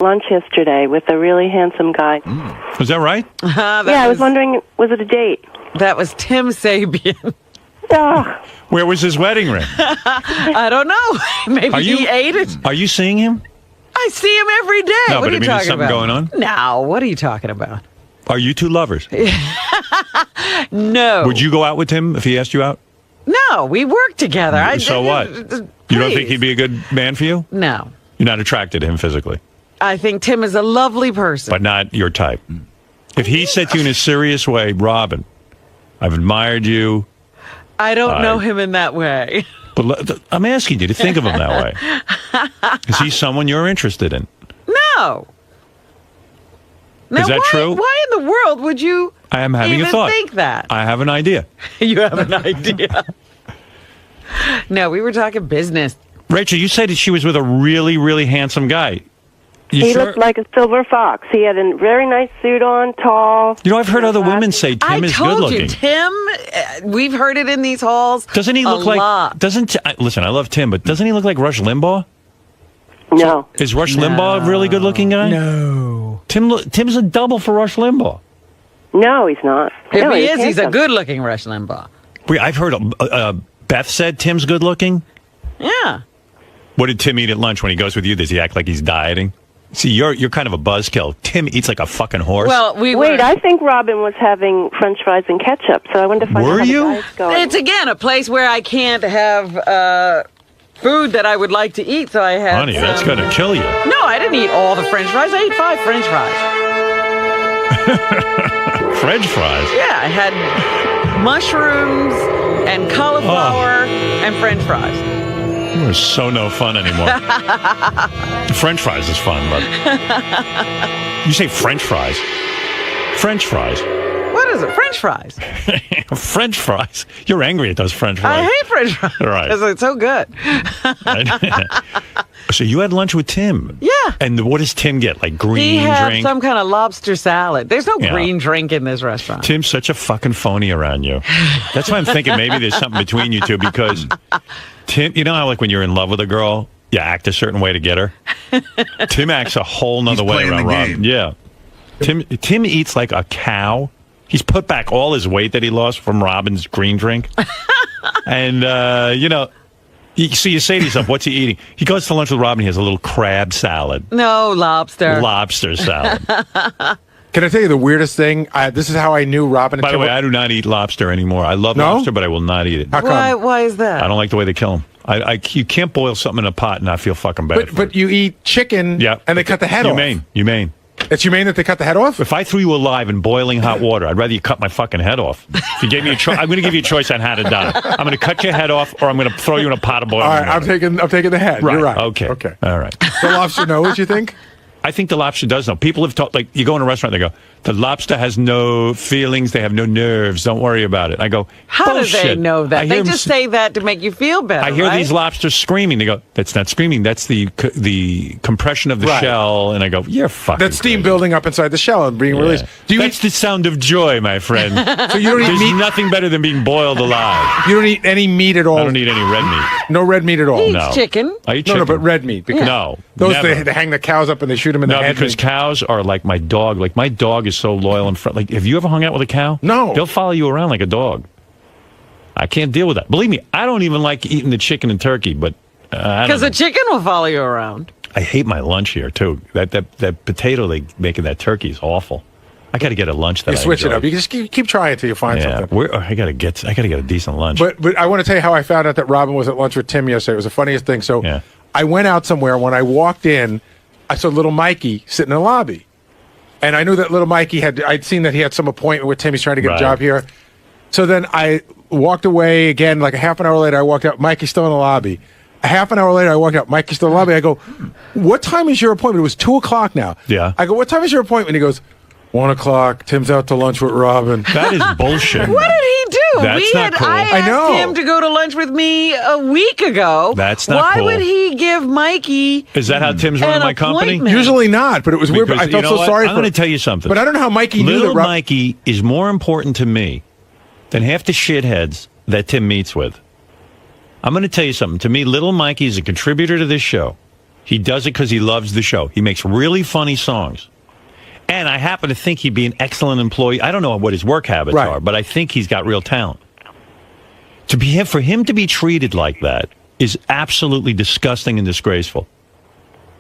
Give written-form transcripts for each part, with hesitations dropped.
lunch yesterday with a really handsome guy. Was that right? I was wondering, was it a date? That was Tim Sabian. Oh, Where was his wedding ring? I don't know. Maybe he ate it. Are you seeing him? I see him every day. No, what but are you there's talking something about? going on? No, what are you talking about? Are you two lovers? No. Would you go out with him if he asked you out? No, we work together. So what? You don't think he'd be a good man for you? No. You're not attracted to him physically? I think Tim is a lovely person. But not your type. If he said to you in a serious way, Robin, I've admired you. I don't know him in that way. But I'm asking you to think of him that way. Is he someone you're interested in? No. Now, Is that true? Why in the world would you I am having even a thought. think that? I have an idea. You have an idea. No, we were talking business. Rachel, you said that she was with a really, really handsome guy. he looked like a silver fox. He had a very nice suit on, tall. You know, I've heard other women say Tim is good I told looking. you, Tim, we've heard it in these halls. Doesn't he look a lot. Listen, I love Tim, but doesn't he look like Rush Limbaugh? No. Is Rush Limbaugh a really good looking guy? No. Tim's a double for Rush Limbaugh. No, he's not. If No, he is, he's a handsome. good looking Rush Limbaugh. Wait, I've heard Beth said Tim's good looking. Yeah. What did Tim eat at lunch when he goes with you? Does he act like he's dieting? See, you're kind of a buzzkill. Tim eats like a fucking horse. Well, Wait, I think Robin was having French fries and ketchup, so I wanted to find out how the diet's going. It's again a place where I can't have food that I would like to eat, so I had. Honey, that's going to kill you. No, I didn't eat all the French fries. I ate 5 French fries. French fries? Yeah, I had mushrooms and cauliflower and French fries. You are so no fun anymore. French fries is fun, but you say French fries. French fries. What is it? French fries. French fries. You're angry at those French fries. I hate French fries. Right. Because it's so good. So you had lunch with Tim. Yeah. And what does Tim get? Like green He had drink? some kind of lobster salad. There's no Yeah. green drink in this restaurant. Tim's such a fucking phony around you. That's why I'm thinking maybe there's something between you two because Tim, you know how like when you're in love with a girl, you act a certain way to get her? Tim acts a whole nother way playing around the Robin. game. Yeah. Tim eats like a cow. He's put back all his weight that he lost from Robin's green drink. And, so you say to yourself, what's he eating? He goes to lunch with Robin. He has a little crab salad. No, lobster. Lobster salad. Can I tell you the weirdest thing? This is how I knew Robin and By the Tim way, were- I do not eat lobster anymore. I love No? lobster, but I will not eat it. How come? Why is that? I don't like the way they kill them. You can't boil something in a pot and not feel fucking bad. But you eat chicken yeah, and they cut the head off. Humane. It's humane that they cut the head off? If I threw you alive in boiling hot water, I'd rather you cut my fucking head off. If you gave me a choice, I'm going to give you a choice on how to die. I'm going to cut your head off, or I'm going to throw you in a pot of boiling All right, water. I'm taking the head. Right. You're right. Okay. All right. The lobster knows, you think? I think the lobster does know. People have taught, like, you go in a restaurant, they go, the lobster has no feelings, they have no nerves, don't worry about it. I go, How bullshit. do they know that? I They hear just say that to make you feel better. I hear right? these lobsters screaming. They go, that's not screaming, that's the compression of the Right. shell. And I go, you're fucking That steam crazy. building up inside the shell and being released. Do you That's eat, the sound of joy, my friend. so you don't eat There's meat? nothing better than being boiled alive. You don't eat any meat at all? I don't eat any red meat. No red meat at all? He No. eats chicken. I eat No, chicken. but red meat. Because No. those never. they hang the cows up and they shoot them in the No, head. because cows are like my dog. Like my dog is so loyal and like. Have you ever hung out with a cow? No. They'll follow you around like a dog. I can't deal with that. Believe me, I don't even like eating the chicken and turkey. But Because the chicken will follow you around. I hate my lunch here too. That potato they make in that turkey is awful. I got to get a lunch that You I switch it enjoy. up. You just keep trying until you find Yeah, something. I got to get a decent lunch. But I want to tell you how I found out that Robin was at lunch with Tim yesterday. It was the funniest thing. So Yeah. I went out somewhere. When I walked in, I saw little Mikey sitting in the lobby. And I knew that little Mikey I'd seen that he had some appointment with Tim. He's trying to get Right. a job here. So then I walked away again, like a half an hour later, I walked out. Mikey's still in the lobby. A half an hour later, I walked out. Mikey's still in the lobby. I go, what time is your appointment? It was 2:00 now. Yeah. I go, what time is your appointment? He goes, 1:00. Tim's out to lunch with Robin. that is bullshit. What did he do? That's not cool. I I asked know. him to go to lunch with me a week ago. That's not Why cool. would he give Mikey Is that how Tim's running an my company? appointment? Usually not, but it was weird. Because I you felt know so what? sorry I'm for going to tell you something. But I don't know how Mikey knew Little that Mikey is more important to me than half the shitheads that Tim meets with. I'm going to tell you something. To me, little Mikey is a contributor to this show. He does it because he loves the show. He makes really funny songs. And I happen to think he'd be an excellent employee. I don't know what his work habits are, but I think he's got real talent. For him to be treated like that is absolutely disgusting and disgraceful.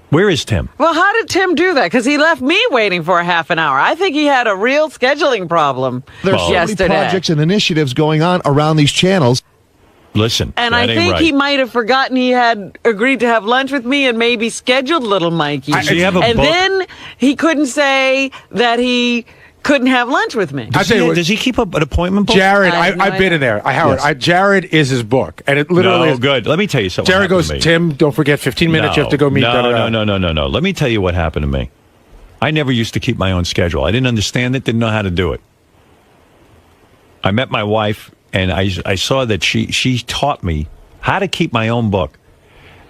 Where is Tim? Well, how did Tim do that? Because he left me waiting for a half an hour. I think he had a real scheduling problem There's so many projects and initiatives going on around these channels. Listen, and I think he might have forgotten he had agreed to have lunch with me and maybe scheduled little Mikey. Then he couldn't say that he couldn't have lunch with me. Does he keep an appointment book? Jared, I've been in there. Howard, Jared is his book, and it literally is good. Let me tell you something. Jared goes, Tim, don't forget 15 minutes. You have to go meet. No. Let me tell you what happened to me. I never used to keep my own schedule. I didn't understand it. Didn't know how to do it. I met my wife, and I saw that she taught me how to keep my own book.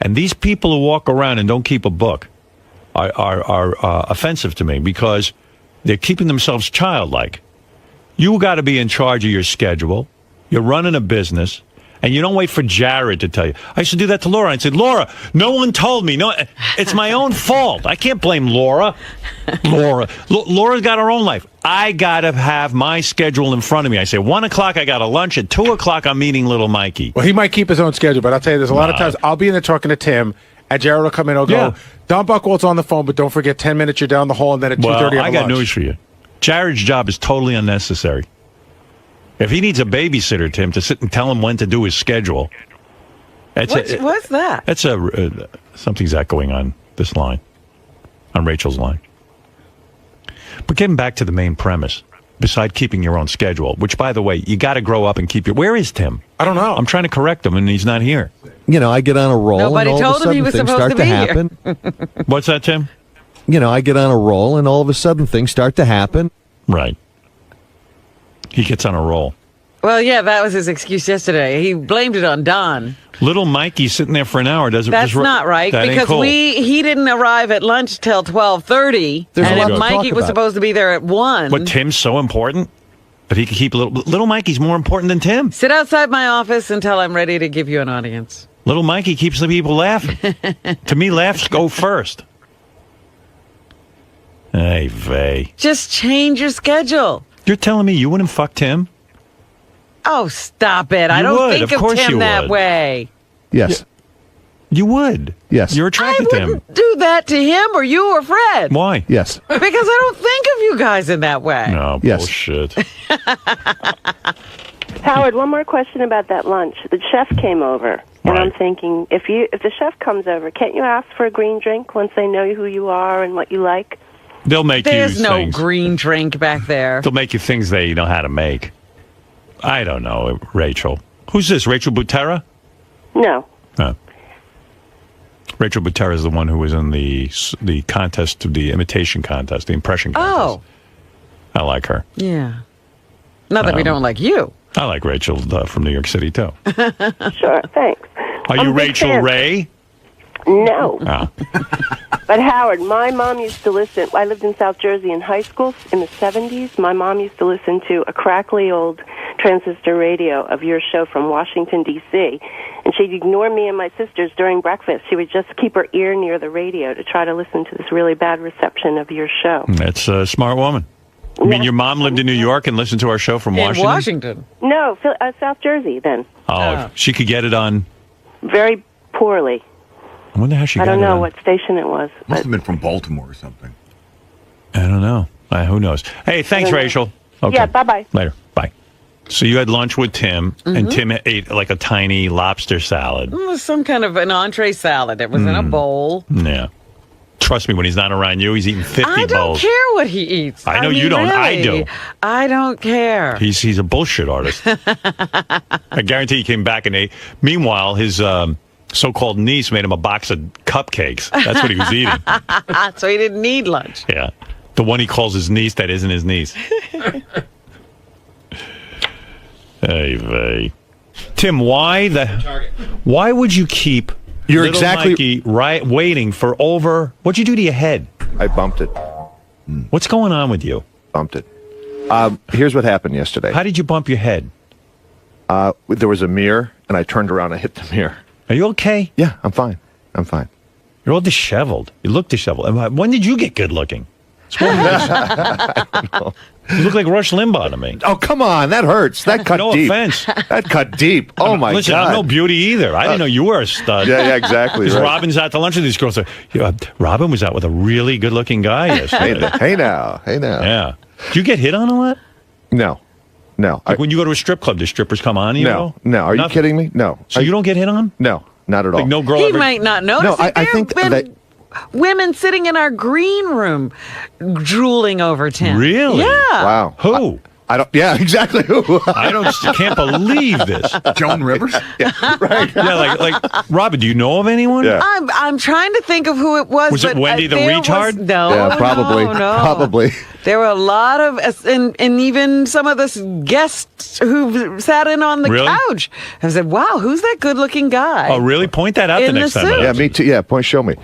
And these people who walk around and don't keep a book are offensive to me because they're keeping themselves childlike. You got to be in charge of your schedule. You're running a business, and you don't wait for Jared to tell you. I used to do that to Laura. I'd say, Laura, no one told me. No, it's my own fault. I can't blame Laura. Laura's got her own life. I got to have my schedule in front of me. I say, 1 o'clock, I got a lunch. At 2 o'clock, I'm meeting little Mikey. Well, he might keep his own schedule, but I'll tell you, there's a lot of times I'll be in there talking to Tim, and Jared will come in and go, Don Buchwald's on the phone, but don't forget 10 minutes, you're down the hall, and then at 2:30 I got news for you. Jared's job is totally unnecessary. If he needs a babysitter, Tim, to sit and tell him when to do his schedule. What's that? That's something's echoing on this line, on Rachel's line. But getting back to the main premise, beside keeping your own schedule, which, by the way, you got to grow up and keep your... Where is Tim? I don't know. I'm trying to correct him, and he's not here. I get on a roll, Nobody and all told of a him he sudden was things supposed start to to be happen. What's that, Tim? I get on a roll, and all of a sudden things start to happen. Right. He gets on a roll. Well, yeah, that was his excuse yesterday. He blamed it on Don. Little Mikey sitting there for an hour doesn't... That's not right, because cool. he didn't arrive at lunch till 12:30, and Mikey was supposed to be there at 1. But Tim's so important that he can keep little Mikey's more important than Tim. Sit outside my office until I'm ready to give you an audience. Little Mikey keeps the people laughing. To me, laughs go first. Hey, vey. Just change your schedule. You're telling me you wouldn't fuck Tim? Oh, stop it. I don't think of Tim that way. Yes. You would. Yes. You're attracted to him. I wouldn't do that to him or you or Fred. Why? Yes. Because I don't think of you guys in that way. No, Yes. bullshit. Howard, one more question about that lunch. The chef came over, and I'm thinking, if the chef comes over, can't you ask for a green drink once they know who you are and what you like? They'll make There's you no things. green drink back there. They'll make you things they know how to make. I don't know, Rachel. Who's this, Rachel Butera? No. Rachel Butera is the one who was in the contest, the imitation contest, the impression contest. Oh. I like her. Yeah. Not that we don't like you. I like Rachel from New York City, too. Sure, thanks. Are you Rachel Ray? No. Oh. But Howard, my mom used to listen. I lived in South Jersey in high school in the 70s. My mom used to listen to a crackly old transistor radio of your show from Washington, D.C., and she'd ignore me and my sisters during breakfast. She would just keep her ear near the radio to try to listen to this really bad reception of your show. That's a smart woman. I mean, your mom lived in New York and listened to our show from Washington? In Washington. No, South Jersey then. Oh, she could get it on... Very poorly. I wonder how she got it I don't know on. what station it was. Must have been from Baltimore or something. I don't know. Who knows? Hey, thanks, Rachel. Okay. Yeah, bye-bye. Later. Bye. So you had lunch with Tim, and Tim ate like a tiny lobster salad. It was some kind of an entree salad. It was in a bowl. Yeah. Trust me, when he's not around you, he's eating 50 bowls. I don't care what he eats. I know you don't. Really, I do. I don't care. He's a bullshit artist. I guarantee he came back and ate. Meanwhile, his so-called niece made him a box of cupcakes. That's what he was eating. So he didn't need lunch. Yeah. The one he calls his niece that isn't his niece. Hey, vey. Tim, why would you keep You're little exactly Mikey waiting for over... What'd you do to your head? I bumped it. What's going on with you? Bumped it. Here's what happened yesterday. How did you bump your head? There was a mirror, and I turned around and hit the mirror. Are you okay? Yeah, I'm fine. I'm fine. You're all disheveled. You look disheveled. When did you get good looking? You look like Rush Limbaugh to me. Oh, come on. That hurts. That cut No deep. offense. That cut deep. Oh, my Listen, God. I'm no beauty either. I didn't know you were a stud. Yeah, exactly. Because Right. Robin's out to lunch with these girls. Robin was out with a really good-looking guy yesterday. Hey now. Yeah. Do you get hit on a lot? No. Like when you go to a strip club, do strippers come on you? No. Are you Nothing. kidding me? No. So you don't get hit on? No, not at all. Like no girl He ever... might not notice. No, it. I There think have been that- women sitting in our green room drooling over Tim. Really? Yeah. Wow. Who? I don't. Yeah, exactly. Who? Can't believe this. Joan Rivers? Right. Yeah, like Robin, do you know of anyone? Yeah. I'm trying to think of who it was. Was it but, Wendy the there retard? No, Yeah, probably. no. Probably. There were a lot of, and even some of the guests who sat in on the Really? couch have said, "Wow, who's that good-looking guy?" Oh, really? Point that out In the next the time. suit. Yeah, me too. Yeah, show me.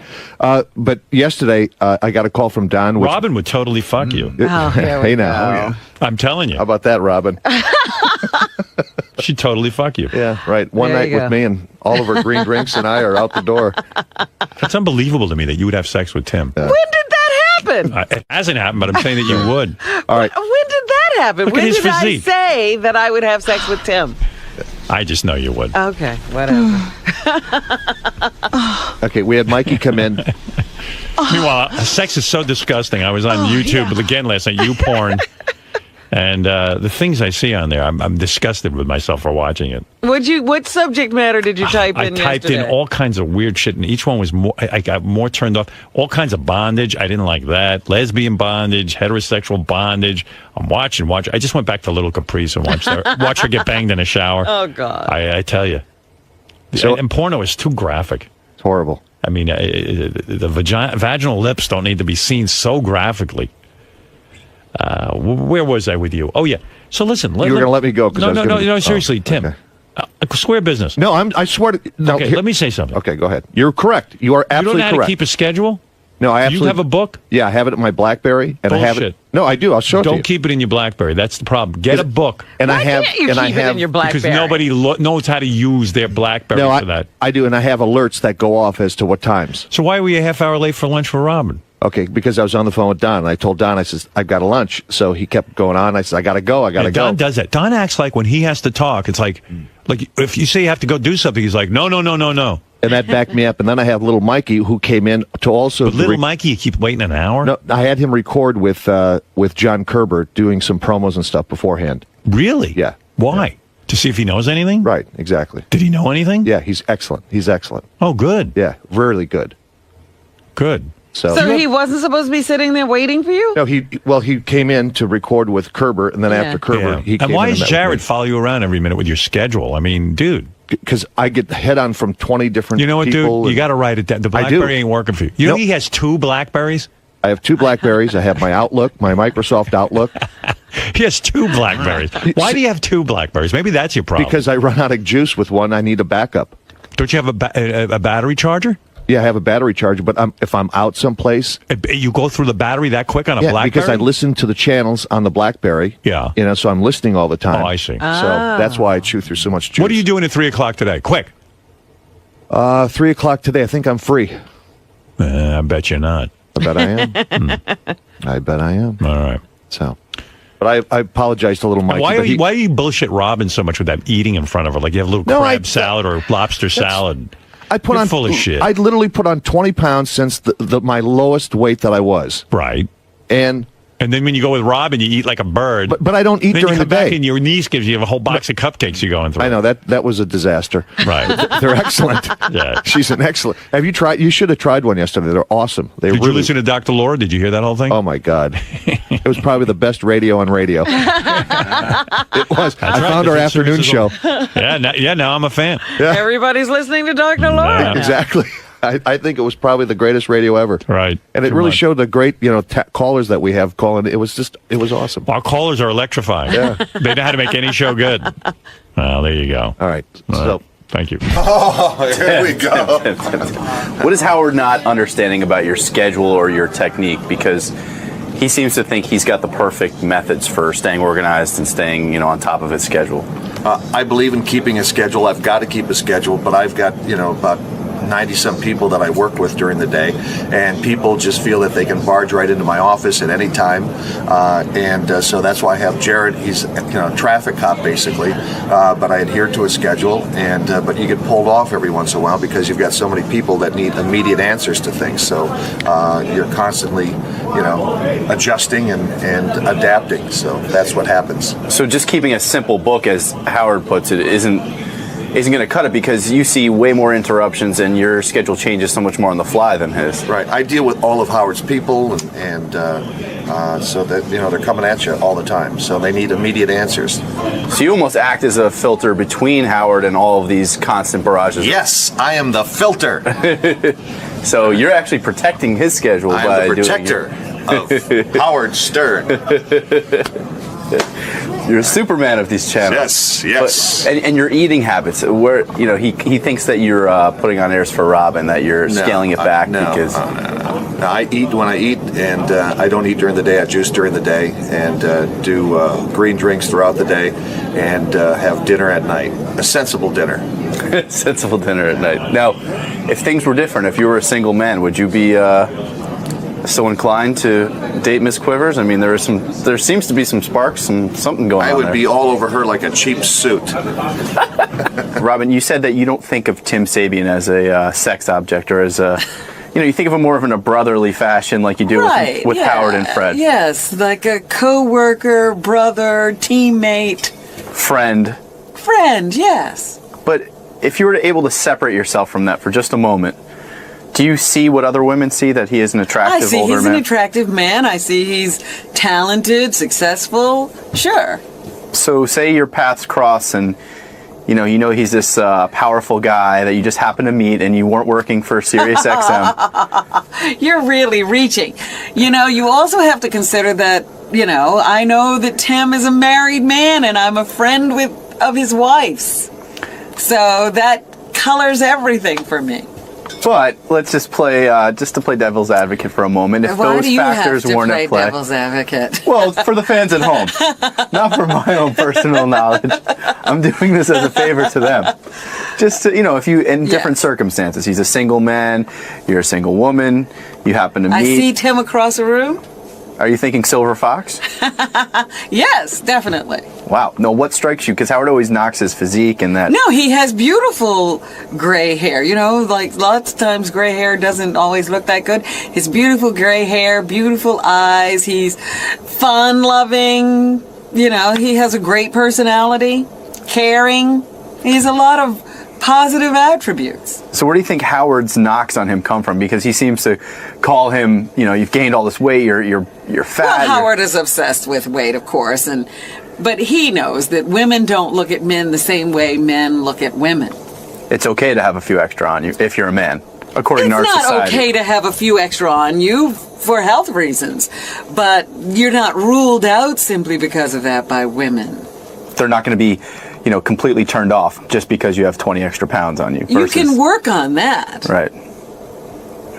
But yesterday, I got a call from Don. Which, Robin would totally fuck you. Oh, here we hey go. now. I'm telling you. How about that, Robin? She'd totally fuck you. Yeah, right. One There night you with go. me and all of our green drinks and I are out the door. That's unbelievable to me that you would have sex with Tim. When did that happen? It hasn't happened, but I'm saying that you would. All right. When did that happen? Look at When his did physique. I say that I would have sex with Tim? I just know you would. Okay, whatever. Okay, we had Mikey come in. Meanwhile, sex is so disgusting. I was on YouTube again last night, YouPorn. And the things I see on there, I'm disgusted with myself for watching it. What subject matter did you type I in typed yesterday? in all kinds of weird shit, and each one was more. I got more turned off. All kinds of bondage. I didn't like that. Lesbian bondage, heterosexual bondage. I'm watching. I just went back to Little Caprice and watched her get banged in a shower. Oh, God. I tell you. So- And porno is too graphic. It's horrible. I mean, the vaginal lips don't need to be seen so graphically. Where was I with you? Oh, yeah. So listen. You were going to let me go. 'Cause I was gonna be- No, seriously, Oh, Tim. okay. Square business. No, I swear to... No, Okay, let me say something. Okay, go ahead. You're correct. You are You don't absolutely know how to correct. keep a schedule? No, I Do absolutely... you have a book? Yeah, I have it in my BlackBerry, and I have it... Bullshit. No, I do. I'll show it to you. Don't keep it in your BlackBerry. That's the problem. Get a book. And Why I have... can't you and I keep it have in your BlackBerry? Because nobody knows how to use their BlackBerry No, for that. I do, and I have alerts that go off as to what times. So why were you a half hour late for lunch for Robin? Okay, because I was on the phone with Don, and I told Don, I says, I've got a lunch. So he kept going on. I said, I got to go. And Don does that. Don acts like when he has to talk, it's like if you say you have to go do something, he's like, no. And that backed me up. And then I have little Mikey, who came in to also... But little Mikey, you keep waiting an hour? No, I had him record with John Kerber doing some promos and stuff beforehand. Really? Yeah. Why? Yeah. To see if he knows anything? Right, exactly. Did he know anything? Yeah, he's excellent. He's excellent. Oh, good. Yeah, really good. Good. So he wasn't supposed to be sitting there waiting for you? No, he came in to record with Kerber, and then after Kerber, he came And why in does met with Jared me. follow you around every minute with your schedule? I mean, dude. Because I get head on from 20 different You know what, people. dude? You got to write it down. The BlackBerry ain't working for you. You know Nope. he has 2 BlackBerries? I have 2 BlackBerries. I have my Outlook, my Microsoft Outlook. He has 2 BlackBerries. Why do you have 2 BlackBerries? Maybe that's your problem. Because I run out of juice with one. I need a backup. Don't you have a battery charger? Yeah, I have a battery charger, but if I'm out someplace... You go through the battery that quick on a BlackBerry? because I listen to the channels on the BlackBerry. Yeah. So I'm listening all the time. Oh, I see. So that's why I chew through so much juice. What are you doing at 3 o'clock today? Quick. 3 o'clock today. I think I'm free. I bet you're not. I bet I am. I bet I am. All right. So, but I apologize to little Mikey. Why but do you bullshit Robin so much with that eating in front of her? Like you have a little crab salad or lobster salad. You're full of shit. I literally put on 20 pounds since my lowest weight that I was. Right. And then when you go with Robin, you eat like a bird. But I don't eat then during you the come back day. and your niece gives you a whole box of cupcakes you're going through. I know that was a disaster. Right. They're excellent. Yeah. She's an excellent. Have you tried? You should have tried one yesterday. They're awesome. Did you listen to Dr. Laura? Did you hear that whole thing? Oh my God! It was probably the best radio on radio. It was. I found our afternoon show. Now I'm a fan. Everybody's listening to Dr. Laura. Yeah. Exactly. I think it was probably the greatest radio ever. Right. And it really showed the great, callers that we have calling. It was awesome. Our callers are electrifying. Yeah. They know how to make any show good. Well, there you go. All right. So, thank you. Oh, here we go. What is Howard not understanding about your schedule or your technique? Because he seems to think he's got the perfect methods for staying organized and staying, on top of his schedule. I believe in keeping a schedule. I've got to keep a schedule, but I've got, about 90-some people that I work with during the day, and people just feel that they can barge right into my office at any time. So that's why I have Jared. He's a traffic cop basically, but I adhere to a schedule. But you get pulled off every once in a while because you've got so many people that need immediate answers to things. So you're constantly, adjusting and adapting. So that's what happens. So just keeping a simple book, as Howard puts it, isn't going to cut it, because you see way more interruptions and your schedule changes so much more on the fly than his. Right. I deal with all of Howard's people, and so that they're coming at you all the time. So they need immediate answers. So you almost act as a filter between Howard and all of these constant barrages. Yes, I am the filter. So you're actually protecting his schedule by I'm the protector of Howard Stern. You're a Superman of these channels. Yes. And your eating habits, where he thinks that you're putting on airs for Robin, that you're scaling it back because. No. I eat when I eat, and I don't eat during the day. I juice during the day, and do green drinks throughout the day, and have dinner at night. A sensible dinner. Sensible dinner at night. Now, if things were different, if you were a single man, would you be so inclined to date Miss Quivers? I mean, there seems to be some sparks, something going on. I would there. be all over her like a cheap suit. Robin, you said that you don't think of Tim Sabian as a sex object, or as a, you think of him more of in a brotherly fashion, like you do with Howard and Fred. Yes, like a co-worker, brother, teammate, friend. Yes. But if you were able to separate yourself from that for just a moment, do you see what other women see, that he is an attractive older man? I see he's an attractive man. I see he's talented, successful. Sure. So say your paths cross, and he's this powerful guy that you just happened to meet, and you weren't working for Sirius XM. You're really reaching. You also have to consider that, I know that Tim is a married man, and I'm a friend of his wife's. So that colors everything for me. But let's just play devil's advocate for a moment. If Why those do you factors have to weren't play at play, devil's advocate? Well, for the fans at home, not for my own personal knowledge. I'm doing this as a favor to them. Just to, if you in different circumstances, he's a single man, you're a single woman, you happen to meet. I see Tim across the room. Are you thinking Silver Fox? Yes, definitely. Wow. No, what strikes you? Because Howard always knocks his physique and that. No, he has beautiful gray hair. Like lots of times gray hair doesn't always look that good. His beautiful gray hair, beautiful eyes. He's fun-loving. He has a great personality, caring. He has a lot of positive attributes. So where do you think Howard's knocks on him come from? Because he seems to call him, you've gained all this weight, you're fat. Well, Howard is obsessed with weight, of course, but he knows that women don't look at men the same way men look at women. It's okay to have a few extra on you if you're a man, according to our society. It's not okay to have a few extra on you for health reasons, but you're not ruled out simply because of that by women. They're not going to be completely turned off just because you have 20 extra pounds on you. You can work on that. Right.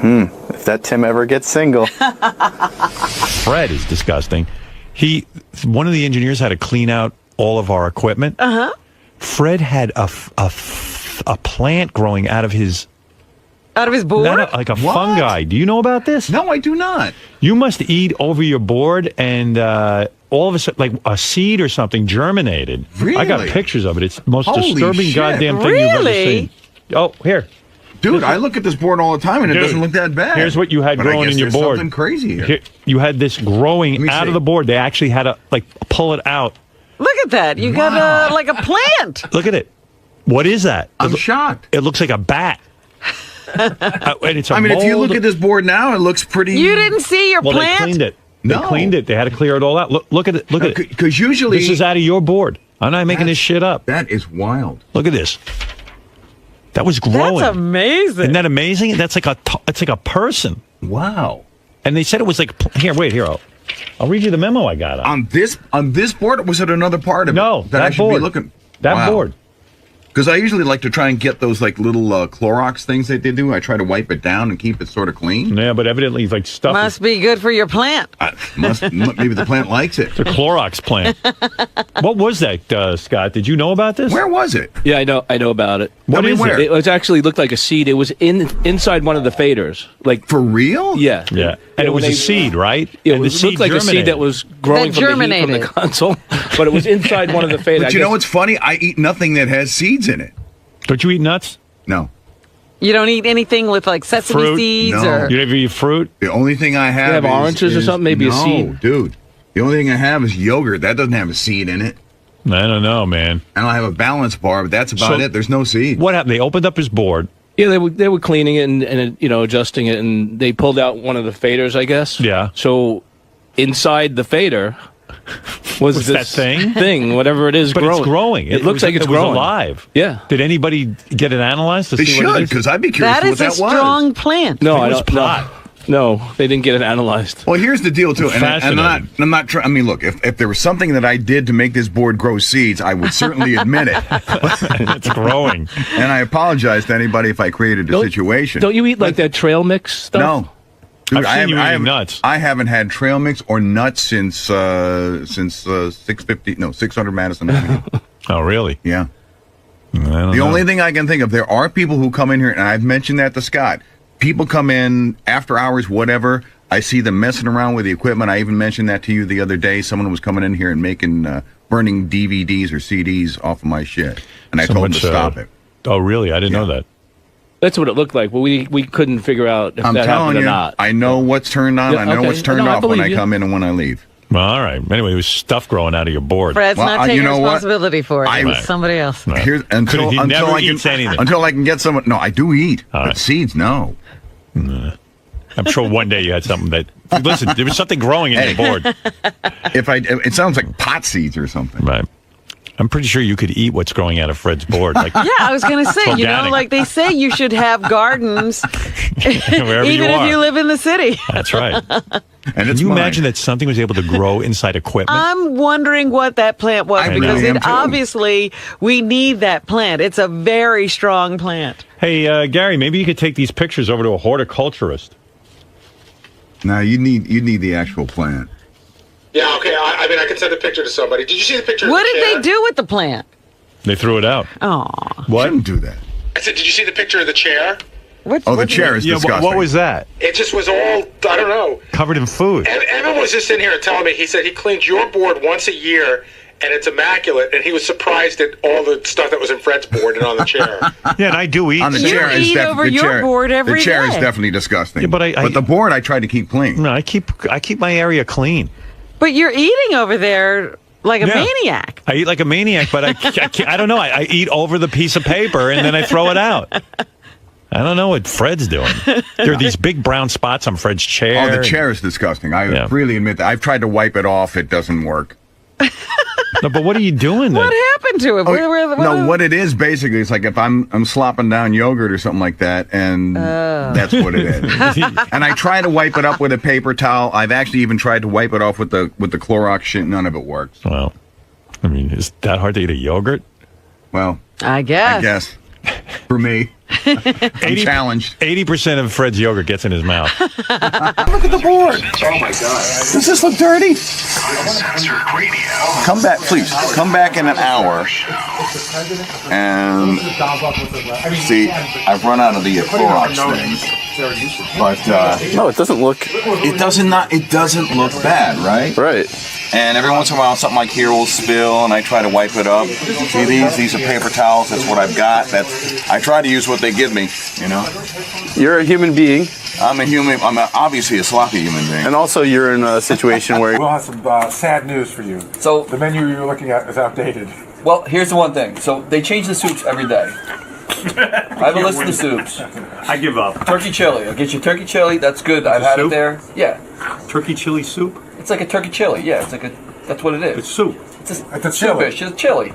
If that Tim ever gets single. Fred is disgusting. One of the engineers had to clean out all of our equipment. Uh-huh. Fred had a plant growing out of his board? Like a fungi. Do you know about this? No, I do not. You must eat over your board, and all of a sudden, like a seed or something germinated. Really? I got pictures of it. It's the most Holy disturbing shit. goddamn thing you've ever seen. Oh, here. Dude, I look at this board all the time, and it doesn't look that bad. Here's what you had growing in your board. Something crazy here. You had this growing out of the board. They actually had to pull it out. Look at that. You got a plant. Look at it. What is that? I'm shocked. It looks like a bat. And it's a mold. If you look at this board now, it looks pretty. You didn't see your plant? They cleaned it. No. They cleaned it. They had to clear it all out. Look at it. Look at it. Because usually this is out of your board. I'm not making this shit up. That is wild. Look at this. That was growing. That's amazing. Isn't that amazing? It's like a person. Wow. And they said it was like here. I'll read you the memo I got on this board. Or was it another part of it? No, that I should board. be looking. That board. Because I usually like to try and get those like little Clorox things that they do. I try to wipe it down and keep it sort of clean. Yeah, but evidently, like stuff Must be good for your plant. Maybe the plant likes it. The Clorox plant. What was that, Scott? Did you know about this? Where was it? Yeah, I know about it. What is where? it? It was actually looked like a seed. It was inside one of the faders. Like For real? Yeah. Yeah, and it was a seed, right? It and the seed looked like a seed that was growing That from the heat from the germinated. console, but it was inside one of the faders. But you know what's funny? I eat nothing that has seeds in it. Don't you eat nuts? No. You don't eat anything with like sesame Fruit? seeds No. or You never eat fruit? The only thing I have have is, oranges or is- something? Maybe a no, seed? dude. The only thing I have is yogurt. That doesn't have a seed in it. I don't know, man. I don't have a balance bar, but that's about So- it. There's no seed. What happened? They opened up his board. Yeah, they were cleaning it and adjusting it, and they pulled out one of the faders, I guess. Yeah. So inside the fader was that this thing? whatever it is, But growing. it's growing. It looks like it's it was growing. alive. Yeah. Did anybody get it analyzed to They see what it should, is? because I'd be curious that what is a that strong was. plant. No, I I think it don't. was pot. No, they didn't get it analyzed. Well, here's the deal, too. And Fascinating. I'm not trying. I mean, look, if there was something that I did to make this board grow seeds, I would certainly admit it. It's growing. And I apologize to anybody if I created a situation. Don't you eat like that trail mix stuff? No. Dude, I've seen you eating nuts. I haven't had trail mix or nuts since 600 Madison Avenue. Oh, really? Yeah. I don't The know. only thing I can think of, there are people who come in here, and I've mentioned that to Scott. People come in after hours, whatever. I see them messing around with the equipment. I even mentioned that to you the other day. Someone was coming in here and burning DVDs or CDs off of my shit, and I So told them much, to stop it. Oh, really? I didn't know that. That's what it looked like, but we couldn't figure out if I'm that telling happened you, or not. I know what's turned on. Yeah, I know okay. what's turned No, I off when believe I you. come in and when I leave. Well, all right. Anyway, it was stuff growing out of your board. Fred's Well, not taking you know what? responsibility for it. I- It was somebody else. Right. Here's, until He until never I can eats anything. until I can get someone. No, I do eat, All but right. seeds, no. I'm sure one day you had something that. Listen, there was something growing in your board. It sounds like pot seeds or something. Right. I'm pretty sure you could eat what's growing out of Fred's board. Like, Yeah, I was going to say, organic. like they say you should have gardens Wherever you even if are. you live in the city. That's right. And Can it's you mine. imagine that something was able to grow inside equipment? I'm wondering what that plant was I because really am it too. obviously we need that plant. It's a very strong plant. Hey, Gary, maybe you could take these pictures over to a horticulturist. No, you need the actual plant. Yeah, okay. I mean, I can send a picture to somebody. Did you see the picture? What did they do with the plant? They threw it out. Oh, What? Shouldn't do that. I said, did you see the picture of the chair? Oh, the chair is Yeah, disgusting. what was that? It just was all, I don't know. Covered in food. Evan was just in here telling me, he said he cleans your board once a year and it's immaculate, and he was surprised at all the stuff that was in Fred's board and on the chair. Yeah, and I do eat. On the You chair is eat over the your chair, board every The chair is day. definitely disgusting. Yeah, but the board I try to keep clean. No, I keep my area clean. but you're eating over there like a Yeah. maniac. I eat like a maniac, but I don't know. I eat over the piece of paper and then I throw it out. I don't know what Fred's doing. There are these big brown spots on Fred's chair. Oh, the chair is disgusting. I Yeah. freely admit that. I've tried to wipe it off. It doesn't work. No, but what are you doing then? What happened to it? No, what it is basically, it's like if I'm slopping down yogurt or something like that, and that's what it is. And I try to wipe it up with a paper towel. I've actually even tried to wipe it off with the Clorox shit. None of it works. Well, I mean, is it that hard to eat a yogurt? Well, I guess. I guess for me, I'm challenged. 80% of Fred's yogurt gets in his mouth. Look at the board. Oh my God! Does this look dirty? Come back, please. Come back in an hour. And see, I've run out of the Clorox thing. But No, it doesn't look it doesn't look bad, right? right. And every once in a while, something like here will spill, and I try to wipe it up. See these are paper towels. That's what I've got. I try to use what they give me. You know, You're a human being, I'm a human. Obviously a sloppy human being. and also you're in a situation where We'll have some sad news for you. So, The menu you're looking at is outdated. well, here's the one thing. So, they change the soups every day. I have a list of the soups. I give up. Turkey chili. I'll get you turkey chili. That's good. I've had it soup? there. Yeah. Turkey chili soup? It's like a turkey chili. Yeah, that's what it is. soup. It's a It's a chili. soupish. It's chili.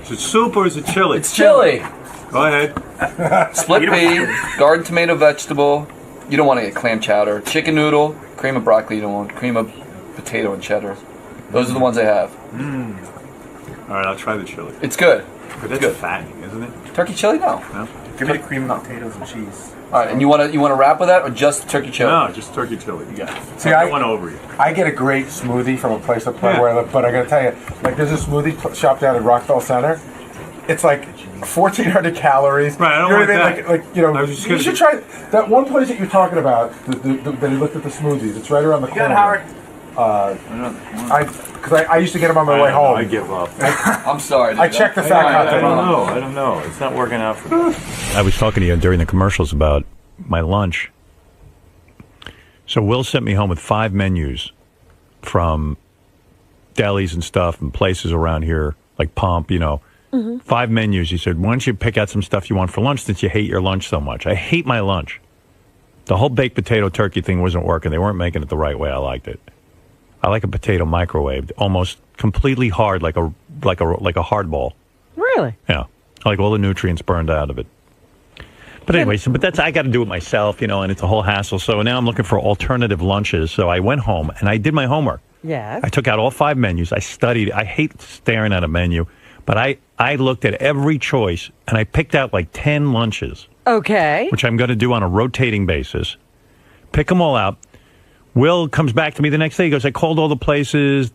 Is it soup or is it chili? It's chili. Go ahead. Split pea, garden tomato vegetable. You don't want to get clam chowder. Chicken noodle, cream of broccoli. You don't want cream of potato and cheddar. Those are the ones I have. All right, I'll try the chili. It's good. But that's fattening, isn't it? Turkey chili? No. Give me the cream of potatoes and cheese. All right, and you want to wrap with that or just turkey chili? No, just turkey chili. You got it. See, I went over you. I get a great smoothie from a place up where I live, but I got to tell you, like, there's a smoothie shop down in Rockville Center. It's like 1,400 calories. Right, I don't you know want what I mean? that. Like you know, you should try that one place that you're talking about. That he looked at the smoothies. It's right around the corner. Howard. Because I used to get them on my way home. I give up. I'm sorry. Dude. I checked the fat content. I don't know. It's not working out for me. I was talking to you during the commercials about my lunch. So Will sent me home with 5 menus from delis and stuff and places around here, like Pump, 5 menus. He said, why don't you pick out some stuff you want for lunch since you hate your lunch so much? I hate my lunch. The whole baked potato turkey thing wasn't working. They weren't making it the right way I liked it. I like a potato microwaved, almost completely hard, like a hard ball. Really? Yeah. I like all the nutrients burned out of it. But anyway, but I got to do it myself, and it's a whole hassle. So now I'm looking for alternative lunches. So I went home and I did my homework. Yes. I took out all 5 menus. I studied. I hate staring at a menu, but I looked at every choice and I picked out like 10 lunches. Okay. Which I'm going to do on a rotating basis. Pick them all out. Will comes back to me the next day. He goes, I called all the places.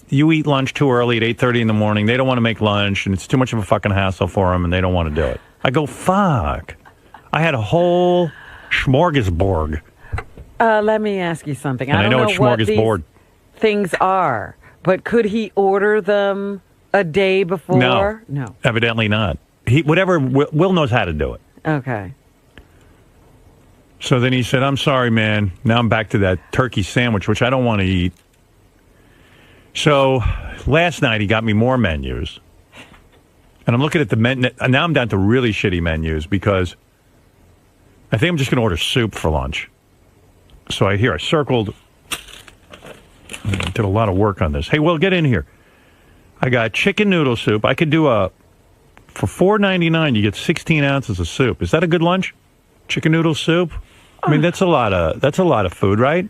You eat lunch too early at 8:30 in the morning. They don't want to make lunch, and it's too much of a fucking hassle for them, and they don't want to do it. I go, fuck. I had a whole smorgasbord. Let me ask you something. And I don't know what smorgasbord these things are, but could he order them a day before? No. Evidently not. Will knows how to do it. Okay. So then he said, I'm sorry, man. Now I'm back to that turkey sandwich, which I don't want to eat. So last night he got me more menus. And I'm looking at the menu. Now I'm down to really shitty menus because I think I'm just going to order soup for lunch. So I circled. I did a lot of work on this. Hey, Will, get in here. I got chicken noodle soup. I could do for $4.99, you get 16 ounces of soup. Is that a good lunch? Chicken noodle soup? I mean, that's a lot of food, right?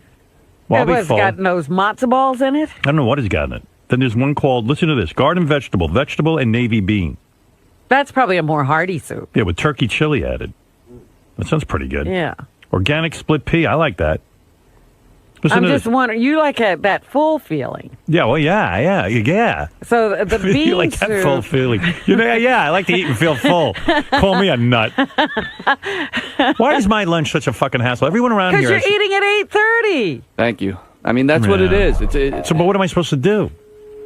Well, What's got those matzo balls in it? I don't know what has got in it. Then there's one called, listen to this, garden vegetable and navy bean. That's probably a more hearty soup. Yeah, with turkey chili added. That sounds pretty good. Yeah. Organic split pea, I like that. Listen I'm to just this. wondering, you like that full feeling. Yeah, well, yeah. So the bean You like that soup. full feeling. Yeah, I like to eat and feel full. Call me a nut. Why is my lunch such a fucking hassle? Everyone around here... Because you're eating at 8:30. Thank you. I mean, that's what it is. So, but what am I supposed to do?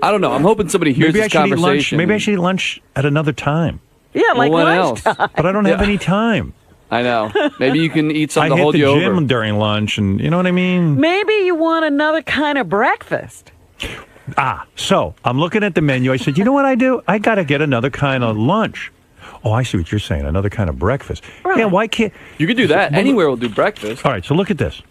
I don't know. I'm hoping somebody hears this conversation. Maybe I should eat lunch at another time. Yeah, like when lunchtime. else? But I don't have any time. I know. Maybe you can eat something I to hold hit you the over. gym during lunch, and you know what I mean? Maybe you want another kind of breakfast. So I'm looking at the menu. I said, you know what I do? I got to get another kind of lunch. Oh, I see what you're saying. Another kind of breakfast. Right. Yeah, why can't... You could do that. Anywhere will do breakfast. All right, so look at this.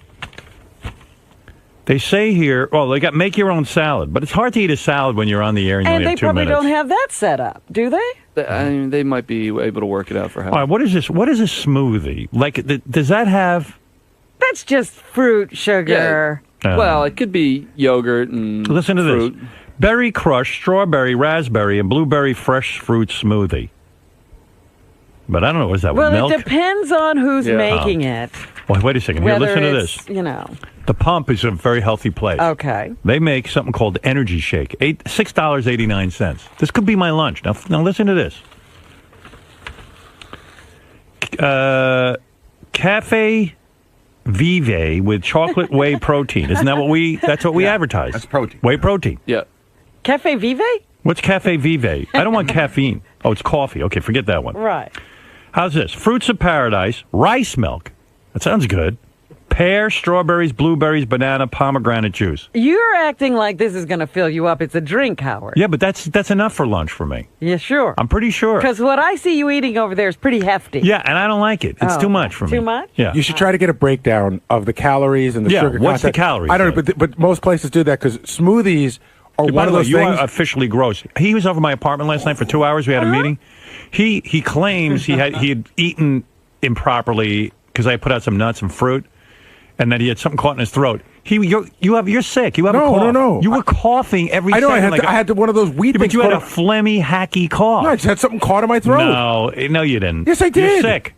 They say here, they got make your own salad, but it's hard to eat a salad when you're on the air and you only And they have 2 probably minutes. don't have that set up, do they? I mean, they might be able to work it out for All right, what is this? What is a smoothie? Like, does that have... That's just fruit, sugar. Well, it could be yogurt and Listen to fruit. this. Berry crush, strawberry, raspberry, and blueberry fresh fruit smoothie. But I don't know, what is that, with milk? Well, it depends on who's making it. Well, wait a second. Here, Whether listen to it's, this. The Pump is a very healthy place. Okay. They make something called Energy Shake, $6.89. This could be my lunch. Now listen to this. Cafe Vive with chocolate whey protein. Isn't that that's what we advertise? That's protein. Whey protein. Yeah. Cafe Vive? What's Cafe Vive? I don't want caffeine. Oh, it's coffee. Okay, forget that one. Right. How's this? Fruits of paradise, rice milk. That sounds good. Pear, strawberries, blueberries, banana, pomegranate juice. You're acting like this is going to fill you up. It's a drink, Howard. Yeah, but that's enough for lunch for me. Yeah, sure. I'm pretty sure. Because what I see you eating over there is pretty hefty. Yeah, and I don't like it. It's too much for me. Too much? Yeah. You should try to get a breakdown of the calories and the sugar content. What's the calories? I don't know, but most places do that because smoothies are By one the of way, those you things. are officially gross. He was over my apartment last night for 2 hours. We had a meeting. He claims he had eaten improperly because I put out some nuts and fruit, and that he had something caught in his throat. You're sick. You have a No, cough. no. You were coughing every I know. second. I had one of those wheat but things. you had a phlegmy, hacky cough. No, I just had something caught in my throat. No, you didn't. Yes, I did. You're sick.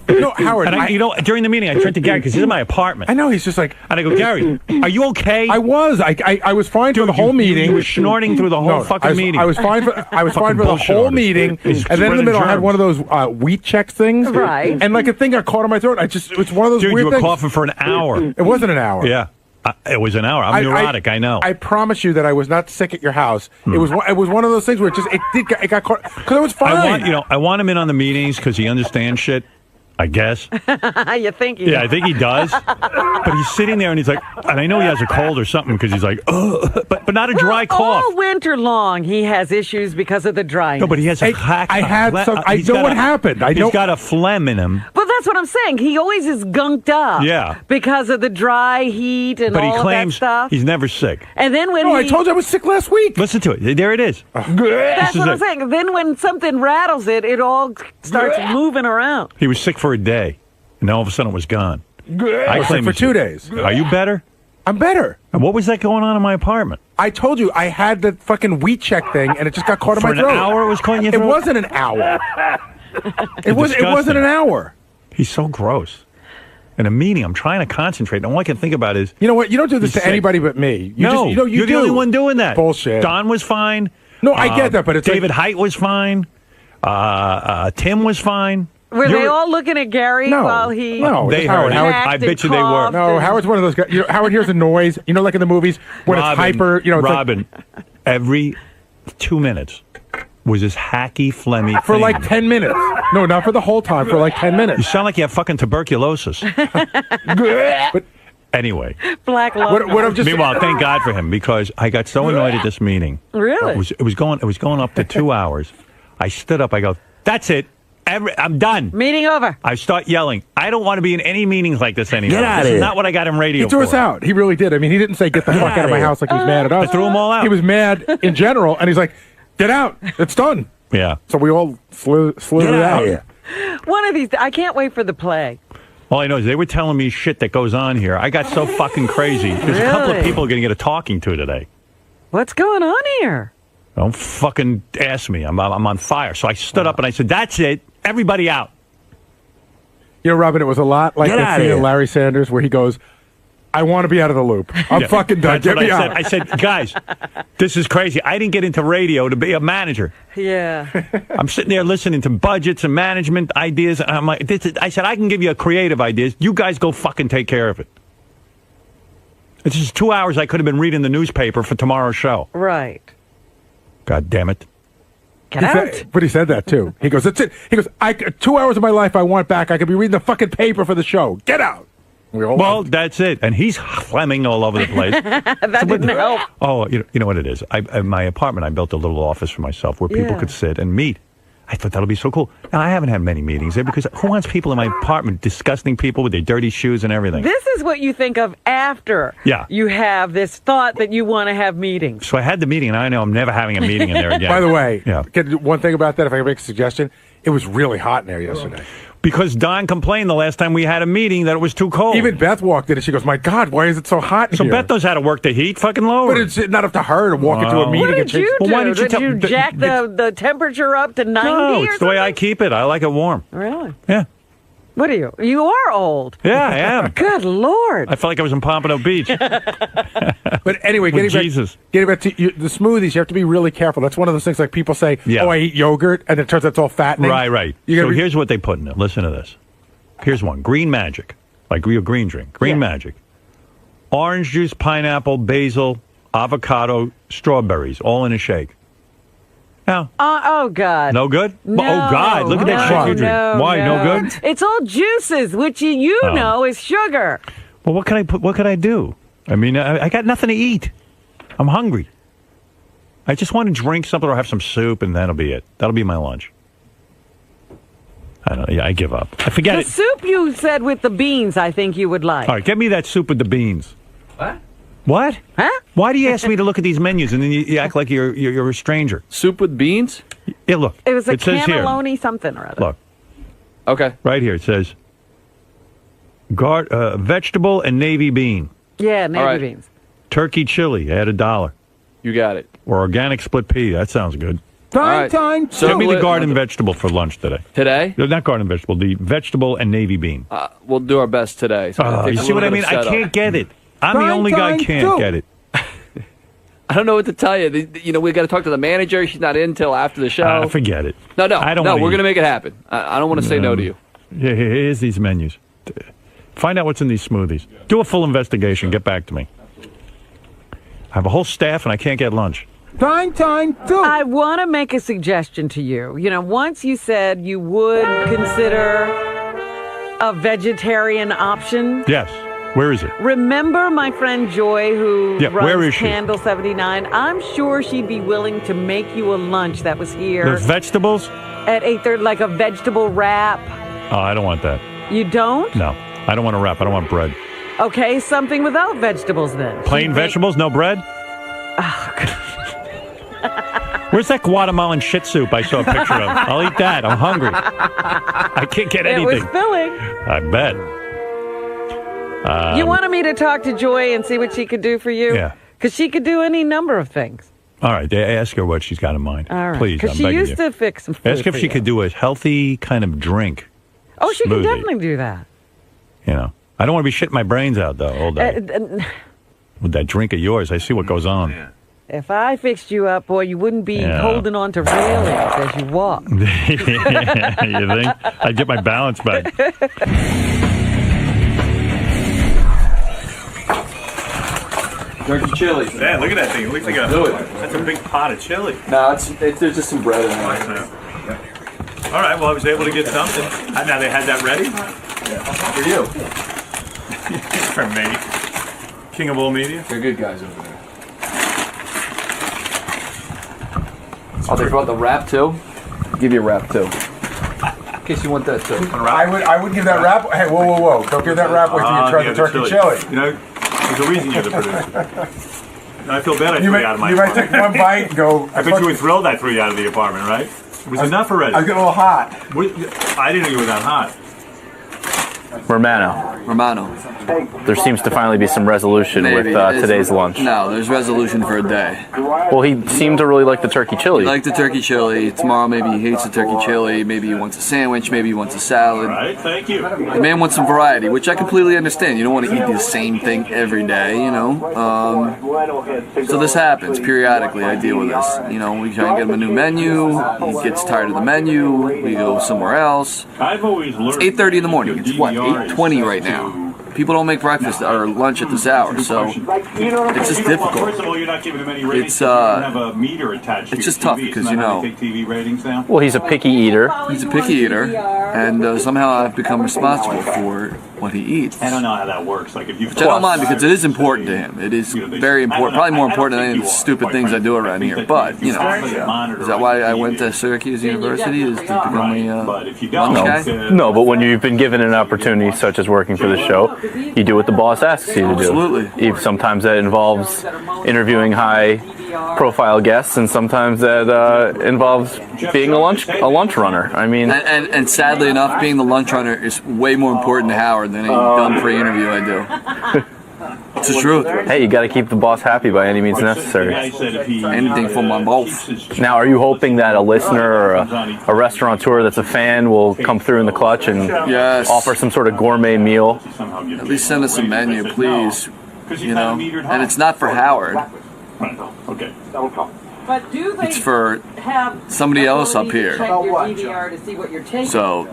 No, Howard. And during the meeting, I turned to Gary because he's in my apartment. I know. He's just like, and I go, Gary, are you okay? I was. I was fine for the whole meeting. You were snorting through the whole fucking meeting. I was fine for the whole meeting. And then in the middle, I had one of those wheat check things. Right. And like a thing got caught in my throat. It's one of those Dude, weird you were things. coughing for an hour. It wasn't an hour. Yeah. It was an hour. I'm neurotic. I know. I promise you that I was not sick at your house. It was one of those things where it got caught because I was fine. I want him in on the meetings because he understands shit. I guess. You think he Yeah, I think he does. But he's sitting there and he's like, and I know he has a cold or something because he's like, ugh, but not a dry cough. All winter long, he has issues because of the dryness. No, but he has a hack. I know what happened. He's got a phlegm in him. But that's what I'm saying. He always is gunked up. Yeah. Because of the dry heat and But he all claims of that stuff. he's never sick. And then when I told you I was sick last week. Listen to it. There it is. That's what I'm saying. Then when something rattles it, it all starts moving around. He was sick for a day, and all of a sudden it was gone. I was sick for 2 days. Are you better? I'm better. And what was that going on in my apartment? I told you I had the fucking wheat check thing, and it just got caught in my throat. For an hour, it was caught in your throat? It wasn't an hour. It wasn't an hour. He's so gross. In a meeting, I'm trying to concentrate, and all I can think about is... You know what? You don't do this he's to anybody but me. You you're the only one doing that. Bullshit. Don was fine. No, I get that, but it's David Height was fine. Tim was fine. Were they all looking at Gary while he... No, they heard. I bet you they were. No, Howard's one of those guys. Howard hears a noise, like in the movies, when it's hyper, it's Robin, every 2 minutes was this hacky, phlegmy for thing. like 10 minutes. No, not for the whole time, for like 10 minutes. You sound like you have fucking tuberculosis. But anyway. Black lung. Meanwhile, thank God for him, because I got so annoyed at this meeting. Really? It was going up to 2 hours. I stood up, I go, that's it. I'm done. Meeting over. I start yelling. I don't want to be in any meetings like this anymore. Get out of This here. is not what I got in radio He threw for. us out. He really did. I mean, he didn't say, get the fuck out of my house like he was mad at us. I threw them all out. He was mad in general, and he's like, get out. It's done. Yeah. So we all flew out. One of these, I can't wait for the play. All I know is they were telling me shit that goes on here. I got so fucking crazy. There's a couple of Really? people going to get a talking to today. What's going on here? Don't fucking ask me. I'm on fire. So I stood up and I said, that's it. Everybody out. Robin, it was a lot like Get the outta scene here. in Larry Sanders where he goes, I want to be out of the loop. I'm Yeah. fucking done. That's Get what me I out. said. I said, guys, this is crazy. I didn't get into radio to be a manager. Yeah. I'm sitting there listening to budgets and management ideas. And I'm like, I said, I can give you a creative ideas. You guys go fucking take care of it. It's just 2 hours I could have been reading the newspaper for tomorrow's show. Right. God damn it. Get out. But he said that too. He goes, that's it. He goes, 2 hours of my life I want back. I could be reading the fucking paper for the show. Get out. Well, that's it. And he's phlegming all over the place. That didn't help. Oh, you know what it is? In my apartment, I built a little office for myself where people Yeah. could sit and meet. I thought that'll be so cool. Now, I haven't had many meetings there because who wants people in my apartment, disgusting people with their dirty shoes and everything? This is what you think of after you have this thought that you want to have meetings. So I had the meeting, and I know I'm never having a meeting in there again. By the way, Yeah. one thing about that, if I can make a suggestion, it was really hot in there yesterday. Because Don complained the last time we had a meeting that it was too cold. Even Beth walked in and she goes, my God, why is it so hot in So here? Beth knows how to work the heat. Fucking lower. But it's not up to her to walk into a meeting What and did change. you do? Well, why didn't you did you tell- jack the temperature up to 90 No, or it's the way I something? keep it. I like it warm. Really? Yeah. What are you? You are old. Yeah, I am. Good Lord. I felt like I was in Pompano Beach. But anyway, With getting Jesus. back to the smoothies, you have to be really careful. That's one of those things like people say, Yeah. oh, I eat yogurt, and it turns out it's all fattening. Right. So here's what they put in it. Listen to this. Here's one. Green Magic. Like real green drink. Green Magic. Orange juice, pineapple, basil, avocado, strawberries, all in a shake. Now, Oh, God. no good? No, Oh, God. Look at that shit you drink. Why? No good? It's all juices, which you Oh. know is sugar. Well, what can I put? What could I do? I mean, I got nothing to eat. I'm hungry. I just want to drink something or have some soup, and that'll be it. That'll be my lunch. I don't know. Yeah, I give up. I forget The it. soup you said with the beans, I think you would like. All right, get me that soup with the beans. What? What? Huh? Why do you ask me to look at these menus and then you act like you're a stranger? Soup with beans? Yeah, look. It was a it says here. cannelloni something or other. Look, Okay. right here it says vegetable and navy bean. Yeah, navy All right. beans. Turkey chili, add $1. You got it. Or organic split pea. That sounds good. All right. So Give me the garden vegetable for lunch today. Today? No, not garden vegetable, the vegetable and navy bean. We'll do our best today. So it You takes a see what I little mean? bit of I setup. can't get it. I'm the only guy who can't get it. I don't know what to tell you. We got to talk to the manager. She's not in till after the show. Forget it. No, I don't no. wanna We're eat. going to make it happen. I don't want to say no to you. Yeah, here's these menus. Find out what's in these smoothies. Do a full investigation. Get back to me. I have a whole staff and I can't get lunch. I want to make a suggestion to you. Once you said you would consider a vegetarian option. Yes. Where is it? Remember my friend Joy who Yeah, where runs is she? Candle 79? I'm sure she'd be willing to make you a lunch that was here There's vegetables? at 8:30, like a vegetable wrap. Oh, I don't want that. You don't? No. I don't want a wrap. I don't want bread. Okay, something without vegetables then. Plain vegetables, no bread? Where's that Guatemalan shit soup I saw a picture of? I'll eat that. I'm hungry. I can't get anything. It was filling. I bet. You wanted me to talk to Joy and see what she could do for you? Yeah. Because she could do any number of things. All right, ask her what she's got in mind. All right. Please, Because I'm she begging used you. to fix some food Ask if for she you. could do a healthy kind of drink. Oh, she can smoothie. definitely do that. I don't want to be shitting my brains out, though, all day. With that drink of yours, I see what goes on. If I fixed you up, boy, you wouldn't be holding on to railings as you walk. You think? I'd get my balance back. Turkey chili. Man, look at that thing. It looks like that's a big pot of chili. No, there's just some bread in there. All right, well, I was able to get something. Now they had that ready? For you. For me. King of all media. They're good guys over there. Oh, they brought the wrap too? I'll give you a wrap too. In case you want that too. I would give that wrap. Hey, whoa! Don't give that wrap away till you try the turkey chili. There's a reason you're the producer. I feel bad I threw you out of my You might apartment. take one bite and go. I bet you were thrilled I threw you out of the apartment, right? It was enough already. I was getting a little hot. I didn't know you were that hot. Romano. There seems to finally be some resolution with today's lunch. No, there's resolution for a day. Well, he seemed to really like the turkey chili. He liked the turkey chili. Tomorrow maybe he hates the turkey chili. Maybe he wants a sandwich. Maybe he wants a salad. Right, thank you. The man wants some variety, which I completely understand. You don't want to eat the same thing every day, So this happens periodically. I deal with this. We try and get him a new menu. He gets tired of the menu. We go somewhere else. I've always learned. It's 8:30 in the morning. It's what, 8:20 right now. People don't make breakfast or lunch at this hour, so it's just difficult. First of all, you're not giving him any ratings. It's You don't have a meter attached to it's just your tough TV. because Isn't that how they take TV ratings now? Well, he's a picky eater. He's a picky eater, and somehow I've become responsible for what he eats. I don't know how that works. Like if you. Which I don't mind because it is important to him. It is very important, probably more important than any of the stupid things I do around here. But is that why I went to Syracuse University? Is to become a lunch guy? No, but when you've been given an opportunity such as working for the show, you do what the boss asks you to do. Absolutely. Sometimes that involves interviewing high-profile guests, and sometimes that involves being a lunch runner. I mean, and sadly enough, being the lunch runner is way more important to Howard than any dumb pre-interview I do. It's the truth. Hey, you got to keep the boss happy by any means necessary. Anything for my boss. Now, are you hoping that a listener or a restaurateur that's a fan will come through in the clutch and offer some sort of gourmet meal? At least send us a menu, please. And it's not for Howard. Okay. But do they It's for have somebody else up here. check your DVR to see what you're taking? So,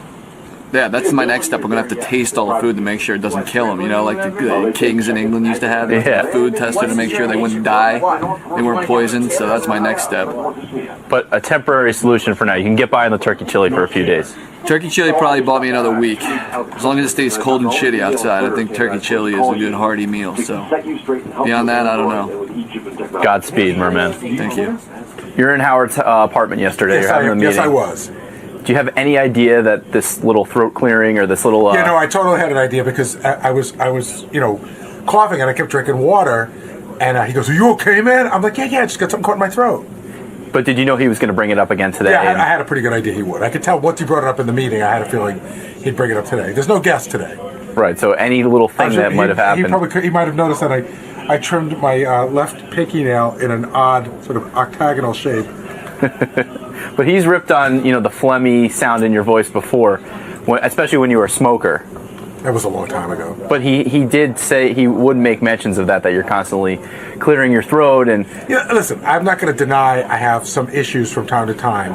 yeah, that's my next step. We're going to have to taste all the food to make sure it doesn't kill them. Like the kings in England used to have a food tester to make sure they wouldn't die. They weren't poisoned, so that's my next step. But a temporary solution for now. You can get by on the turkey chili for a few days. Turkey chili probably bought me another week. As long as it stays cold and shitty outside, I think turkey chili is a good hearty meal. So, beyond that, I don't know. Godspeed, merman. Thank you. You're in Howard's apartment yesterday. You're having a meeting. Yes, I was. Do you have any idea that this little throat clearing or this little? Yeah, no, I totally had an idea because I was, coughing and I kept drinking water, and he goes, "Are you okay, man?" I'm like, "Yeah, I just got something caught in my throat." But did you know he was going to bring it up again today? Yeah, I had a pretty good idea he would. I could tell once he brought it up in the meeting. I had a feeling he'd bring it up today. There's no guest today. Right. So any little thing that might have happened. He might have noticed that I trimmed my left pinky nail in an odd sort of octagonal shape. But he's ripped on, the phlegmy sound in your voice before, especially when you were a smoker. That was a long time ago. But he did say he would make mentions of that you're constantly clearing your throat and. Yeah, listen, I'm not going to deny I have some issues from time to time.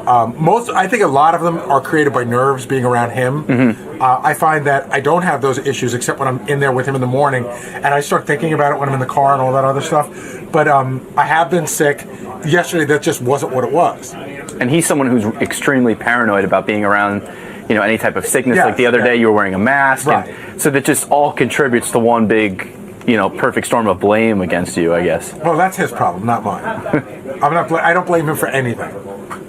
I think a lot of them are created by nerves being around him. Mm-hmm. I find that I don't have those issues except when I'm in there with him in the morning, and I start thinking about it when I'm in the car and all that other stuff. But I have been sick. Yesterday, that just wasn't what it was. And he's someone who's extremely paranoid about being around, any type of sickness. Yes, like the other day, you were wearing a mask. Right. And so that just all contributes to one big, perfect storm of blame against you, I guess. Well, that's his problem, not mine. I don't blame him for anything.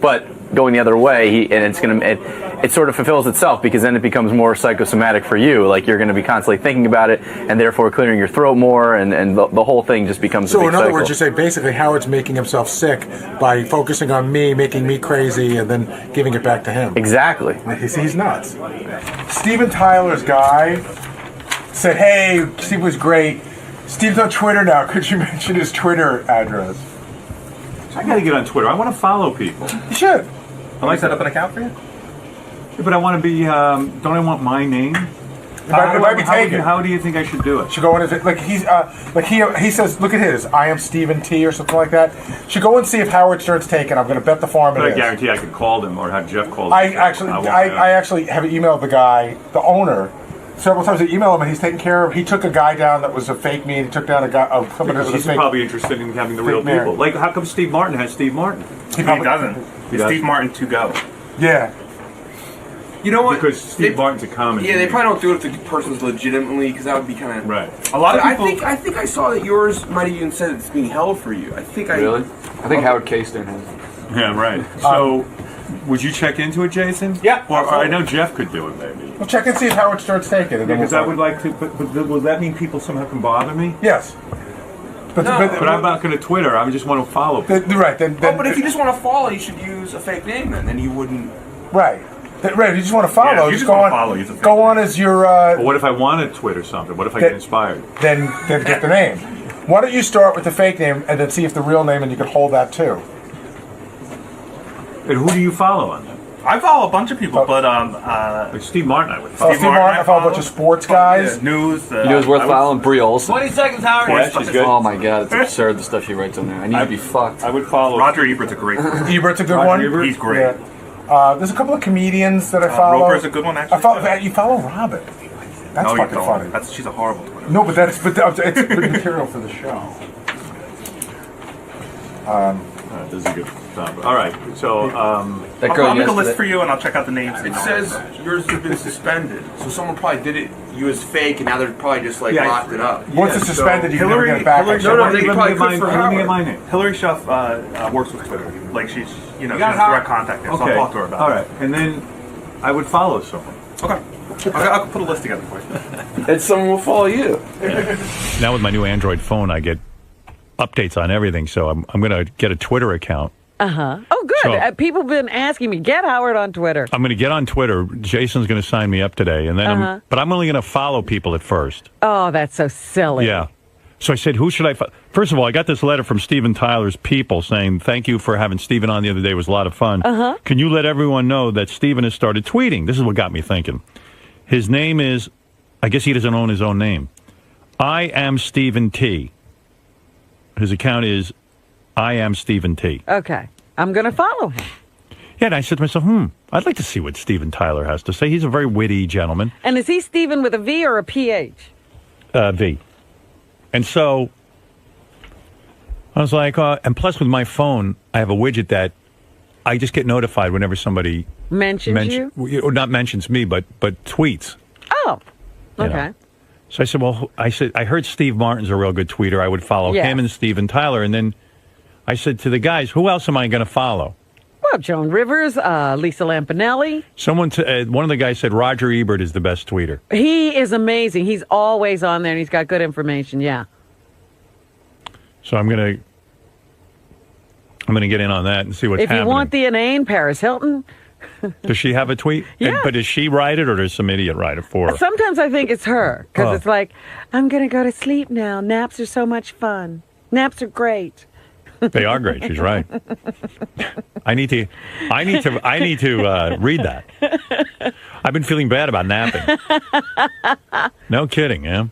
But going the other way, it sort of fulfills itself, because then it becomes more psychosomatic for you. Like you're going to be constantly thinking about it, and therefore clearing your throat more, and the whole thing just becomes. So a big in other cycle. words, you say basically Howard's making himself sick by focusing on me, making me crazy, and then giving it back to him. Exactly. He's nuts. Steven Tyler's guy said, "Hey, Steve was great. Steve's on Twitter now. Could you mention his Twitter address?" I got to get on Twitter. I want to follow people. You should. I like set up an account for you. Yeah, but I want to be. Don't I want my name? It might be taken. How do you think I should do it? Should go on his he says, look at his. I am Stephen T or something like that. Should go and see if Howard Stern's taken. I'm going to bet the farm But it I is. guarantee I could call them or have Jeff call them. I actually have emailed the guy, the owner, several times. I emailed him, and he's taken care of. He took a guy down that was a fake me, and he took down a guy. Somebody that was He's a fake. probably interested in having the real mayor. people. Like, how come Steve Martin has Steve Martin? He doesn't. Steve Martin to go. Yeah. You know what? Because Steve Martin's a comedy. Yeah, they probably don't do it if the person's legitimately, because that would be kind of right. A lot of people. I think I saw that yours might have even said it's being held for you. I think Really? I think Howard K. Stern has it. Yeah, right. So, would you check into it, Jason? Yeah. Or I know Jeff could do it, maybe. Well, check and see if Howard Stern's taken. Because I would like to. But will that mean people somehow can bother me? Yes. But I'm not going to Twitter. I just want to follow people. Right. Then, but if you just want to follow, you should use a fake name then you wouldn't. Right. Right, if you just want to follow, Yeah, if you just just go want on. to follow, Go on as your. But what if I want to Twitter something? What if I get inspired? Then get the name. Why don't you start with the fake name and then see if the real name, and you can hold that too. And who do you follow on that? I follow a bunch of people, but like Steve Martin, I would. Steve Martin, I follow a bunch of sports guys. Yeah, news. You know who's worth following? Brie Olson. 20 seconds, Howard. Yeah, she's good. Oh my god, it's absurd the stuff she writes on there. I need to be fucked. I would follow. Roger Ebert's a great one. Ebert's a good Roger one. Ebert? He's great. Yeah. There's a couple of comedians that I follow. Roper's a good one, actually. You follow Robin. That's No, you fucking don't. funny. She's a horrible Twitter. No, but it's good material for the show. This is a good topic. All right, so I'll make a list for you, and I'll check out the names. It says yours has been suspended, so someone probably did it. You as fake, and now they're probably just locked it up. Once it's suspended, you can never get it back. They probably could for let me get my Howard. name. Hillary Schuff works with Twitter. Like she has direct contact there, so Okay. I'll talk to her about it. All right, and then I would follow someone. Okay. I'll put a list together for you. And someone will follow you. Now with my new Android phone, I get updates on everything. So I'm going to get a Twitter account. Oh, good. So- People have been asking me, get Howard on Twitter. I'm going to get on Twitter. Jason's going to sign me up today, and then but I'm only going to follow people at first. Oh, that's so silly. Yeah. So I said, who should I follow? First of all, I got this letter from Steven Tyler's people saying, thank you for having Steven on the other day. It was a lot of fun. Can you let everyone know that Steven has started tweeting? This is what got me thinking. His name is, I guess he doesn't own his own name. I am Stephen T. His account is I am Stephen T. Okay. I'm going to follow him. Yeah, and I said to myself, I'd like to see what Steven Tyler has to say. He's a very witty gentleman. And is he Stephen with a V or a PH? V. And so I was like, and plus with my phone, I have a widget that I just get notified whenever somebody Mentions you? or not mentions me, but tweets. Oh, You okay. know. So I said, I heard Steve Martin's a real good tweeter. I would follow him and Steven Tyler. And then I said to the guys, who else am I going to follow? Well, Joan Rivers, Lisa Lampanelli. One of the guys said Roger Ebert is the best tweeter. He is amazing. He's always on there, and he's got good information, yeah. So I'm going to get in on that and see what's happening. If you want the inane, Paris Hilton, Does she have a tweet? Yeah. But does she write it or does some idiot write it for her? Sometimes I think it's her because it's like, I'm going to go to sleep now. Naps are so much fun. Naps are great. They are great. She's right. I need to read that. I've been feeling bad about napping. No kidding, yeah.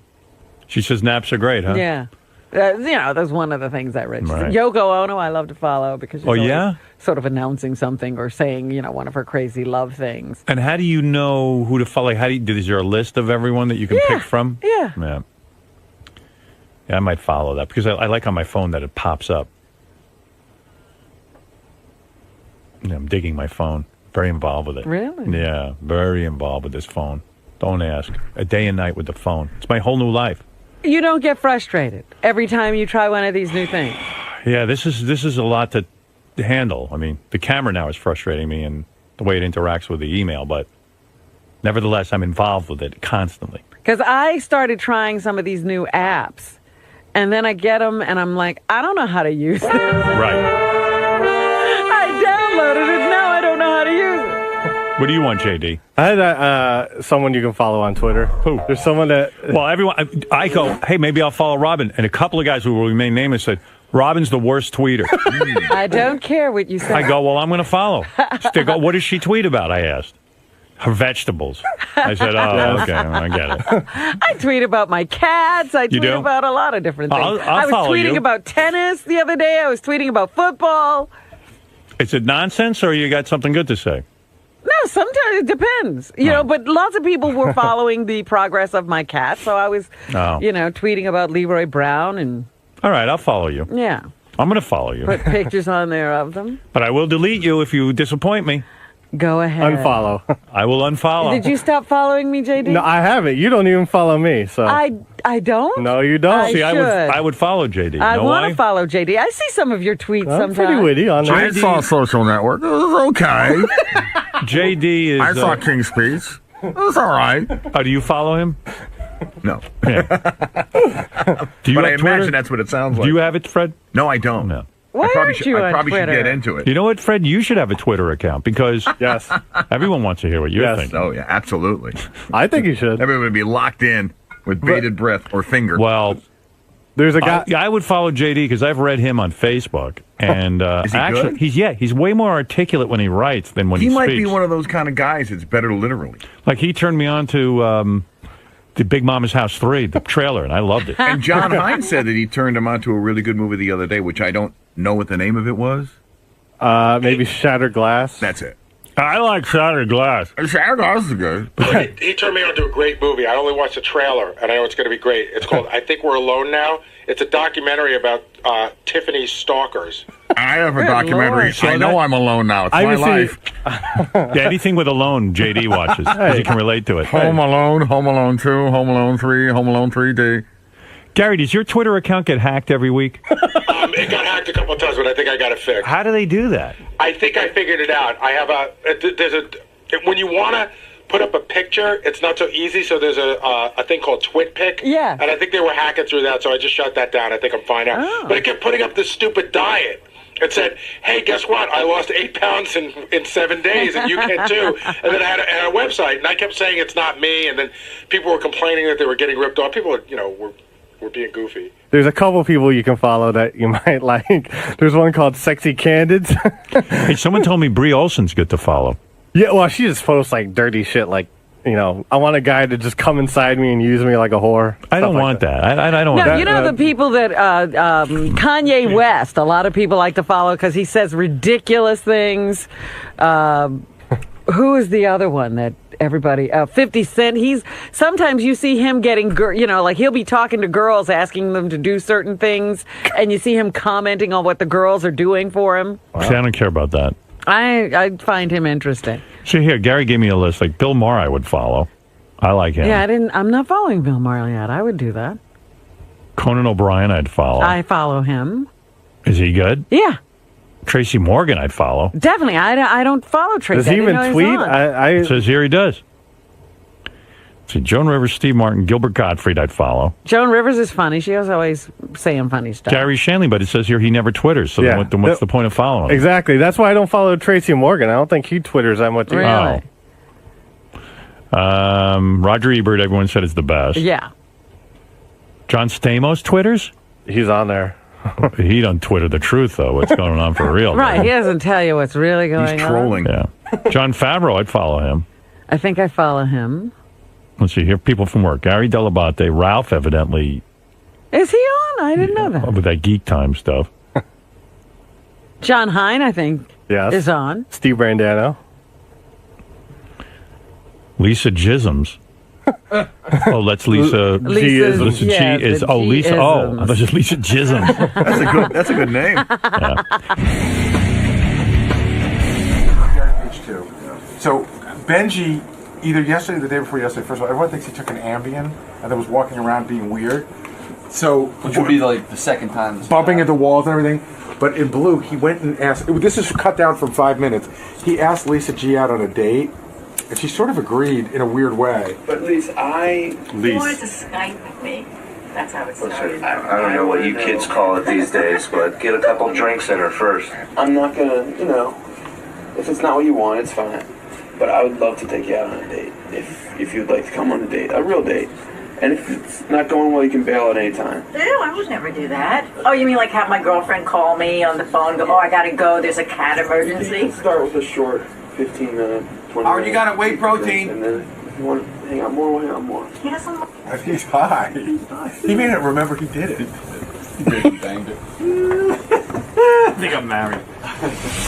She says naps are great, huh? Yeah. That's one of the things I read. Right. Yoko Ono, I love to follow because she's yeah? sort of announcing something or saying, one of her crazy love things. And how do you know who to follow? Is there a list of everyone that you can pick from? Yeah. Yeah, I might follow that because I like on my phone that it pops up. Yeah, I'm digging my phone. Very involved with it. Really? Yeah, very involved with this phone. Don't ask. A day and night with the phone. It's my whole new life. You don't get frustrated every time you try one of these new things. Yeah, this is a lot to handle. I mean, the camera now is frustrating me and the way it interacts with the email, but nevertheless, I'm involved with it constantly. Because I started trying some of these new apps, and then I get them, and I'm like, I don't know how to use it. Right. I downloaded it, now I don't know how to use it. What do you want, JD? I had someone you can follow on Twitter. Who? There's someone that... Well, everyone... I go, hey, maybe I'll follow Robin. And a couple of guys who will remain nameless said, Robin's the worst tweeter. I don't care what you say. I go, well, I'm going to follow. They go, what does she tweet about? I asked. Her vegetables. I said, oh, okay, I get it. I tweet about my cats. I tweet about a lot of different things. I'll I was follow tweeting you. about tennis the other day. I was tweeting about football. Is it nonsense or you got something good to say? No, sometimes it depends. But lots of people were following the progress of my cat. So I was, tweeting about Leroy Brown and... All right, I'll follow you. Yeah. I'm going to follow you. Put pictures on there of them. But I will delete you if you disappoint me. Go ahead. Unfollow. I will unfollow. Did you stop following me, JD? No, I haven't. You don't even follow me, so... I don't? No, you don't. See, I would follow JD. I want to follow JD. I see some of your tweets sometimes. Pretty witty on there. I saw Social Network. It was okay. JD is... I saw King's Speech. It was all right. Oh, do you follow him? No. Yeah. Do you but have I Twitter? imagine that's what it sounds like. Do you have it, Fred? No, I don't. No. Why I probably aren't you on should Twitter? get into it. You know what, Fred? You should have a Twitter account because yes, everyone wants to hear what you're thinking. Oh, yeah, absolutely. I think you should. Everyone would be locked in with bated breath or finger. Well, there's a guy. I would follow JD because I've read him on Facebook, and Is he actually, good? he's way more articulate when he writes than when he he speaks. might be one of those kind of guys that's better literally. Like he turned me on to the Big Mama's House 3, the trailer, and I loved it. And John Hines said that he turned him on to a really good movie the other day, which I don't know what the name of it was. Maybe Shattered Glass. That's it. I like Shattered Glass. Shattered Glass is good. He turned me on to a great movie. I only watched the trailer, and I know it's going to be great. It's called I Think We're Alone Now. It's a documentary about Tiffany's stalkers. I have a documentary. I know I'm alone now. It's my life. Yeah, anything with alone, JD watches because he can relate to it. Home Alone, Home Alone 2, Home Alone 3, Home Alone 3D. Gary, does your Twitter account get hacked every week? It got hacked a couple of times, but I think I got it fixed. How do they do that? I think I figured it out. I have when you want to put up a picture, it's not so easy. So there's a thing called TwitPic. Yeah. And I think they were hacking through that, so I just shut that down. I think I'm fine now. Oh. But it kept putting up this stupid diet. It said, hey, guess what? I lost 8 pounds in 7 days, and you can too. And then I had a website, and I kept saying it's not me. And then people were complaining that they were getting ripped off. People, were being goofy. There's a couple people you can follow that you might like. There's one called Sexy Candids. Hey, someone told me Brie Olson's good to follow. Yeah, well, she just posts like dirty shit like, I want a guy to just come inside me and use me like a whore. I don't want that. I don't want that. The people that Kanye West, a lot of people like to follow because he says ridiculous things. Who is the other one that everybody 50 Cent? Sometimes you see him getting like he'll be talking to girls asking them to do certain things and you see him commenting on what the girls are doing for him. Wow. See, I don't care about that. I find him interesting. See here, Gary gave me a list. Like Bill Maher I would follow. I like him. Yeah, I'm not following Bill Maher yet. I would do that. Conan O'Brien I'd follow. I follow him. Is he good? Yeah. Tracy Morgan I'd follow. Definitely. I don't follow Tracy. Does he even tweet? It says here he does. See, Joan Rivers, Steve Martin, Gilbert Gottfried I'd follow. Joan Rivers is funny. She was always saying funny stuff. Gary Shanley, but it says here he never Twitters. So Yeah. then what's the point of following him? Exactly. That's why I don't follow Tracy Morgan. I don't think he Twitters that much. Really? Roger Ebert, everyone said is the best. Yeah. John Stamos Twitters? He's on there. He don't Twitter the truth, though. What's going on for real? Right. He doesn't tell you what's really going on. Yeah. John Favreau, I'd follow him. I think I follow him. Let's see here. People from work. Gary Delabate. Ralph, evidently. Is he on? I didn't know that. With that Geek Time stuff. John Hine, I think, is on. Steve Brandano. Lisa Jisms. Oh, that's Lisa. Lisa G is. Oh, Lisa. Oh, I thought it was Lisa Jism. That's a good name. Page 2. So Benji, either yesterday or the day before yesterday, first of all, everyone thinks he took an Ambien and then was walking around being weird. So Which would be like the second time. bumping into walls and everything. But in Blue, he went and asked. This is cut down from 5 minutes. He asked Lisa G out on a date, and she sort of agreed in a weird way. But at least He wanted to Skype with me. That's how it started. I don't know what you kids call it these days, but get a couple drinks in her first. I'm not gonna, if it's not what you want, it's fine. But I would love to take you out on a date if you'd like to come on a date, a real date. And if it's not going well, you can bail at any time. Ew, I would never do that. Oh, you mean like have my girlfriend call me on the phone, go, oh, I gotta go, there's a cat emergency? Let's start with a short 15-minute, 20-minute. You got it, whey protein. And then if you want to hang out more, we'll hang out more. He doesn't. He's high. He made it remember he did it. He did, banged it. I think I'm married.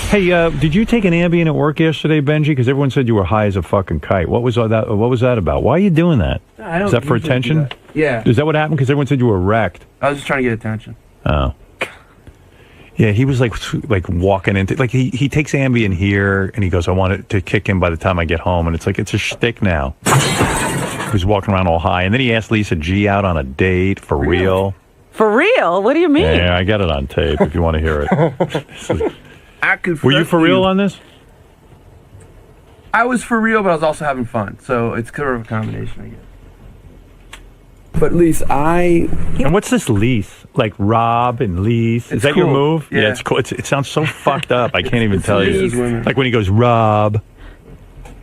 Hey, did you take an Ambien at work yesterday, Benji? Because everyone said you were high as a fucking kite. What was that? What was that about? Why are you doing that? I don't Is that for usually do attention? that. Yeah. Is that what happened? Because everyone said you were wrecked. I was just trying to get attention. Oh. Yeah, he was like walking into he takes Ambien here and he goes, I want it to kick in by the time I get home, and it's like it's a shtick now. He was walking around all high, and then he asked Lisa G out on a date for real. For real? What do you mean? Yeah, I got it on tape if you want to hear it. I could. Were you for real on this? I was for real, but I was also having fun. So it's kind of a combination, I guess. But Lise, And what's this lease? Like Rob and lease? Is It's that your cool. move? Yeah. It's cool. It sounds so fucked up. I can't even It's tell you. lease. Like when he goes, Rob.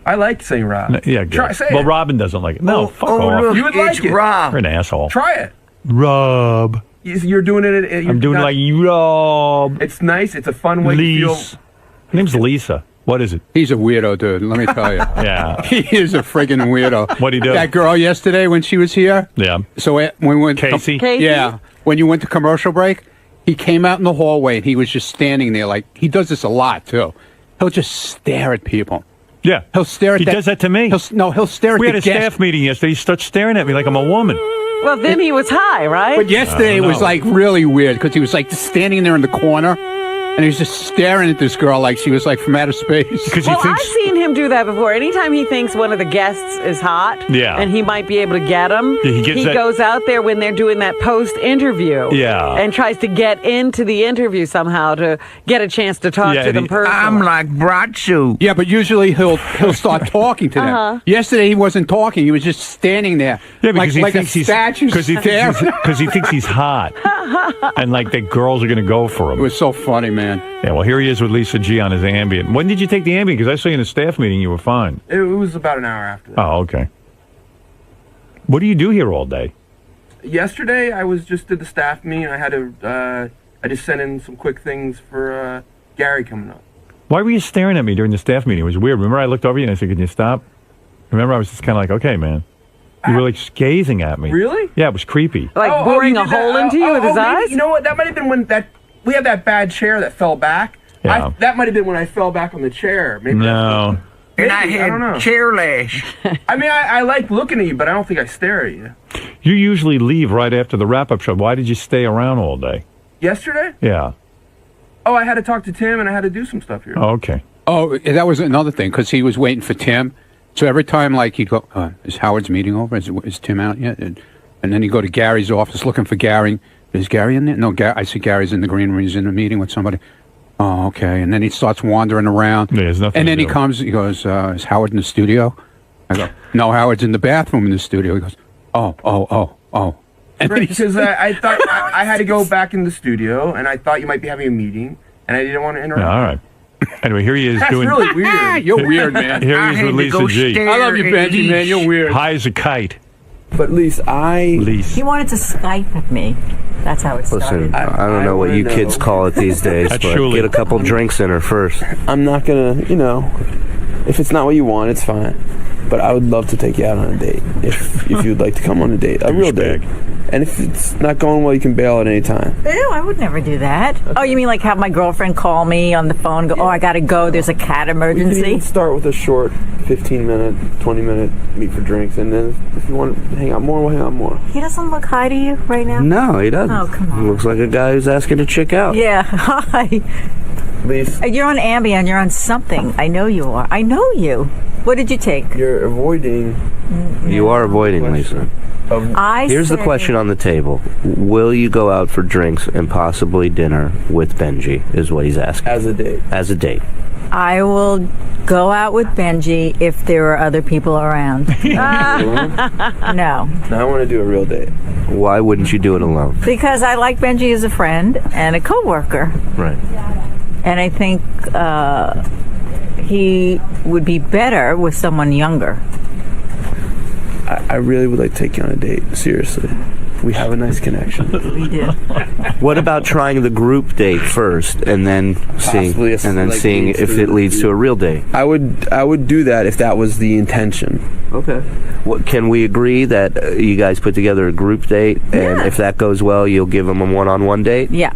I like saying Rob. No, yeah, good. Try, say Well, it. Robin doesn't like it. No, fuck off. Look, you would like it. You're an asshole. Try it. Rob. You're doing it. I'm doing like Rob. It's nice. It's a fun way to Lease. feel. Her name's Lisa. What is it? He's a weirdo, dude. Let me tell you. Yeah. He is a friggin' weirdo. What'd he do? That girl yesterday when she was here. Yeah. So when we went Casey? Yeah. When you went to commercial break, he came out in the hallway and he was just standing there like he does this a lot too. He'll just stare at people. Yeah. He'll stare at He does that to me. He'll stare at We the had a guest. staff meeting yesterday. He starts staring at me like I'm a woman. Well, then he was high, right? But yesterday it was like really weird because he was like just standing there in the corner and he was just staring at this girl like she was like from outer space. Well, I've seen him do that before. Anytime he thinks one of the guests is hot, Yeah. and he might be able to get him, Yeah, he gets that- goes out there when they're doing that post-interview, Yeah. and tries to get into the interview somehow to get a chance to talk to them personally. like Brachu. Yeah, but usually he'll start talking to them. Uh-huh. Yesterday he wasn't talking; he was just standing there, Yeah, because he like thinks a he's statue. because he thinks he's hot, and like the girls are gonna go for him. It was so funny, man. Yeah, well, here he is with Lisa G on his Ambien. When did you take the Ambien? Because I saw you in a staff meeting. You were fine. It was about an hour after that. Oh, okay. What do you do here all day? Yesterday, I was just at the staff meeting. I had to. I just sent in some quick things for Gary coming up. Why were you staring at me during the staff meeting? It was weird. Remember, I looked over you and I said, "Can you stop?" Remember, I was just kind of like, "Okay, man." You were like gazing at me. Really? Yeah, it was creepy. Like boring you a did that? hole into you with his maybe- eyes? You know what? That might have been when we had that bad chair that fell back. Yeah. That might have been when I fell back on the chair. Maybe No. Maybe, I don't know. chair lash. I mean, I like looking at you, but I don't think I stare at you. You usually leave right after the wrap-up show. Why did you stay around all day? Yesterday? Yeah. Oh, I had to talk to Tim and I had to do some stuff here. Oh, okay. Oh, that was another thing because he was waiting for Tim. So every time, like he'd go, "Is Howard's meeting over? Is Tim out yet?" And then he'd go to Gary's office looking for Gary. Is Gary in there? No, I see Gary's in the green room. He's in a meeting with somebody. Oh, okay. And then he starts wandering around. Yeah, there's nothing and to then he do. comes. He goes, "Is Howard in the studio?" I go, no, Howard's in the bathroom in the studio. He goes, oh. And Right, because I thought I had to go back in the studio, and I thought you might be having a meeting, and I didn't want to interrupt. Yeah, all right. Anyway, here he is That's doing. really weird. You're weird, man. Here he is with Lisa G. I love you, Benji, man. You're weird. High as a kite. But Lisa, He wanted to Skype with me. That's how it started. Listen, I don't know what you kids call it these days, That's but truly- get a couple drinks in her first. I'm not gonna, if it's not what you want, it's fine. But I would love to take you out on a date if you'd like to come on a date, a real date. And if it's not going well, you can bail at any time. Ew, I would never do that. Oh, you mean like have my girlfriend call me on the phone, go, oh, I gotta go, there's a cat We can emergency? even start with a short 15-minute, 20-minute meet for drinks, and then if you want to hang out more, we'll hang out more. He doesn't look high to you right now? No, he doesn't. Oh, come on. He looks like a guy who's asking to check out. Yeah, hi. Lisa, You're on Ambien, you're on something. I know you are. I know you. What did you take? you're avoiding. You are avoiding, Lisa. Here's the said- question on the table. Will you go out for drinks and possibly dinner with Benji, is what he's asking. As a date. As a date. I will go out with Benji if there are other people around. No. Now I want to do a real date. Why wouldn't you do it alone? Because I like Benji as a friend and a coworker. Right. And I think he would be better with someone younger. I really would like to take you on a date, seriously. We have a nice connection. We do. What about trying the group date first and then seeing if it leads to a real date? I would do that if that was the intention. Okay. What, can we agree that you guys put together a group date, and if that goes well, you'll give them a one-on-one date? Yeah.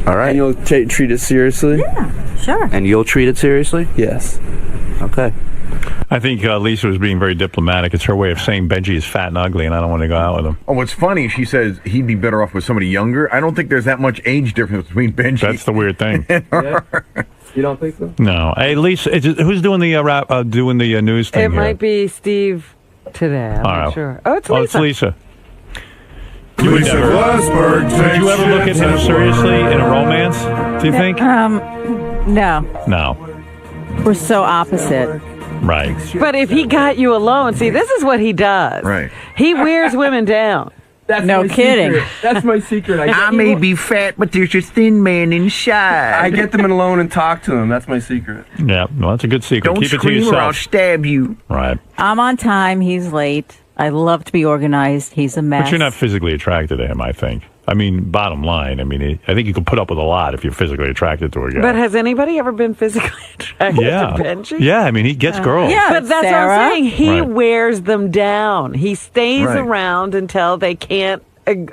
All right. And you'll treat it seriously? Yeah, sure. And you'll treat it seriously? Yes. Okay. I think Lisa was being very diplomatic. It's her way of saying Benji is fat and ugly, and I don't want to go out with him. Oh, what's funny, she says he'd be better off with somebody younger. I don't think there's that much age difference between Benji. That's the weird thing. You don't think so? No. Hey, Lisa, who's doing the news thing It here? might be Steve today. I'm All not right. sure. Oh, it's Lisa. It's Lisa. Would you ever look at him seriously in a romance, do you think? No. No. We're so opposite. Right. But if he got you alone, see, this is what he does. Right. He wears women down. That's No my kidding. secret. That's my secret. I may be fat, but there's a thin man inside. I get them alone and talk to them. That's my secret. Yeah, well, that's a good secret. Don't Keep it to scream or I'll yourself. stab you. Right. I'm on time. He's late. I love to be organized. He's a mess. But you're not physically attracted to him, I think. I mean, bottom line, I think you can put up with a lot if you're physically attracted to a guy. But has anybody ever been physically attracted yeah. to Benji? Yeah, I mean, he gets girls. Yeah, But that's Sarah. what I'm saying. He Right. wears them down. He stays Right. around until they can't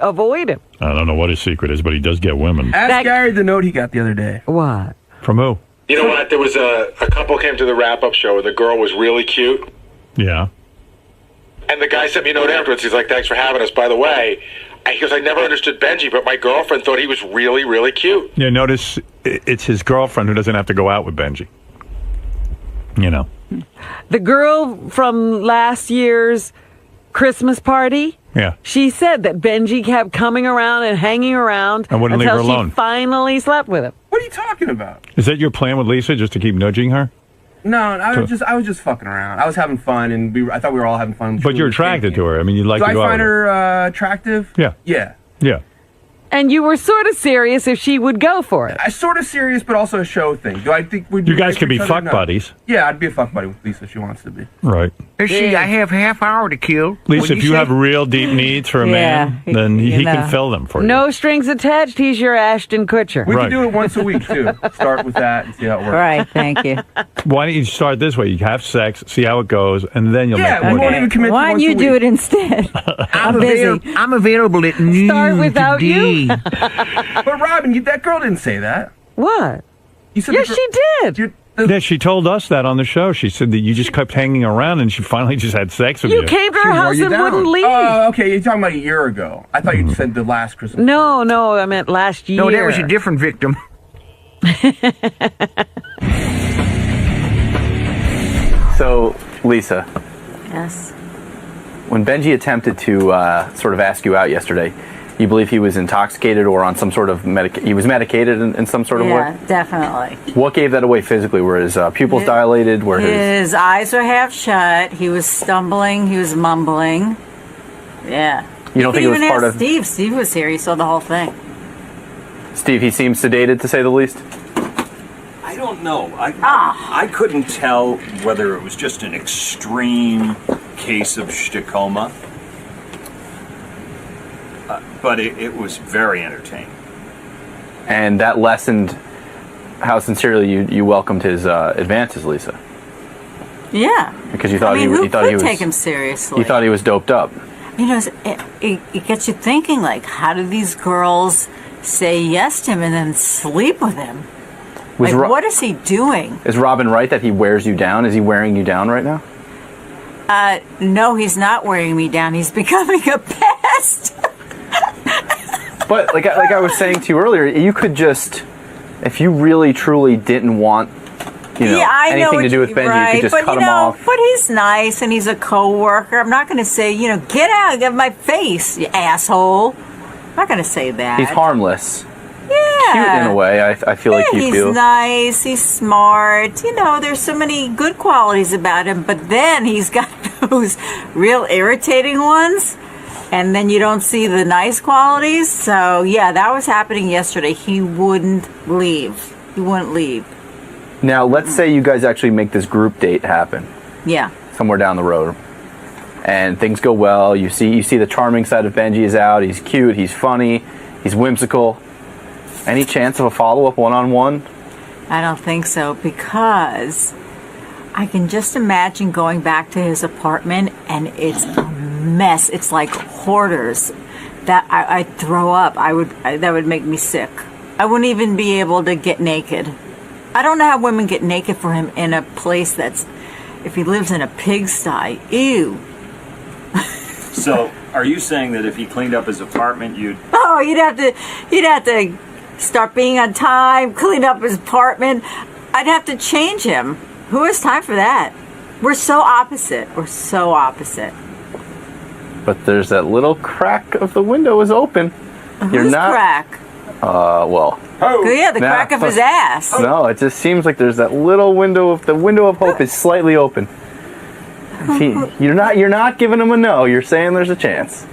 avoid him. I don't know what his secret is, but he does get women. Ask Gary the note he got the other day. What? From who? You know what? There was a couple came to the wrap-up show where the girl was really cute. Yeah. And the guy sent me a note afterwards. He's like, thanks for having us. By the way, he goes, I never understood Benji, but my girlfriend thought he was really, really cute. Yeah, notice it's his girlfriend who doesn't have to go out with Benji. You know. The girl from last year's Christmas party, Yeah. she said that Benji kept coming around and hanging around And wouldn't leave until her alone. she finally slept with him. What are you talking about? Is that your plan with Lisa, just to keep nudging her? No, I was just fucking around. I was having fun, and I thought we were all having fun. But you're attracted to her. I mean, you'd like Do to I go out find with her. her attractive? Yeah. Yeah. Yeah. And you were sort of serious if she would go for it. I sort of serious, but also a show thing. Do I think we'd You be guys right could for be each other? fuck No. buddies. Yeah, I'd be a fuck buddy with Lisa if she wants to be. Right. Let's see, I have half hour to kill. Lisa, if you have real deep needs for a man, then he can fill them for you. No strings attached. He's your Ashton Kutcher. We can do it once a week too. Start with that and see how it works. Right, thank you. Why don't you start this way? You have sex, see how it goes, and then you'll Yeah, make we more. won't even commit to Why don't once you a do week. it instead? I'm busy. I'm available at noon Start without you? today. But Robin, that girl didn't say that. What? You said Yes, she did. Yeah, she told us that on the show. She said that you just kept hanging around, and she finally just had sex with you. You came to her house and wouldn't leave. Oh, okay. You're talking about a year ago. I thought you said the last Christmas. No, I meant last year. No, that was a different victim. So, Lisa, Yes. when Benji attempted to sort of ask you out yesterday, You believe he was intoxicated or on some sort of he was medicated in some sort of way? Yeah, definitely. What gave that away physically? Were his pupils dilated? Were His eyes were half shut. He was stumbling. He was mumbling. Yeah. You don't think it was part of... Steve? Steve was here. He saw the whole thing. Steve, he seems sedated, to say the least. I don't know. I couldn't tell whether it was just an extreme case of shtikoma, but it was very entertaining. And that lessened how sincerely you welcomed his advances, Lisa. Yeah. Because you thought who he thought he was take him seriously? You thought he was doped up. You know, it gets you thinking, like, how do these girls say yes to him and then sleep with him? What is he doing? Is Robin right that he wears you down? Is he wearing you down right now? No, he's not wearing me down. He's becoming a pest. But like I was saying to you earlier, you could just, if you really truly didn't want, anything to do with Benji, you could just cut him off. But he's nice and he's a coworker. I'm not going to say, get out of my face, you asshole. I'm not going to say that. He's harmless. Yeah. Cute in a way, I feel like you feel. He's nice, he's smart. There's so many good qualities about him, but then he's got those real irritating ones, and then you don't see the nice qualities. So, yeah, that was happening yesterday. He wouldn't leave. Now, let's say you guys actually make this group date happen. Yeah. Somewhere down the road. And things go well. You see the charming side of Benji is out. He's cute, he's funny, he's whimsical. Any chance of a follow-up one-on-one? I don't think so, because I can just imagine going back to his apartment and it's a mess. It's like hoarders. That I'd throw up. That would make me sick. I wouldn't even be able to get naked. I don't know how women get naked for him in a place that's, if he lives in a pigsty. Ew. So, are you saying that if he cleaned up his apartment, you'd have to start being on time, clean up his apartment. I'd have to change him. Who has time for that? We're so opposite. But there's that little crack of the window is open. Whose crack? Well. Oh. Yeah, the crack of his ass. No, it just seems like there's that little window. The window of hope is slightly open. You're not giving him a no. You're saying there's a chance.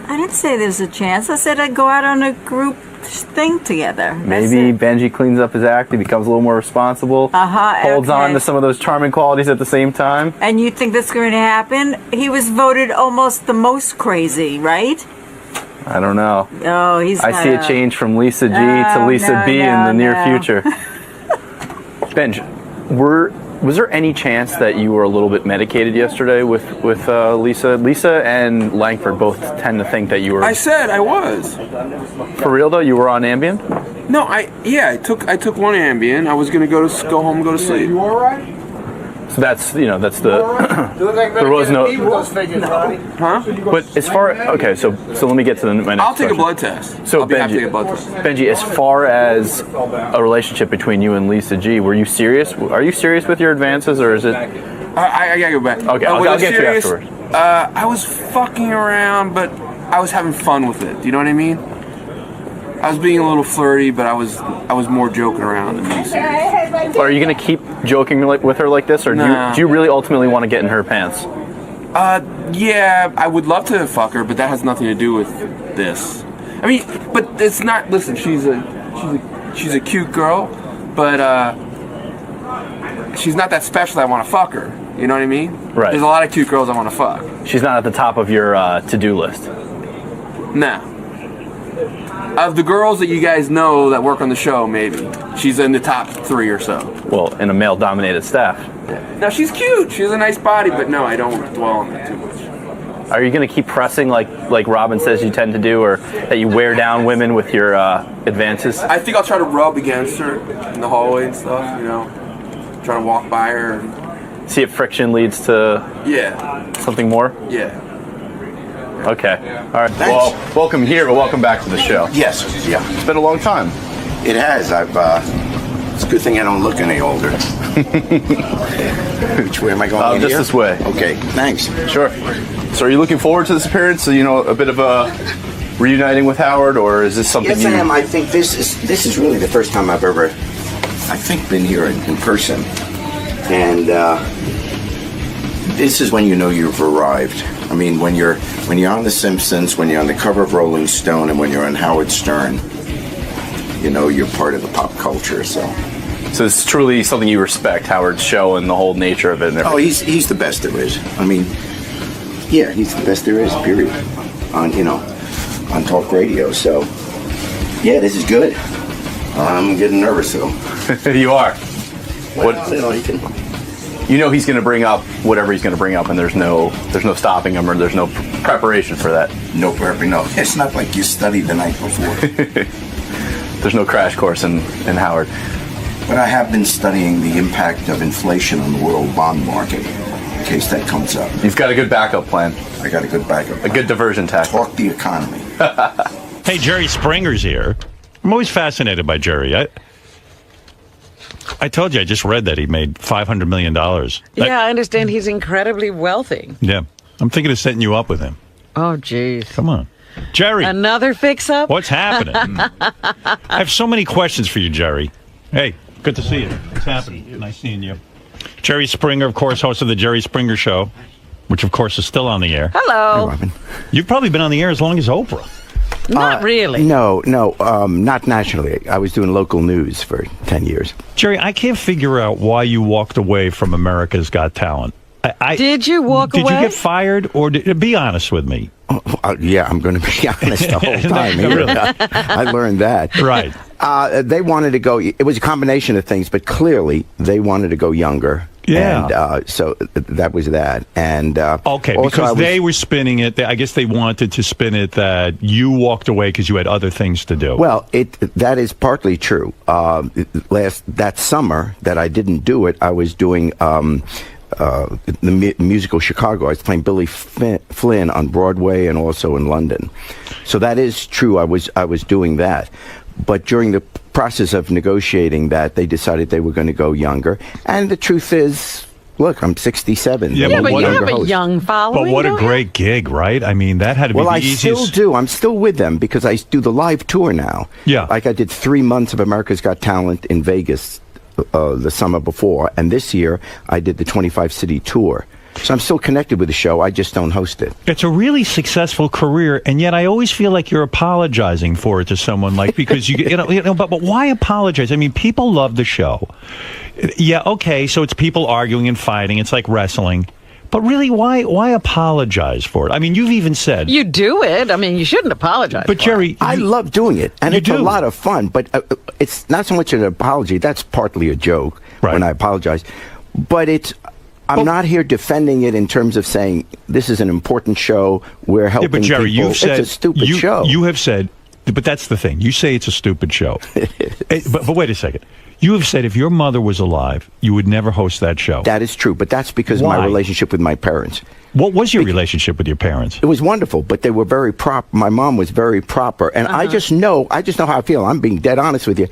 I didn't say there's a chance. I said I'd go out on a group thing together. Maybe Benji cleans up his act. He becomes a little more responsible. Holds on to some of those charming qualities at the same time. And you think that's going to happen? He was voted almost the most crazy, right? I don't know. Oh, I see a change from Lisa G to Lisa B in the near future. Benji, was there any chance that you were a little bit medicated yesterday with Lisa? Lisa and Langford both tend to think that you were. I said I was. For real though, you were on Ambien? No, I took one Ambien. I was gonna go home and go to sleep. You all right? So that's the there was no. Huh? But as far so let me get to my next I'll take question. a blood test. So I'll be happy to take a blood test. Benji, as far as a relationship between you and Lisa G, were you serious? Are you serious with your advances, or is it? I gotta go back. Okay, I'll get serious? you afterwards. I was fucking around, but I was having fun with it. Do you know what I mean? I was being a little flirty, but I was more joking around than being serious. Are you gonna keep joking with her like this, or do you really ultimately want to get in her pants? Yeah, I would love to fuck her, but that has nothing to do with this. I mean, but it's not. Listen, she's a cute girl, but she's not that special that I want to fuck her. You know what I mean? Right. There's a lot of cute girls I want to fuck. She's not at the top of your to-do list. No. Of the girls that you guys know that work on the show, maybe she's in the top 3 or so. Well, in a male-dominated staff. Now she's cute. She has a nice body, but no, I don't dwell on that too much. Are you going to keep pressing like Robin says you tend to do, or that you wear down women with your advances? I think I'll try to rub against her in the hallway and stuff. Try to walk by her. And see if friction leads to something more. Yeah. Okay. All right. Thanks. Well, welcome here, but welcome back to the show. Yes. Yeah. It's been a long time. It has. It's a good thing I don't look any older. Which way am I going? Just here? This way. Okay. Thanks. Sure. So, are you looking forward to this appearance? So, a bit of a reuniting with Howard, or is this something Yes, you... I am. I think this is really the first time I've ever, I think, been here in person. And this is when you know you've arrived. I mean, when you're on The Simpsons, when you're on the cover of Rolling Stone, and when you're on Howard Stern, you know you're part of the pop culture. So it's truly something you respect, Howard's show and the whole nature of it. And everything. he's the best there is. I mean, yeah, he's the best there is. Period. On talk radio. So yeah, this is good. I'm getting nervous though. You are. Well, you know, you can. You know he's going to bring up whatever he's going to bring up, and there's no stopping him, or there's no preparation for that. No preparation. No, it's not like you studied the night before. There's no crash course in Howard. But I have been studying the impact of inflation on the world bond market, in case that comes up. You've got a good backup plan. I got a good backup plan. A good diversion tactic. Talk the economy. Hey, Jerry Springer's here. I'm always fascinated by Jerry. I told you, I just read that he made $500 million. Yeah, I understand he's incredibly wealthy. Yeah. I'm thinking of setting you up with him. Oh, jeez. Come on. Jerry. Another fix-up? What's happening? I have so many questions for you, Jerry. Hey, good to see you. What's happening? Nice seeing you. Jerry Springer, of course, host of the Jerry Springer Show, which, of course, is still on the air. Hello. You've probably been on the air as long as Oprah. Not really. No, not nationally. I was doing local news for 10 years. Jerry, I can't figure out why you walked away from America's Got Talent. Did you walk away? Did you get fired, or be honest with me? Yeah, I'm going to be honest the whole time. Really? I learned that. Right. They wanted to go. It was a combination of things, but clearly they wanted to go younger. Yeah. And so that was that. And okay, also because they were spinning it. I guess they wanted to spin it that you walked away because you had other things to do. Well, that is partly true. That summer that I didn't do it, I was doing the musical Chicago. I was playing Billy Flynn on Broadway and also in London. So that is true. I was doing that. But during the process of negotiating that, they decided they were going to go younger. And the truth is, look, I'm 67. Yeah, but you have a host. young following. But what a great gig, right? I mean, that had to be the easiest. Well, I still do. I'm still with them because I do the live tour now. Yeah. Like I did 3 months of America's Got Talent in Vegas the summer before. And this year, I did the 25-city tour. So I'm still connected with the show. I just don't host it. It's a really successful career, and yet I always feel like you're apologizing for it to someone, like, because you know. But why apologize? I mean, people love the show. Yeah, okay, so it's people arguing and fighting. It's like wrestling. But really, why apologize for it? I mean, you've even said you do it. I mean, you shouldn't apologize. But Jerry, I love doing it, and it's a lot of fun. But it's not so much an apology. That's partly a joke when I apologize. But I'm not here defending it in terms of saying this is an important show. We're helping but Jerry, people. You've said it's a stupid show. You have said, but that's the thing. You say it's a stupid show. But wait a second. You have said if your mother was alive, you would never host that show. That is true, but that's because of my relationship with my parents. What was your relationship with your parents? It was wonderful, but they were very proper. My mom was very proper, and I just know how I feel. I'm being dead honest with you.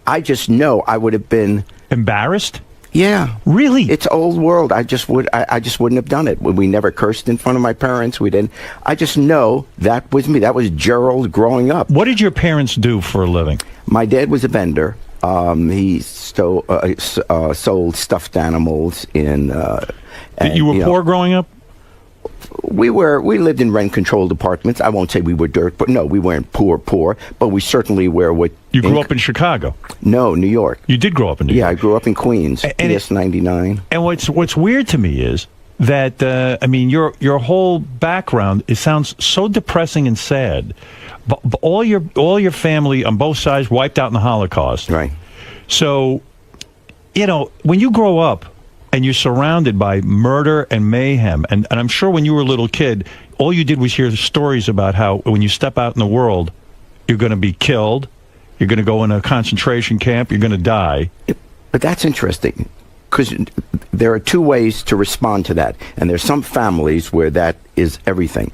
I just know I would have been embarrassed. Yeah, really. It's old world. I just wouldn't have done it. We never cursed in front of my parents. We didn't. I just know that was me. That was Gerald growing up. What did your parents do for a living? My dad was a vendor. He sold stuffed animals in. You were poor growing up? We lived in rent-controlled apartments. I won't say we were dirt, but no, we weren't poor, but we certainly were what... You grew up in Chicago? No, New York. You did grow up in New York? Yeah, I grew up in Queens, PS 99. And what's weird to me is that, I mean, your whole background, it sounds so depressing and sad. But all your family on both sides wiped out in the Holocaust. Right. So, when you grow up, and you're surrounded by murder and mayhem. And I'm sure when you were a little kid, all you did was hear the stories about how when you step out in the world, you're going to be killed, you're going to go in a concentration camp, you're going to die. But that's interesting, because there are two ways to respond to that. And there's some families where that is everything.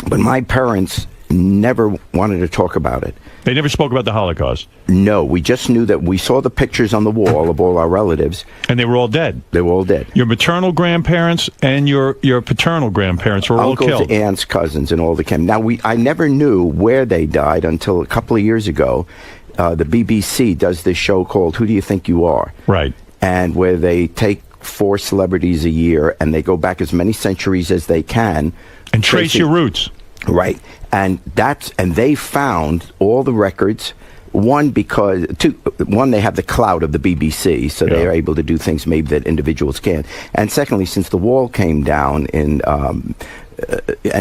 But my parents never wanted to talk about it. They never spoke about the Holocaust. No, we just knew that we saw the pictures on the wall of all our relatives. And they were all dead. They were all dead. Your maternal grandparents and your paternal grandparents were Uncles, all killed. aunts, cousins, and all the came. Now, I never knew where they died until a couple of years ago. The BBC does this show called Who Do You Think You Are? Right. And where they take 4 celebrities a year and they go back as many centuries as they can. And trace your roots. Right. And they found all the records. One, they have the clout of the BBC, so they are able to do things maybe that individuals can't. And secondly, since the wall came down and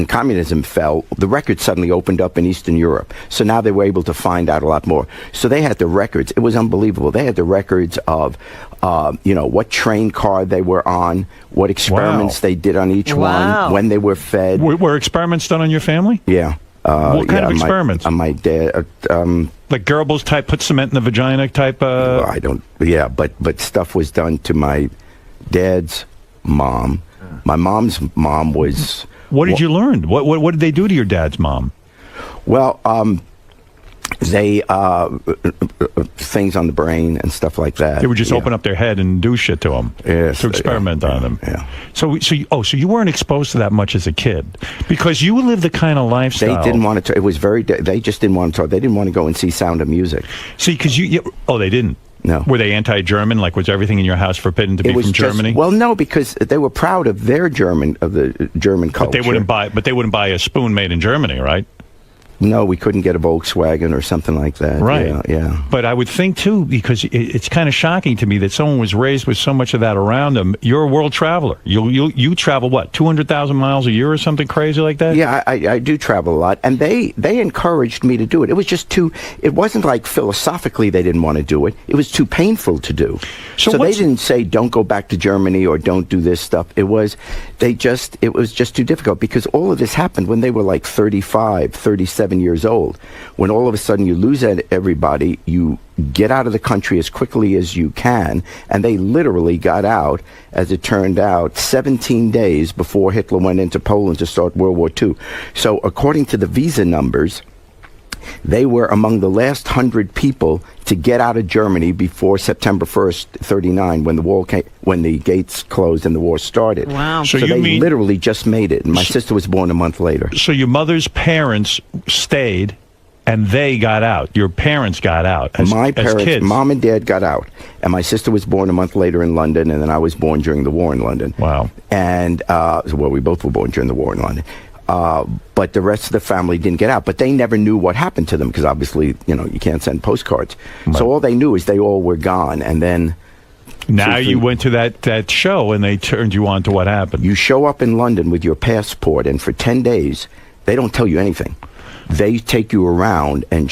communism fell, the records suddenly opened up in Eastern Europe. So now they were able to find out a lot more. So they had the records. It was unbelievable. They had the records of, what train car they were on, what experiments they did on each one, when they were fed. Were experiments done on your family? Yeah. What kind of experiments? On my dad. Like Goebbels type, put cement in the vagina type? I don't. Yeah, but stuff was done to my dad's mom. My mom's mom was. What did you learn? What did they do to your dad's mom? Well, they things on the brain and stuff like that. They would just open up their head and do shit to them. Yes, to experiment on them. Yeah. So you weren't exposed to that much as a kid because you lived the kind of lifestyle. They didn't want to. It was they just didn't want to talk. They didn't want to go and see Sound of Music. See, because they didn't. No. Were they anti-German? Like, was everything in your house forbidden to be from Germany? Well, no, because they were proud of the German culture. But they wouldn't buy a spoon made in Germany, right? No, we couldn't get a Volkswagen or something like that. Right. Yeah. But I would think, too, because it's kind of shocking to me that someone was raised with so much of that around them. You're a world traveler. You travel, 200,000 miles a year or something crazy like that? Yeah, I do travel a lot. And they encouraged me to do it. It was just it wasn't like philosophically they didn't want to do it. It was too painful to do. So they didn't say, don't go back to Germany or don't do this stuff. It was just too difficult because all of this happened when they were like 35, 37 years old. When all of a sudden you lose everybody, you get out of the country as quickly as you can, and they literally got out, as it turned out, 17 days before Hitler went into Poland to start World War II. So according to the visa numbers, they were among the last 100 people to get out of Germany before September 1st, 1939, when the gates closed and the war started. Wow. So they literally just made it. And my sister was born a month later. So your mother's parents stayed and they got out. Your parents got out as kids. Mom and dad got out. And my sister was born a month later in London, and then I was born during the war in London. Wow. And, we both were born during the war in London. But the rest of the family didn't get out. But they never knew what happened to them because obviously, you can't send postcards. Right. So all they knew is they all were gone. And then... Now you went to that show and they turned you on to what happened. You show up in London with your passport, and for 10 days, they don't tell you anything. They take you around and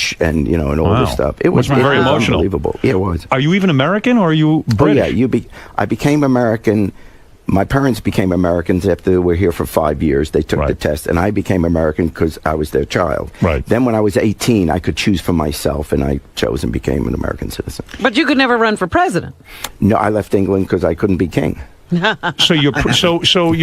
all this stuff. It was very emotional. Unbelievable. Yeah, it was. Are you even American or are you British? Oh, yeah. I became American. My parents became Americans after they were here for 5 years. They took the test, and I became American because I was their child. Right. Then when I was 18, I could choose for myself, and I chose and became an American citizen. But you could never run for president. No, I left England because I couldn't be king. So your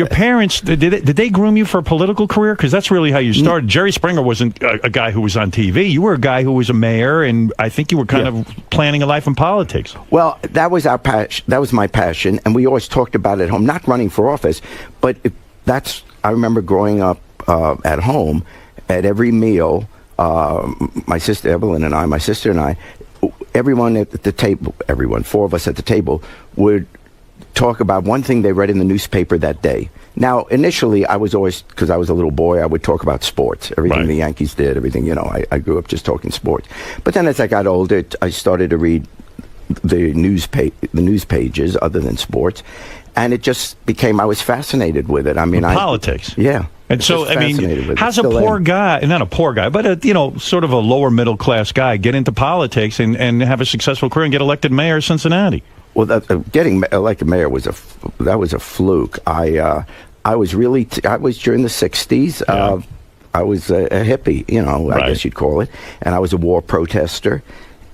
parents did they groom you for a political career? Because that's really how you started. Jerry Springer wasn't a guy who was on TV. You were a guy who was a mayor, and I think you were kind of planning a life in politics. Well, that was our passion. That was my passion, and we always talked about it at home. Not running for office, but I remember growing up at home. At every meal, my sister Evelyn and my sister and I, everyone at the table, 4 of us at the table, would talk about one thing they read in the newspaper that day. Now, initially, I was always, because I was a little boy, I would talk about sports, everything the Yankees did, everything, I grew up just talking sports. But then as I got older, I started to read the news pages other than sports, and it just became, I was fascinated with it. I mean, politics. Yeah. And so, how's a poor guy, not a poor guy, but sort of a lower middle class guy get into politics and have a successful career and get elected mayor of Cincinnati? Well, getting elected mayor was a fluke. I was during the 60s. I was a hippie, I guess you'd call it, and I was a war protester.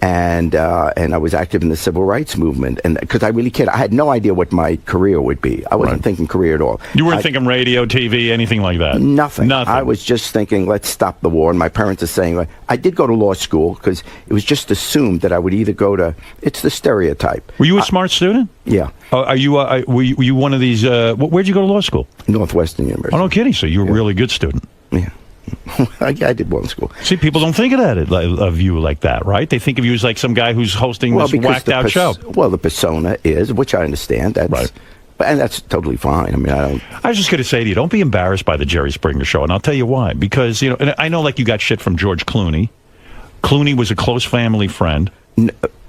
and I was active in the civil rights movement, and because I really cared. I had no idea what my career would be. I wasn't thinking career at all. You weren't thinking radio, TV, anything like that? Nothing. Nothing. I was just thinking, let's stop the war. And my parents are saying, I did go to law school because it was just assumed that I would either go to, it's the stereotype. Were you a smart student? Yeah. Were you one of these, where'd you go to law school? Northwestern University. Oh, no kidding. So you were a really good student. Yeah. I did well in school. See, people don't think of you like that, right? They think of you as like some guy who's hosting this whacked out show. Well, the persona is, which I understand. That's right. And that's totally fine. I mean, I was just going to say to you, don't be embarrassed by the Jerry Springer show, and I'll tell you why. Because, and I know, like, you got shit from George Clooney. Clooney was a close family friend.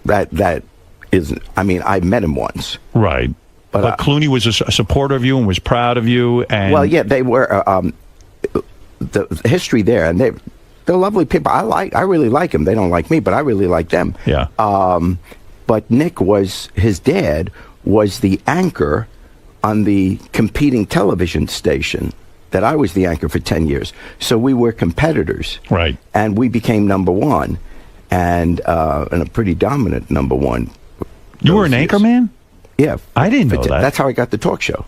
That isn't. I mean, I met him once. Right. But Clooney was a supporter of you and was proud of you. And well, yeah, they were. The history there, and they're lovely people. I really like them. They don't like me, but I really like them. Yeah. But Nick his dad was the anchor on the competing television station that I was the anchor for 10 years. So we were competitors. Right. And we became number one, and a pretty dominant number one. You were an anchor man? Yeah. I didn't know that. That's how I got the talk show.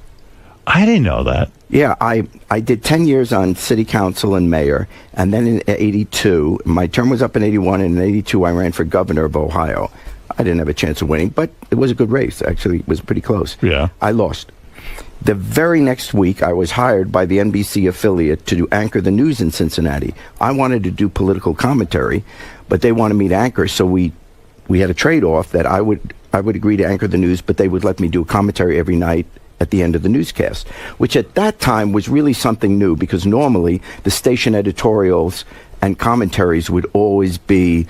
I didn't know that. Yeah, I did 10 years on city council and mayor, and then in 82, my term was up in 81, and in 82 I ran for governor of Ohio. I didn't have a chance of winning, but it was a good race. Actually, it was pretty close. Yeah. I lost. The very next week, I was hired by the NBC affiliate to anchor the news in Cincinnati. I wanted to do political commentary, but they wanted me to anchor, so we had a trade-off that I would agree to anchor the news, but they would let me do a commentary every night at the end of the newscast, which at that time was really something new, because normally the station editorials and commentaries would always be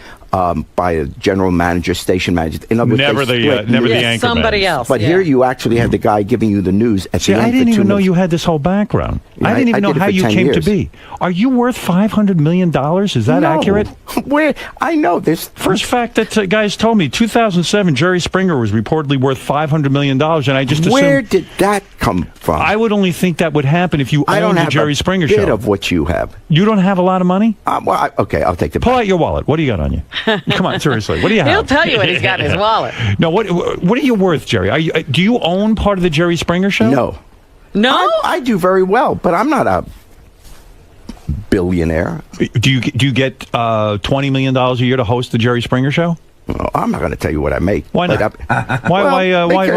by a general manager, station manager. In other words, never the anchor. Somebody else. But here you actually had the guy giving you the news at the end. I didn't even know you had this whole background. Yeah, I didn't even know how you came years. to be. Are you worth $500 million? Is that accurate? Where I know this. First fact that guys told me, 2007, Jerry Springer was reportedly worth $500 million, and I just assumed. Where did that come from? I would only think that would happen if you owned the Jerry Springer show. I don't have a bit of what you have. You don't have a lot of money? Okay, I'll take the. Pull out your wallet. What do you got on you? Come on, seriously. What do you have? He'll tell you what he's got in his wallet. No, what are you worth, Jerry? Do you own part of the Jerry Springer show? No. No? I do very well, but I'm not a billionaire. Do you get $20 million a year to host the Jerry Springer show? Well, I'm not going to tell you what I make. Why not? Why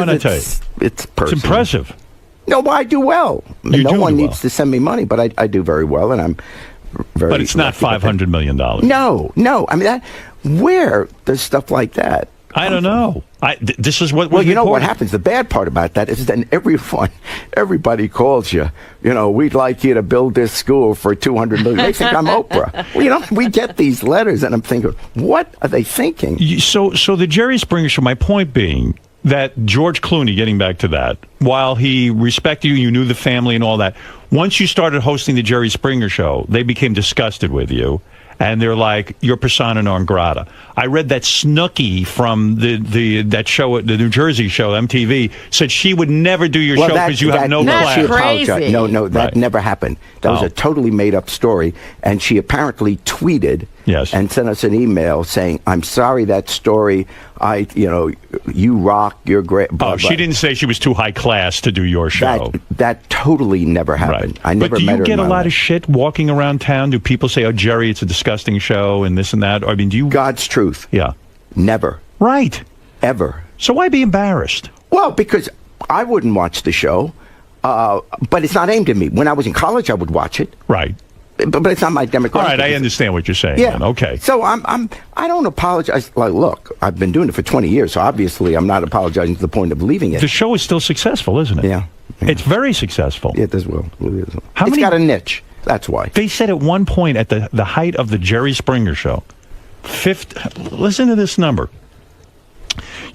not tell you? It's personal. It's impressive. No, I do well. No one needs to send me money, but I do very well, and I'm very. But it's not $500 million. No. I mean, where does stuff like that? I don't know. This is what. Well, you know what happens. The bad part about that is then everybody calls you. We'd like you to build this school for $200 million. They think I'm Oprah. Well, we get these letters, and I'm thinking, what are they thinking? So the Jerry Springer show. My point being that George Clooney, getting back to that, while he respected you, you knew the family and all that. Once you started hosting the Jerry Springer show, they became disgusted with you. And they're like, you're persona non grata. I read that Snooki from that show, the New Jersey show, MTV, said she would never do your show because you have no class. She apologized. No, that never happened. That was a totally made-up story. And she apparently tweeted and sent us an email saying, I'm sorry that story. You rock, you're great. She didn't say she was too high class to do your show. That totally never happened. I never met her. But do you get a lot life. of shit walking around town? Do people say, oh, Jerry, it's a disgusting show and this and that? I mean, do you... God's truth. Yeah. Never. Right. Ever. So why be embarrassed? Well, because I wouldn't watch the show, but it's not aimed at me. When I was in college, I would watch it. Right. But it's not my demographic. All right, I understand what you're saying. Yeah. Then. Okay. So I don't apologize. Like, look, I've been doing it for 20 years, so obviously I'm not apologizing to the point of leaving it. The show is still successful, isn't it? Yeah. It's very successful. Yeah, it does well. It's got a niche. That's why. They said at one point at the height of the Jerry Springer show, listen to this number.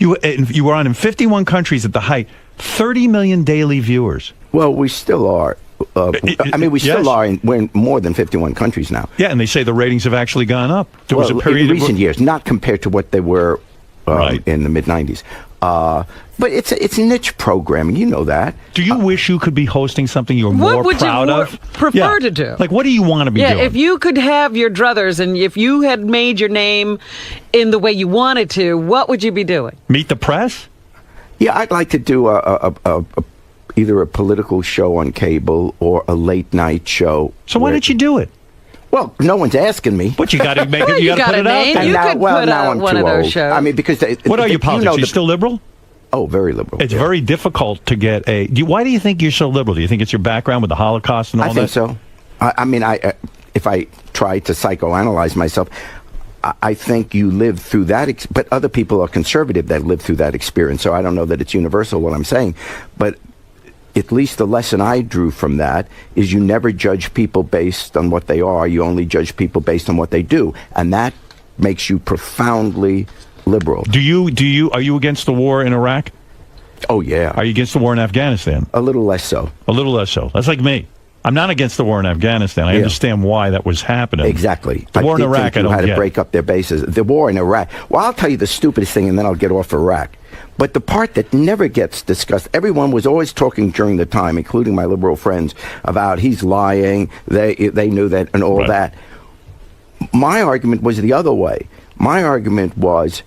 You were on in 51 countries at the height, 30 million daily viewers. Well, we still are. We're in more than 51 countries now. Yeah, and they say the ratings have actually gone up. There was a period in recent years, not compared to what they were in the mid-'90s. But it's a niche programming. You know that. Do you wish you could be hosting something you're What more would proud you of? prefer to do? Like, what do you want to be Yeah, doing? if you could have your druthers and if you had made your name in the way you wanted to, what would you be doing? Meet the press? Yeah, I'd like to do either a political show on cable or a late night show. So why didn't you do it? Well, no one's asking me. But you got to make it. You got to put it out there. You could put now out I'm one too of those old. shows. I mean, because What are your politics? Are you still liberal? Oh, very liberal. It's very difficult to get a. Why do you think you're so liberal? Do you think it's your background with the Holocaust and all I that? think so. I mean, if I try to psychoanalyze myself, I think you live through that. But other people are conservative that live through that experience. So I don't know that it's universal what I'm saying, but at least the lesson I drew from that is you never judge people based on what they are. You only judge people based on what they do, and that makes you profoundly liberal. Are you against the war in Iraq? Oh, yeah. Are you against the war in Afghanistan? A little less so. A little less so. That's like me. I'm not against the war in Afghanistan. I understand why that was happening. Exactly. The war in Iraq, I don't had get. to break up their bases. The war in Iraq. Well, I'll tell you the stupidest thing, and then I'll get off Iraq. But the part that never gets discussed, everyone was always talking during the time, including my liberal friends, about he's lying, they knew that, and all that. My argument was the other way. My argument was,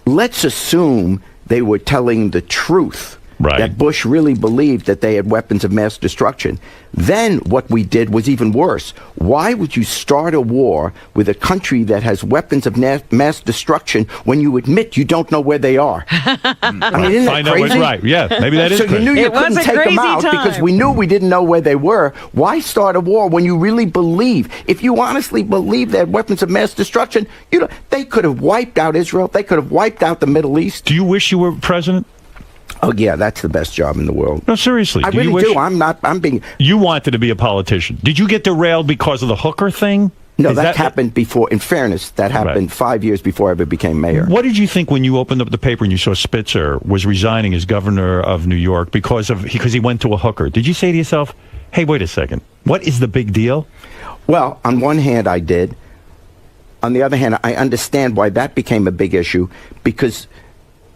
let's assume they were telling the truth. Right. That Bush really believed that they had weapons of mass destruction. Then what we did was even worse. Why would you start a war with a country that has weapons of mass destruction when you admit you don't know where they are? I mean, isn't that Find out crazy? what's right. Yeah, maybe that is So you crazy. knew you It was couldn't a take them crazy out time. because we knew we didn't know where they were. Why start a war when you really believe? If you honestly believe they had weapons of mass destruction, they could have wiped out Israel. They could have wiped out the Middle East. Do you wish you were president? Oh, yeah, that's the best job in the world. No, seriously. I do you really wish, do. I'm being... You wanted to be a politician. Did you get derailed because of the hooker thing? No, that happened before. In fairness, that happened 5 years before I ever became mayor. What did you think when you opened up the paper and you saw Spitzer was resigning as governor of New York because he went to a hooker? Did you say to yourself, hey, wait a second, what is the big deal? Well, on one hand, I did. On the other hand, I understand why that became a big issue, because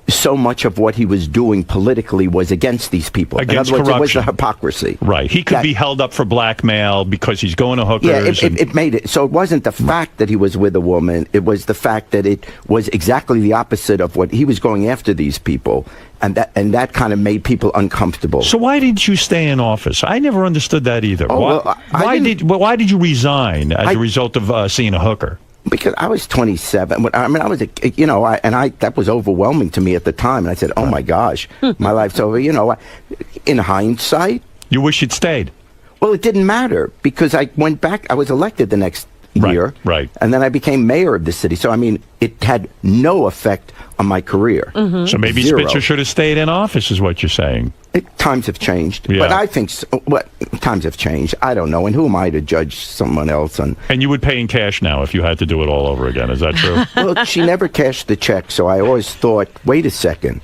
so much of what he was doing politically was against these people. Against in other words, corruption. it was the hypocrisy. Right. He could be held up for blackmail because he's going to hookers. Yeah, it made it. So it wasn't the fact that he was with a woman. It was the fact that it was exactly the opposite of what he was going after these people. And that kind of made people uncomfortable. So why didn't you stay in office? I never understood that either. Oh, why did you resign as a result of seeing a hooker? Because I was 27. I mean, I was, that was overwhelming to me at the time. And I said, oh my gosh, my life's over. In hindsight. You wish you'd stayed. Well, it didn't matter because I went back. I was elected the next year. Right. And then I became mayor of the city. So, I mean, it had no effect on my career. Mm-hmm. So maybe Zero. Spitzer should have stayed in office is what you're saying. Times have changed. Yeah. But I think times have changed. I don't know. And who am I to judge someone else on? And you would pay in cash now if you had to do it all over again. Is that true? Well, she never cashed the check. So I always thought, wait a second.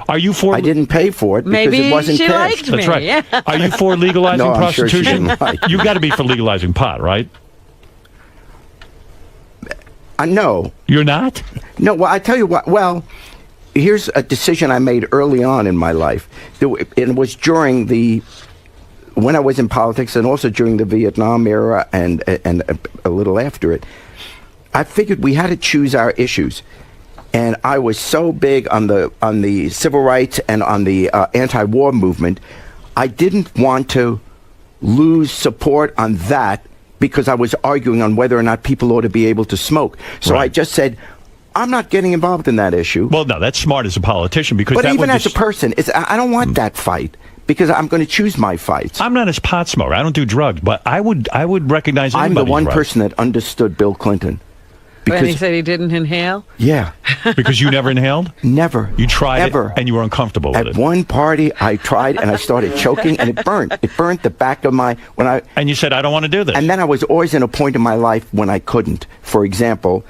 Are you for? I didn't pay for it because Maybe it wasn't she cashed. liked me. That's right. Yeah. Are you for legalizing No, I'm sure she prostitution? didn't like You've got to be for legalizing pot, right? No. You're not? No, well, I tell you what. Well, here's a decision I made early on in my life. It was during when I was in politics and also during the Vietnam era and a little after it. I figured we had to choose our issues. And I was so big on the civil rights and on the anti-war movement, I didn't want to lose support on that because I was arguing on whether or not people ought to be able to smoke. So I just said, I'm not getting involved in that issue. Well, no, that's smart as a politician because. But that even would as a person, I don't want that fight because I'm going to choose my fights. I'm not a pot smoker. I don't do drugs, but I would recognize. I'm the anybody's one right. person that understood Bill Clinton. When he said he didn't inhale? Yeah. Because you never inhaled? Never. You tried Ever. it and you were uncomfortable with it. At one party, I tried and I started choking and it burned. It burnt the back of my... And you said, I don't want to do this. And then I was always in a point in my life when I couldn't. For example,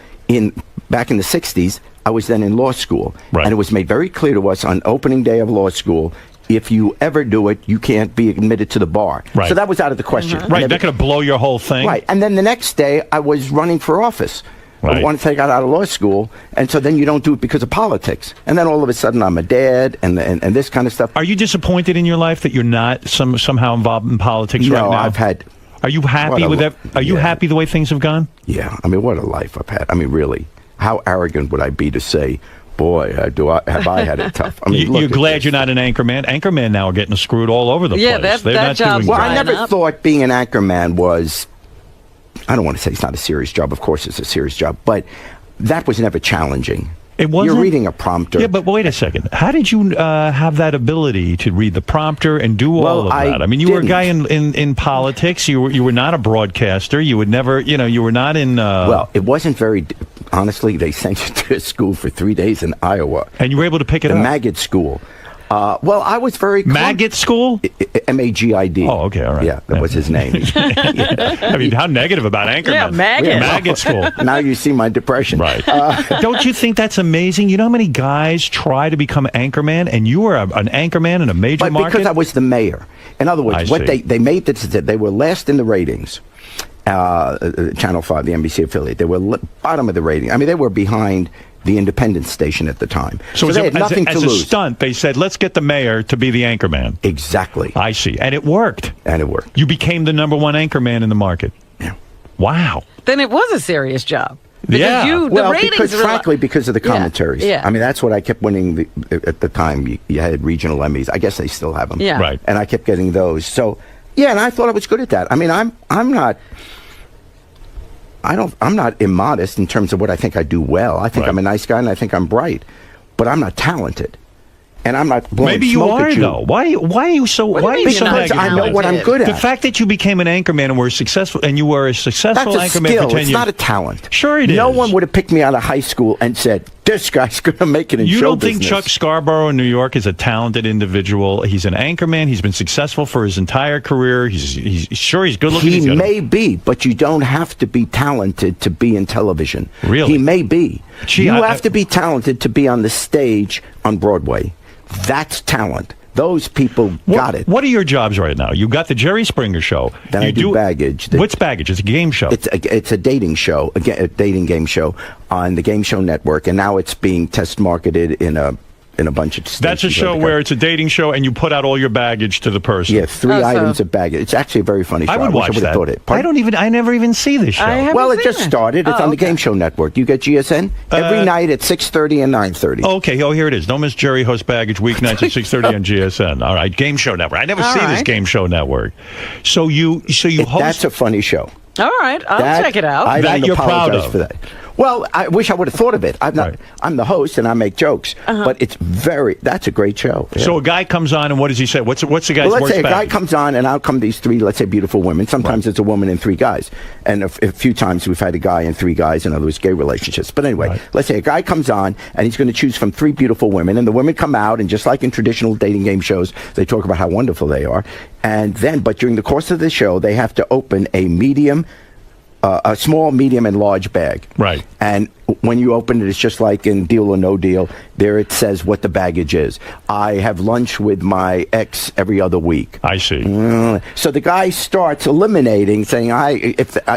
back in the 60s, I was then in law school. Right. And it was made very clear to us on opening day of law school, if you ever do it, you can't be admitted to the bar. Right. So that was out of the question. Right, that could blow your whole thing. Right. And then the next day, I was running for office. Right. Once I got out of law school, and so then you don't do it because of politics. And then all of a sudden I'm a dad and this kind of stuff. Are you disappointed in your life that you're not somehow involved in politics right now? No, I've had... Are you happy with that? Are you happy the way things have gone? Yeah. I mean, what a life I've had. I mean, really, how arrogant would I be to say, boy, have I had it tough. I mean, you're glad you're not an anchorman. Anchorman now are getting screwed all over the place. They're not doing well, I never thought being an anchorman was... I don't want to say it's not a serious job. Of course it's a serious job. But that was never challenging. It wasn't? You're reading a prompter. Yeah, but wait a second. How did you have that ability to read the prompter and do all of that? I mean, you were a guy in politics. You were not a broadcaster. You would never, you were not in... Well, it wasn't very... Honestly, they sent you to school for 3 days in Iowa. And you were able to pick it up? The maggot school. Well, I was very... Maggot school? M-A-G-I-D. Oh, okay, all right. Yeah, that was his name. I mean, how negative about Anchorman? Yeah, maggot. Maggot school. Now you see my depression. Right. Don't you think that's amazing? You know how many guys try to become Anchorman, and you were an Anchorman in a major market? Because I was the mayor. In other words, they made this, they were last in the ratings. Channel 5, the NBC affiliate. They were bottom of the rating. I mean, they were behind the independent station at the time. So they had nothing to lose. As a stunt, they said, let's get the mayor to be the anchorman. Exactly. I see. And it worked. You became the number one anchorman in the market. Yeah. Wow. Then it was a serious job. Because yeah. Frankly, because of the commentaries. Yeah. I mean, that's what I kept winning at the time. You had regional Emmys. I guess they still have them. Yeah. Right. And I kept getting those. So, yeah, and I thought I was good at that. I mean, I'm not immodest in terms of what I think I do well. I think I'm a nice guy and I think I'm bright, but I'm not talented. And I'm not blowing Maybe you smoke are, at you. though. Why are you so... Why are you so because I know what I'm good at. The fact that you became an anchorman and were successful, and you were a successful That's a anchorman skill. for 10 it's years. not a talent. Sure it is. No one would have picked me out of high school and said, this guy's going to make it in show business. You don't think Chuck Scarborough in New York is a talented individual? He's an anchorman. He's been successful for his entire career. He's good looking. He may be, but you don't have to be talented to be in television. Really? He may be. Gee, you have to be talented to be on the stage on Broadway. That's talent. Those people got it. What are your jobs right now? You got the Jerry Springer Show. Then I do Baggage. What's Baggage? It's a game show. It's a dating show, a dating game show on the Game Show Network, and now it's being test marketed in a bunch of stations. That's a show where it's a dating show, and you put out all your baggage to the person. Yeah, 3 items of baggage. It's actually a very funny show. I would watch that. Thought it. I never even see this show. Well, it just started. It's on the Game Show Network. You get GSN every night at 6:30 and 9:30. Okay. Oh, here it is. Don't miss Jerry host Baggage weeknights at 6:30 on GSN. All right, Game Show Network. I never see this Game Show Network. So you host. That's a funny show. All right, I'll check it out. I don't you're proud apologize of. for that. Well, I wish I would have thought of it. I'm the host and I make jokes, but that's a great show. Yeah. So a guy comes on and what does he say? What's the guy's well, let's worst say a guy baggage? comes on and out come these 3, let's say, beautiful women. Sometimes it's a woman and 3 guys. And a few times we've had a guy and 3 guys, in other words, gay relationships. But anyway, let's say a guy comes on and he's going to choose from 3 beautiful women. And the women come out, and just like in traditional dating game shows, they talk about how wonderful they are. And then, but during the course of the show, they have to open a small, medium, and large bag. Right. And when you open it, it's just like in Deal or No Deal. There it says what the baggage is. I have lunch with my ex every other week. I see. So the guy starts eliminating, saying,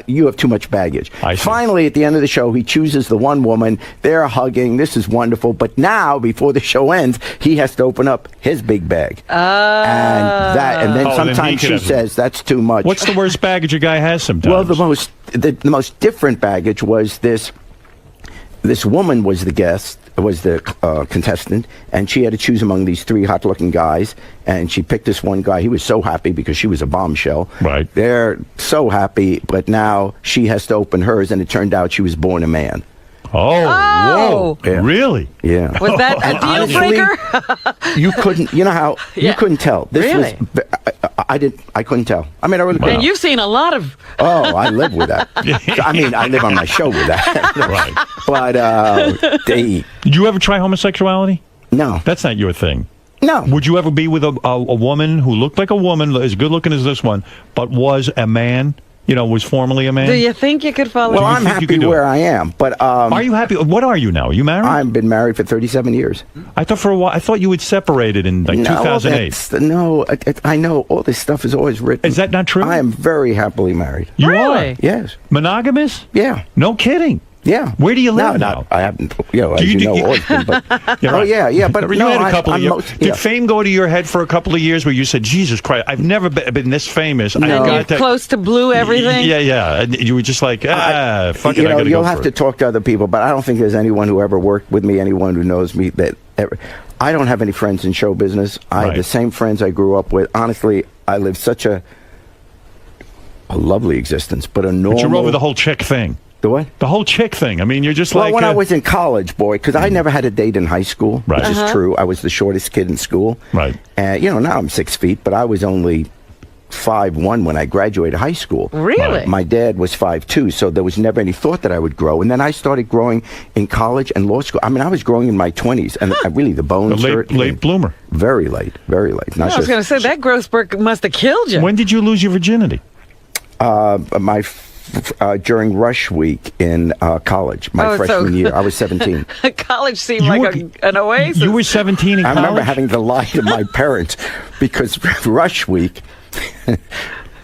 you have too much baggage. Finally, at the end of the show, he chooses the one woman. They're hugging. This is wonderful. But now, before the show ends, he has to open up his big bag. And then sometimes she says, that's too much. What's the worst baggage a guy has sometimes? Well, the most different baggage was this woman was the contestant, and she had to choose among these 3 hot-looking guys, and she picked this one guy. He was so happy because she was a bombshell. Right. They're so happy, but now she has to open hers, and it turned out she was born a man. Oh, whoa. Yeah. Really? Yeah. Was that a deal breaker? You couldn't, you couldn't tell. Really? I couldn't tell. I mean, I really couldn't. And you've seen a lot of... Oh, I live with that. I mean, I live on my show with that. Right. But Did you ever try homosexuality? No. That's not your thing. No. Would you ever be with a woman who looked like a woman, as good looking as this one, but was a man? Was formerly a man? Do you think you could follow? Well, I'm happy where I am, but are you happy? What are you now? Are you married? I've been married for 37 years. I thought for a while. I thought you had separated in 2008. I know all this stuff is always written. Is that not true? I am very happily married. You are? Yes. Monogamous? Yeah. No kidding. Yeah. Where do you live now? I haven't, Austin, but Yeah, right. but you no, had a couple of years. yeah. Did fame go to your head for a couple of years where you said, "Jesus Christ, I've never been this famous"? No. I And got you're to, close to blue everything? Yeah. And you were just like, fuck it, I You know, gotta you'll go have for to it. talk to other people, but I don't think there's anyone who ever worked with me, anyone who knows me that ever. I don't have any friends in show business. I have the same friends I grew up with. Honestly, I live such a lovely existence, but a normal. But you're over the whole chick thing. The what? The whole chick thing. I mean, you're just well, like... when I was in college, boy, because I never had a date in high school, Right. which is true. I was the shortest kid in school. Right. And, now I'm 6 feet, but I was only 5'1" when I graduated high school. Really? My dad was 5'2", so there was never any thought that I would grow. And then I started growing in college and law school. I mean, I was growing in my 20s, and really the bones hurt. Late bloomer. Very late. Not I was going to say, that growth spurt must have killed you. When did you lose your virginity? During rush week in college, my freshman year. I was 17. College seemed like an oasis. You were 17 in I college? remember having to lie to my parents because rush week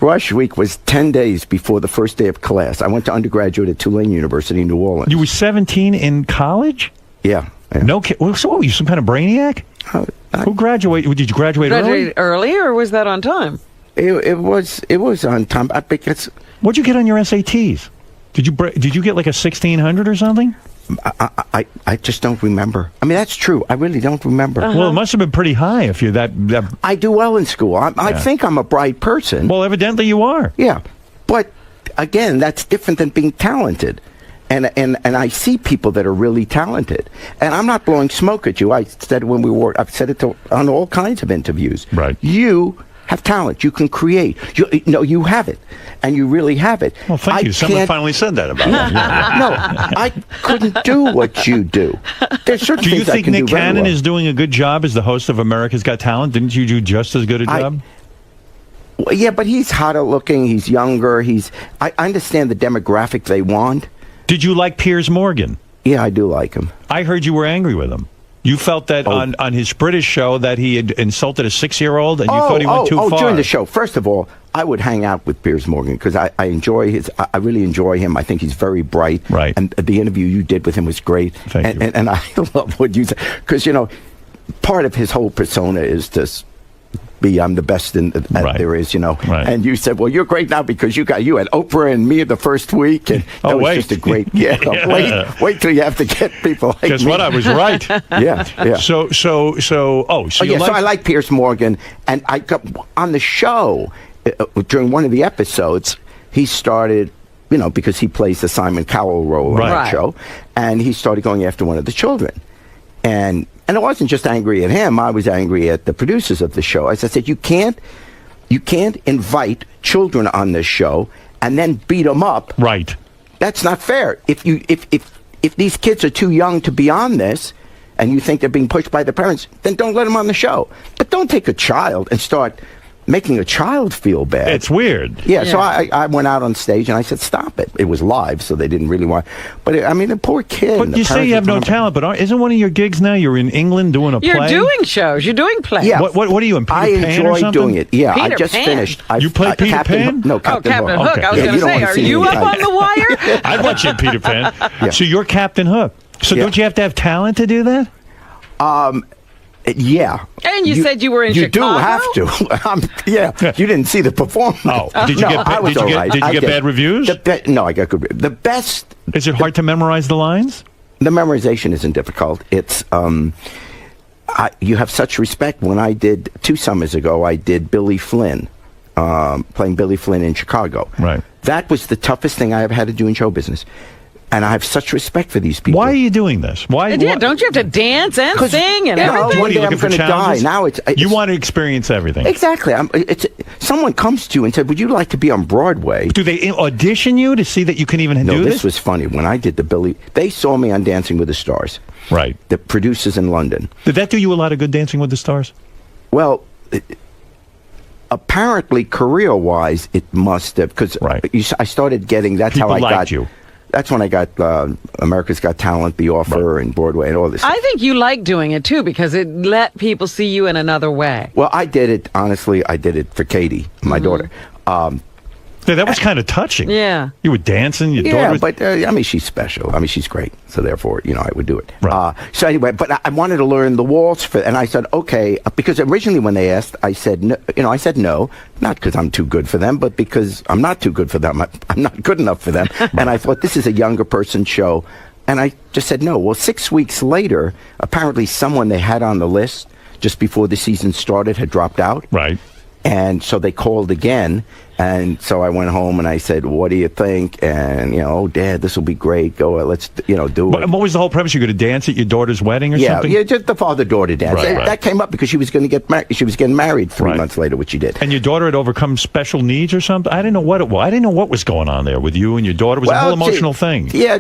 was 10 days before the first day of class. I went to undergraduate at Tulane University in New Orleans. You were 17 in college? Yeah. No kid. So what, were you some kind of brainiac? Who graduated? Did you graduate early, or was that on time? It was on time because. What'd you get on your SATs? Did you get like a 1600 or something? I just don't remember. I mean, that's true. I really don't remember. Well, it must have been pretty high if you're that. I do well in school. I think I'm a bright person. Well, evidently you are. Yeah, but again, that's different than being talented. And I see people that are really talented. And I'm not blowing smoke at you. I said I've said it on all kinds of interviews. Right. You have talent. You can create. You have it, and you really have it. Well, thank you. Someone finally said that about me. No, I couldn't do what you do. There's certain do you things I think can Nick do very Cannon well. is doing a good job as the host of America's Got Talent? Didn't you do just as good a job? Well, yeah, but he's hotter looking. He's younger. I understand the demographic they want. Did you like Piers Morgan? Yeah, I do like him. I heard you were angry with him. You felt that on his British show that he had insulted a 6-year-old, and you thought he went too far. During the show. First of all, I would hang out with Piers Morgan because I enjoy I really enjoy him. I think he's very bright. Right. And the interview you did with him was great. Thank you. And I love what you said because part of his whole persona is to be I'm the best there is, Right. And you said, well, you're great now because you had Oprah and me the first week, and that was just a great wait till you have to get people like Guess me. what? I was right. Yeah. So I like Piers Morgan, and I got on the show during one of the episodes. He started, because he plays the Simon Cowell role on that show, and he started going after one of the children, and I wasn't just angry at him. I was angry at the producers of the show. As I said, you can't invite children on this show and then beat them up. Right. That's not fair. If these kids are too young to be on this, and you think they're being pushed by the parents, then don't let them on the show. But don't take a child and start making a child feel bad. It's weird. Yeah, so I went out on stage and I said, stop it. It was live, so they didn't really want... But, the poor kid... But you say you have no talent, but isn't one of your gigs now, you're in England doing a play? You're doing shows. You're doing plays. Yeah. What are you in, Peter Pan or enjoy something? doing it. Yeah, I Peter just Pan? finished. You played Peter Pan? No, Captain Hook. Captain Hook. Okay. I was going to say, are you up on the wire? I'd watch you in Peter Pan. Yeah. So you're Captain Hook. So don't you have to have talent to do that? Yeah. And you said you were in Chicago? You do have to. You didn't see the performance. Oh, did you get bad reviews? No, I got good reviews. The best... Is it hard to memorize the lines? The memorization isn't difficult. It's... you have such respect. When I did 2 summers ago, I did Billy Flynn, playing Billy Flynn in Chicago. Right. That was the toughest thing I ever had to do in show business. And I have such respect for these people. Why are you doing this? Why? Don't you have to dance and sing and everything? One day I'm going to die. Now it's you want to experience everything. Exactly. Someone comes to you and said, "Would you like to be on Broadway?" Do they audition you to see that you can even do this? No, this was funny. When I did the Billy, they saw me on Dancing with the Stars. Right. The producers in London. Did that do you a lot of good, Dancing with the Stars? Well, apparently, career-wise, it must have, because I started getting. That's People how I liked got you. That's when I got America's Got Talent, The Offer, and Broadway, and all this. I think you like doing it too because it let people see you in another way. Well, I did it honestly. I did it for Katie, my daughter. Yeah, that was kind of touching. Yeah. You were dancing. Your daughter Yeah, was... but I mean, she's special. I mean, she's great. So therefore, I would do it. Right. So anyway, but I wanted to learn the waltz and I said, okay, because originally when they asked, I said, no, I said no, not because I'm too good for them, but because I'm not too good for them. I'm not good enough for them. And I thought this is a younger person show. And I just said no. Well, 6 weeks later, apparently someone they had on the list just before the season started had dropped out. Right. And so they called again. And so I went home and I said, what do you think? And, oh, Dad, this will be great. Go, let's, do it. What was the whole premise? You're going to dance at your daughter's wedding or something? Yeah, just the father-daughter dance. Right. That came up because she was going to get married. She was getting married 3 months later, which she did. And your daughter had overcome special needs or something? I didn't know what it was. I didn't know what was going on there with you and your daughter. It was a whole emotional thing. Yeah,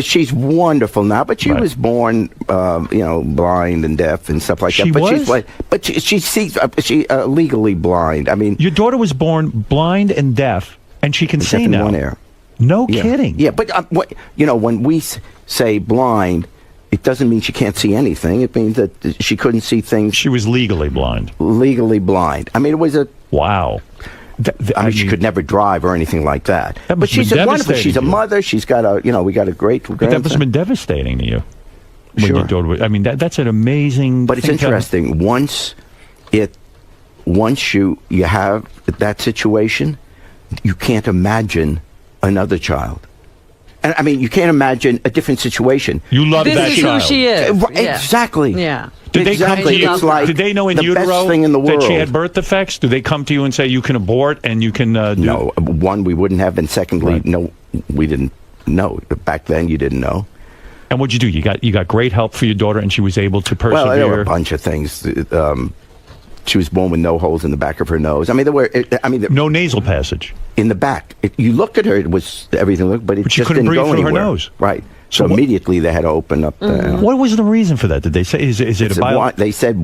she's wonderful now, but she was born, blind and deaf and stuff like that. But she sees, legally blind. I mean, your daughter was born blind and deaf. And she can see now. One ear. No kidding. Yeah, but when we say blind, it doesn't mean she can't see anything. It means that she couldn't see things. She was legally blind. Legally blind. I mean, it was a wow. I mean, she could never drive or anything like that. That But she's wonderful. She's a mother. She's got we got a great grandson. But that must have been devastating to you. When Sure. your daughter, I mean, that's an amazing. But it's thing to- interesting. Once you have that situation, you can't imagine another child. And I mean, you can't imagine a different situation. You love This that is child. who she is. Yeah. Exactly. Yeah. Did they come to you? It's like did they know in the utero best thing in the world. that she had birth defects? Do they come to you and say you can abort and you can do? No, one, we wouldn't have, and secondly, no, we didn't know. Back then, you didn't know. And what'd you do? You got great help for your daughter, and she was able to persevere. Well, there were a bunch of things. She was born with no holes in the back of her nose. I mean, there were. No nasal passage in the back. You looked at her; it was everything looked, but it she just couldn't didn't breathe go through anywhere. her nose. Right. So immediately they had to open up. What was the reason for that? Did they say is it a they said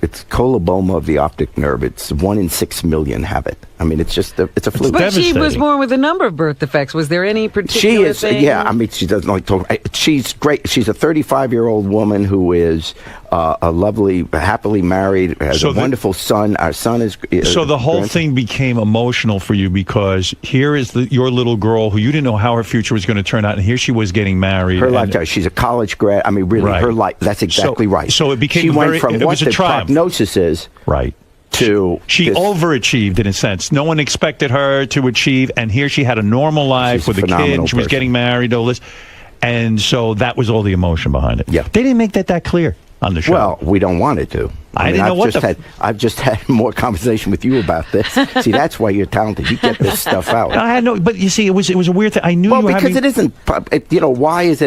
it's coloboma of the optic nerve. It's 1 in 6 million have it. I mean, it's just it's a fluke. But she was born with a number of birth defects. Was there any particular thing? Yeah, I mean, she doesn't like talk. She's great. She's a 35-year-old woman who is a lovely, happily married, has a wonderful son. Our son is. So the whole thing became emotional for you because here is your little girl who you didn't know how her future was going to turn out, and here she was getting married. Her lifetime. She's a college grad. I mean, really, her life. That's exactly right. So it became she went from it what was a the triumph. prognosis is. Right. She overachieved in a sense. No one expected her to achieve, and here she had a normal life with a kid. She was getting married, all this, and so that was all the emotion behind it. Yeah, they didn't make that clear on the show. Well, we don't want it to. I didn't know what I've just had more conversation with you about this. See, that's why you're talented. You get this stuff out. I had no, but you see, it was a weird thing. I knew you were because it isn't. Why is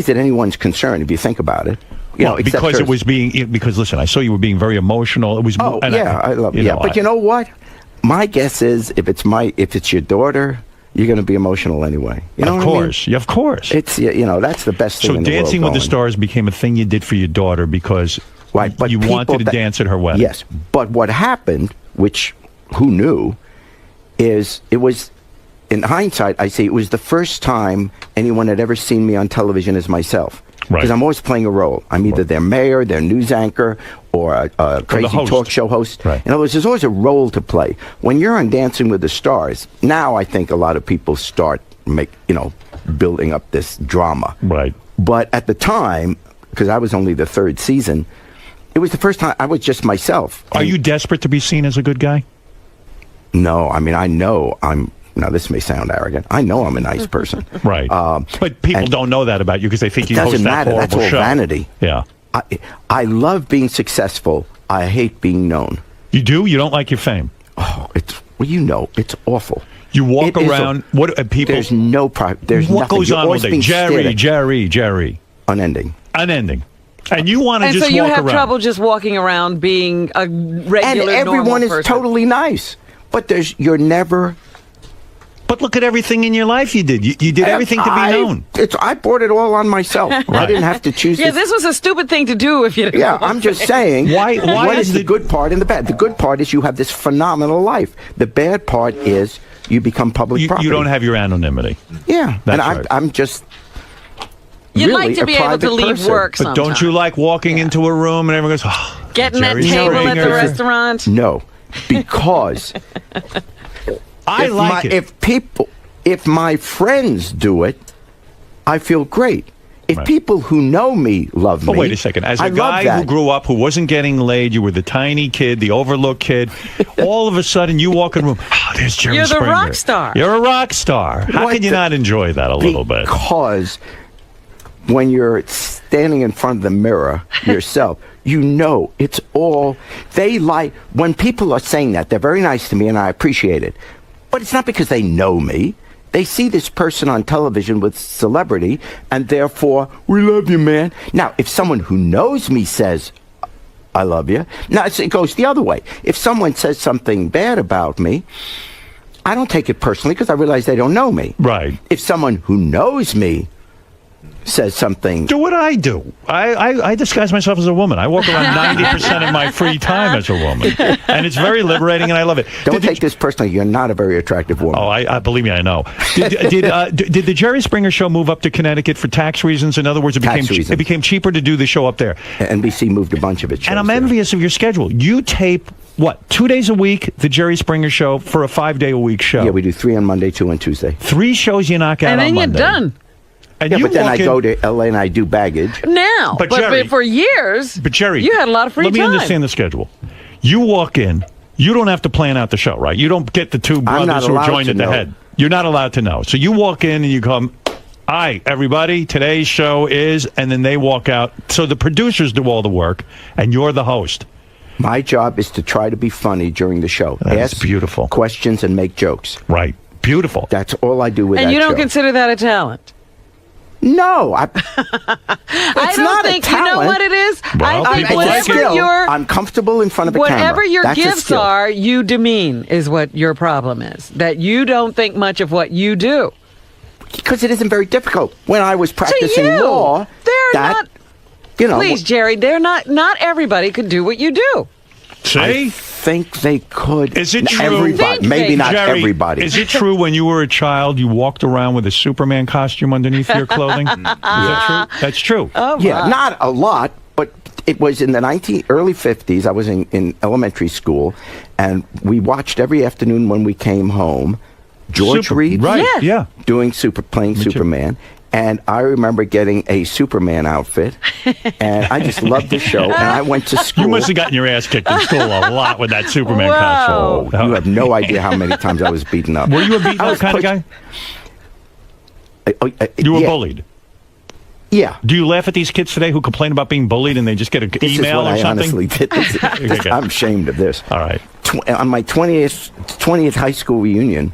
it anyone's concern if you think about it? Because it was because listen, I saw you were being very emotional. It was. Oh, I love. Yeah, but you know what? My guess is if it's your daughter, you're going to be emotional anyway. You know of course, of course. It's that's the best thing. So in the Dancing world with the Stars became a thing you did for your daughter because but you wanted to dance at her wedding. Yes, but what happened, which who knew, is it was. In hindsight, I say it was the first time anyone had ever seen me on television as myself. Because I'm always playing a role. I'm either their mayor, their news anchor, or a crazy talk show host. In other words, there's always a role to play. When you're on Dancing with the Stars, now I think a lot of people start building up this drama. Right. But at the time, because I was only the third season, it was the first time I was just myself. Are you desperate to be seen as a good guy? No, I mean, I know I'm. Now, this may sound arrogant. I know I'm a nice person. Right. But people don't know that about you because they think you host doesn't that matter. horrible That's all show. vanity. Yeah. I love being successful. I hate being known. You do? You don't like your fame? Oh, it's awful. You walk around. What people? There's no private. There's what nothing. goes You're on always with it? being stared at. Jerry. Unending. And you want to just walk around. And so you have trouble just walking around being a regular, and everyone normal is person. totally nice, but you're never. But look at everything in your life you did. You did everything to be known. I brought it all on myself. I didn't have to choose. Yeah, this was a stupid thing to do if you didn't. Yeah, I'm just saying. Why what is the good part and the bad? The good part is you have this phenomenal life. The bad part is you become public property. You don't have your anonymity. Yeah, That's and right. I'm just. You'd really like to be able to leave person. work But don't you like walking into a room and everyone goes, oh, getting that Jerry's table bringing at the her- restaurant? No. because I like it. If my friends do it, I feel great. If people who know me love me, wait a second. As I a love guy that. who grew up, who wasn't getting laid, you were the tiny kid, the overlooked kid. All of a sudden, you walk in the room. Oh, there's Jerry You're the Springer. rock star. You're a rock star. How can you not enjoy that a little bit? Because when you're standing in front of the mirror yourself, you know it's all they like. When people are saying that, they're very nice to me, and I appreciate it. But it's not because they know me. They see this person on television with celebrity, and therefore, we love you, man. Now, if someone who knows me says, I love you, now it goes the other way. If someone says something bad about me, I don't take it personally because I realize they don't know me. Right. If someone who knows me says something. Do what I do. I disguise myself as a woman. I walk around 90% of my free time as a woman. And it's very liberating, and I love it. Don't take this personally. You're not a very attractive woman. Oh, I believe me, I know. Did the Jerry Springer Show move up to Connecticut for tax reasons? In other words, it became cheaper to do the show up there. NBC moved a bunch of its shows. And I'm envious of your schedule. You tape, 2 days a week, the Jerry Springer Show for a 5-day-a-week show? Yeah, we do 3 on Monday, 2 on Tuesday. 3 shows you knock out on Monday. And then you're done. And yeah, you but then I walk in- go to LA and I do baggage. Now, but Jerry- for years, But Jerry, you had a lot of free let me time. understand the schedule. You walk in, you don't have to plan out the show, right? You don't get the two I'm brothers not who are allowed joined to at the know. head. You're not allowed to know. So you walk in and you come, hi, everybody, today's show is, and then they walk out. So the producers do all the work, and you're the host. My job is to try to be funny during the show. That's Ask beautiful questions and make jokes. Right. Beautiful. That's all I do with And that you don't show. consider that a talent? No, I don't not a think you know talent. what it is. Well, I think people like whatever it. your I'm comfortable in front of a camera. whatever your That's a gifts skill. are, you demean is what your problem is. That you don't think much of what you do. Because it isn't very difficult. When I was practicing you, law, they're not. You know, Please, Jerry, they're not. Not everybody could do what you do. I think they could. Is it true? Everybody, maybe not Jerry, everybody. Is it true when you were a child you walked around with a Superman costume underneath your clothing? Is that true? That's true. Oh, yeah, my. not a lot, but it was in the early 50s. I was in elementary school, and we watched every afternoon when we came home. George Reed, right? Yes. Yeah, doing playing Superman. And I remember getting a Superman outfit, and I just loved the show. And I went to school. You must have gotten your ass kicked in school a lot with that Superman Oh, costume. you have no idea how many times I was beaten up. Were you a beaten up kind of guy? You were bullied. Yeah. Do you laugh at these kids today who complain about being bullied and they just get an This email is what or something? I honestly did. Okay. I'm ashamed of this. All right. On my 20th high school reunion,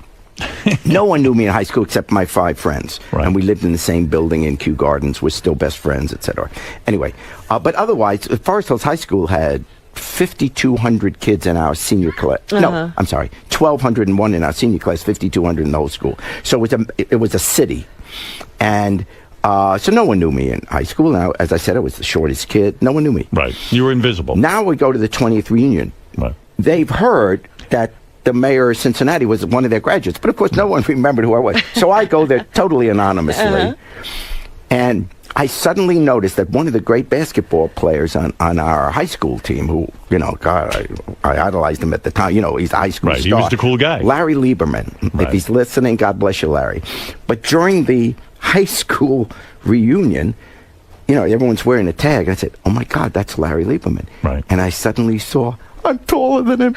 no one knew me in high school except my 5 friends. Right. And we lived in the same building in Kew Gardens. We're still best friends, etc. Anyway, but otherwise, Forest Hills High School had 5,200 kids in our senior class. No, I'm sorry, 1,201 in our senior class, 5,200 in the whole school. So it was a city. And so no one knew me in high school. Now, as I said, I was the shortest kid. No one knew me. Right. You were invisible. Now we go to the 20th reunion. Right. They've heard that the mayor of Cincinnati was one of their graduates. But, of course, no one remembered who I was. So I go there totally anonymously. And I suddenly noticed that one of the great basketball players on our high school team, who, you know, God, I idolized him at the time. You know, he's a high school Right, star. he was the cool guy. Larry Lieberman. Right. If he's listening, God bless you, Larry. But during the high school reunion, you know, everyone's wearing a tag. I said, oh, my God, that's Larry Lieberman. Right. And I suddenly saw, I'm taller than him.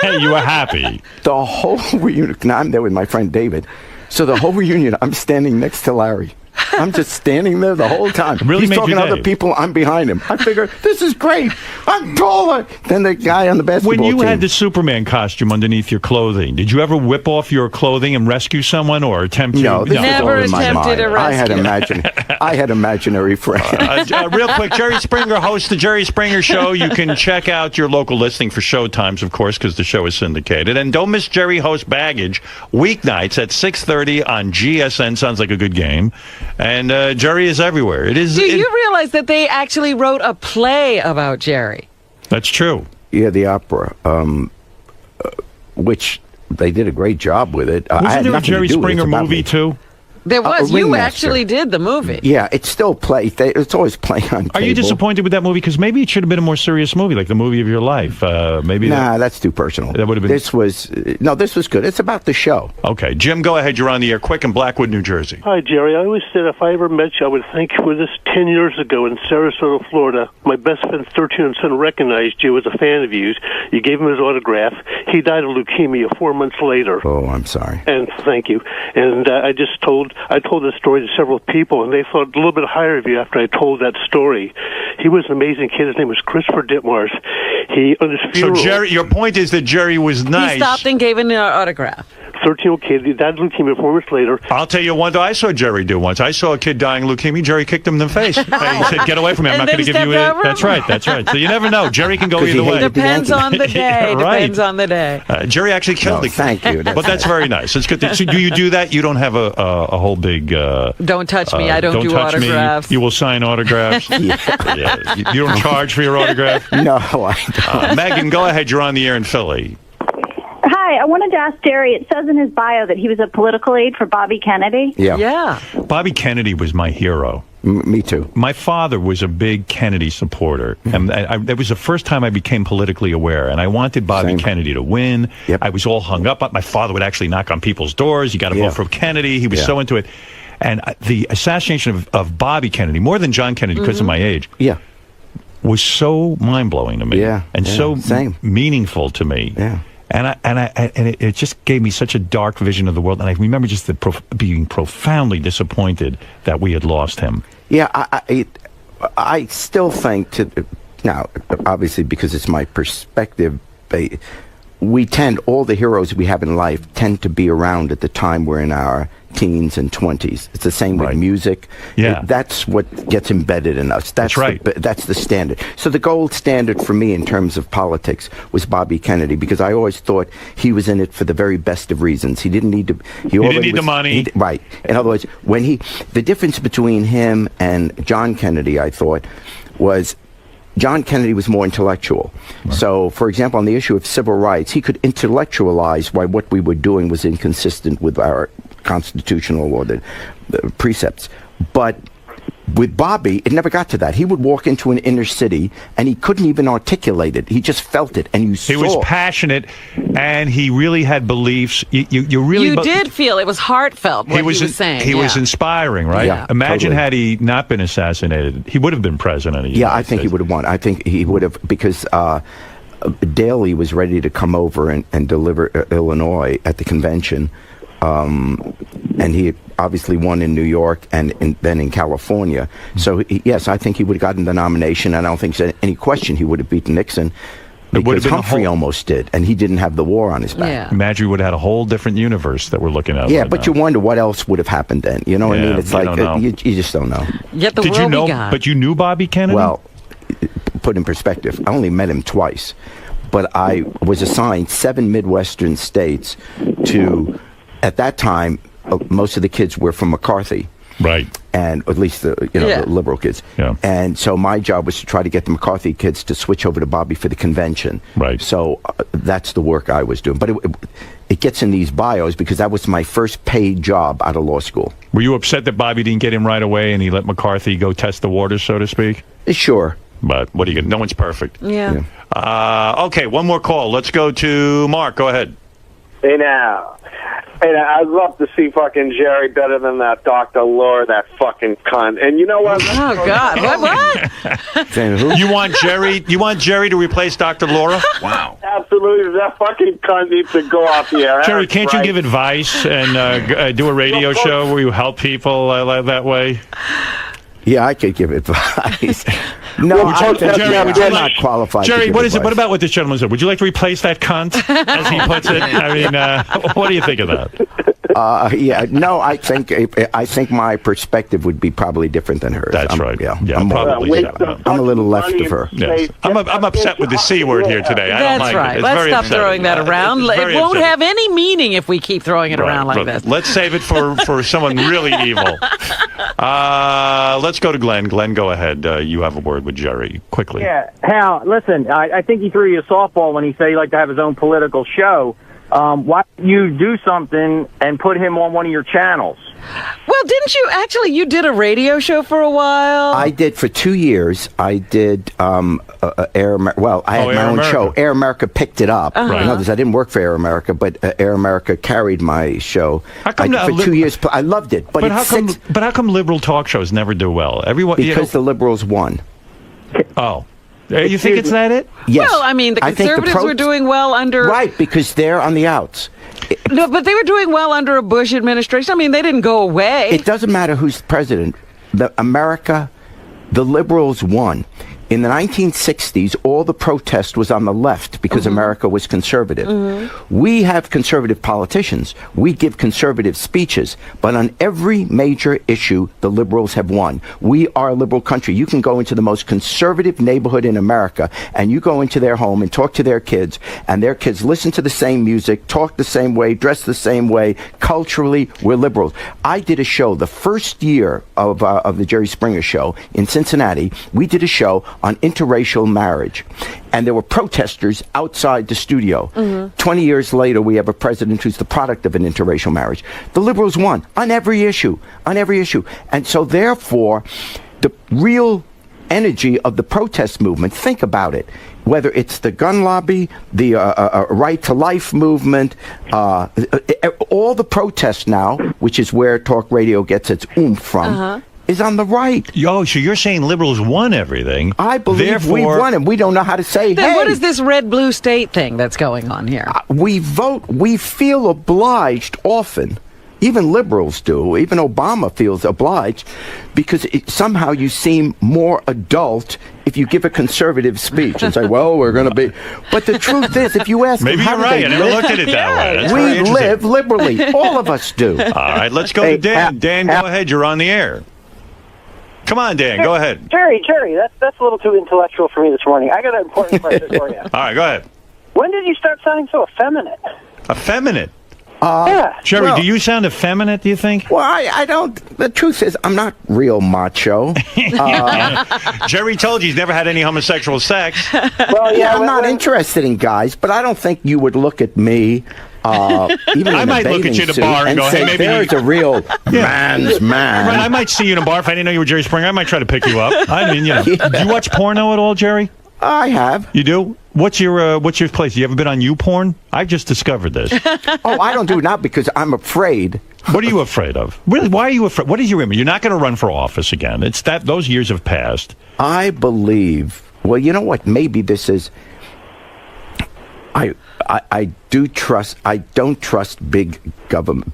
You were happy. The whole reunion, now I'm there with my friend David. So the whole reunion, I'm standing next to Larry. I'm just standing there the whole time. Really He's made talking you to other day. people. I'm behind him. I figure, this is great. I'm taller than the guy on the basketball When you team. had the Superman costume underneath your clothing, did you ever whip off your clothing and rescue someone or attempt to? No, this was Never all in my attempted mind. a I had imaginary friends. Real quick, Jerry Springer hosts the Jerry Springer Show. You can check out your local listing for show times, of course, because the show is syndicated. And don't miss Jerry hosts Baggage weeknights at 6:30 on GSN. Sounds like a good game. And Jerry is everywhere. It is. Do you realize that they actually wrote a play about Jerry? That's true. Yeah, the opera, which they did a great job with it. I Wasn't had there a nothing to Jerry do with it. Springer It's about movie me. too? There was. You Ringmaster. actually did the movie. Yeah, it's still it's always playing on Are you cable. disappointed with that movie? Because maybe it should have been a more serious movie, like the movie of your life. Maybe. Nah, that's too personal. That would have been. This was good. It's about the show. Okay, Jim, go ahead. You're on the air. Quick in Blackwood, New Jersey. Hi, Jerry. I always said if I ever met you, I would think with this 10 years ago in Sarasota, Florida, my best friend's 13-year-old son recognized you as a fan of yours. You gave him his autograph. He died of leukemia 4 months later. Oh, I'm sorry. And thank you. And I told this story to several people, and they thought a little bit higher of you after I told that story. He was an amazing kid. His name was Christopher Ditmars. He on his funeral. So Jerry, your point is that Jerry was nice. He stopped and gave an autograph. 13-year-old kid. He died of leukemia 4 months later. I'll tell you one I saw Jerry do once. I saw a kid dying of leukemia. Jerry kicked him in the face. And he said, "Get away from me! I'm And not going to then give you." stepped over That's right. That's right. So you never know. Jerry can go either way. Depends on the day. Yeah, right. Depends on the day. Jerry actually killed the kid. Thank you. But that's very nice. It's good. So do you do that? You don't have a whole big. Don't touch me. I don't do touch autographs. Me. You will sign autographs. Yeah. You don't charge for your autograph. No, I don't. Megan, go ahead. You're on the air in Philly. Hi, I wanted to ask Jerry, it says in his bio that he was a political aide for Bobby Kennedy. Yeah. Bobby Kennedy was my hero. Me too. My father was a big Kennedy supporter, and that was the first time I became politically aware, and I wanted Bobby Kennedy to win. I was all hung up. My father would actually knock on people's doors. You got to vote for Kennedy. He was so into it. And the assassination of Bobby Kennedy, more than John Kennedy because of my age, was so mind-blowing to me and so meaningful to me. And it just gave me such a dark vision of the world. And I remember just being profoundly disappointed that we had lost him. Yeah, I still think now, obviously, because it's my perspective, all the heroes we have in life tend to be around at the time we're in our teens and 20s. It's the same with music. Yeah. That's what gets embedded in us. That's right. That's the standard. So the gold standard for me in terms of politics was Bobby Kennedy, because I always thought he was in it for the very best of reasons. He didn't need to. He didn't need the money. Right. In other words, the difference between him and John Kennedy, I thought, was John Kennedy was more intellectual. Right. So, for example, on the issue of civil rights, he could intellectualize why what we were doing was inconsistent with our constitutional or the precepts. But with Bobby, it never got to that. He would walk into an inner city and he couldn't even articulate it. He just felt it, and you saw. He was passionate, and he really had beliefs. You really You did feel it was heartfelt what he was saying. He was inspiring, right? Yeah, Imagine totally. had he not been assassinated, he would have been president of the United I think States. he would have won. I think he would have, because Daley was ready to come over and deliver Illinois at the convention. And he obviously won in New York and then in California. So, yes, I think he would have gotten the nomination. And I don't think there's any question he would have beaten Nixon, because Humphrey almost did, and he didn't have the war on his back. Yeah. Imagine we would have had a whole different universe that we're looking at. Yeah, right but now. you wonder what else would have happened then. You know what I mean? It's you like don't know. you just don't know. Yet the Did world you know? we got. But you knew Bobby Kennedy? Well, put in perspective, I only met him twice, but I was assigned 7 Midwestern states to, at that time, most of the kids were from McCarthy. Right. And at least the liberal kids. Yeah. And so my job was to try to get the McCarthy kids to switch over to Bobby for the convention. Right. So that's the work I was doing. But it gets in these bios because that was my first paid job out of law school. Were you upset that Bobby didn't get him right away and he let McCarthy go test the waters, so to speak? Sure. But what are you going to? No one's perfect. Yeah. Okay, one more call. Let's go to Mark. Go ahead. Hey now, I'd love to see fucking Jerry better than that Dr. Laura, that fucking cunt. And you know what? Oh God, what? You want Jerry? You want Jerry to replace Dr. Laura? Wow. Absolutely, that fucking cunt needs to go off the air. Jerry, can't you give advice and do a radio show where you help people that way? Yeah, I could give advice. No, I'm not qualified. Jerry, to give what is it? advice. What about what this gentleman said? Would you like to replace that cunt, as he puts it? I mean, what do you think of that? Yeah, no, I think my perspective would be probably different than hers. That's right. Yeah, I'm probably. I'm a little left of her. Yes. I'm upset with the C word here today. I don't That's like right. it. It's Let's very stop upsetting. throwing that around. It's It very won't upsetting. have any meaning if we keep throwing it around like this. Let's save it for someone really evil. Let's go to Glenn. Glenn, go ahead. You have a word with Jerry quickly. Yeah, Hal, listen, I think he threw you a softball when he said he'd like to have his own political show. why don't you do something and put him on one of your channels? Well, didn't you actually? You did a radio show for a while. I did for 2 years. I did Air America. Well, I had my Air own America. show. Air America picked it up. Uh-huh. In others, I didn't work for Air America, but Air America carried my show. How come for 2 years. I loved it. But how come liberal talk shows never do well? Everyone because the liberals won. Oh. You think it's that it? Yes. Well, I mean, the I think conservatives were doing well under. Right, because they're on the outs. No, but they were doing well under a Bush administration. I mean, they didn't go away. It doesn't matter who's president. The liberals won. In the 1960s, all the protest was on the left because America was conservative. We have conservative politicians. We give conservative speeches. But on every major issue, the liberals have won. We are a liberal country. You can go into the most conservative neighborhood in America, and you go into their home and talk to their kids, and their kids listen to the same music, talk the same way, dress the same way. Culturally, we're liberals. I did a show the first year of the Jerry Springer Show in Cincinnati. We did a show on interracial marriage, and there were protesters outside the studio. 20 years later, we have a president who's the product of an interracial marriage. The liberals won on every issue, and so therefore the real energy of the protest movement, think about it, whether it's the gun lobby, the right to life movement, all the protests now, which is where talk radio gets its oomph from, is on the right. So you're saying liberals won everything. I believe we won, and we don't know how to say, Then hey. what is this red-blue state thing that's going on here? We vote, we feel obliged often. Even liberals do. Even Obama feels obliged because somehow you seem more adult if you give a conservative speech and say, well, we're going to be. But the truth is, if you ask Maybe them, how you're do right. they I never live? looked at it that way. That's very We interesting. live liberally. All of us do. All right, let's go to Dan. Dan, go ahead. You're on the air. Come on, Dan. Go ahead. Jerry, that's a little too intellectual for me this morning. I got an important question for you. All right, go ahead. When did you start sounding so effeminate? Effeminate? Yeah. Jerry, well- do you sound effeminate, do you think? Well, I don't. The truth is, I'm not real macho. Jerry told you he's never had any homosexual sex. Well, Yeah, I'm not interested in guys, but I don't think you would look at me. Even I in might a look at bathing you at a suit bar and go, say, hey, maybe there's a real man's man. Right, I might see you in a bar if I didn't know you were Jerry Springer. I might try to pick you up. I mean, do you watch porno at all, Jerry? I have. You do? What's your place? You ever been on YouPorn? I just discovered this. Oh, I don't do it now because I'm afraid. What are you afraid of? Really, why are you afraid? What is your image? You're not going to run for office again. It's that those years have passed. I believe. Well, you know what? Maybe this is. I do trust. I don't trust big government.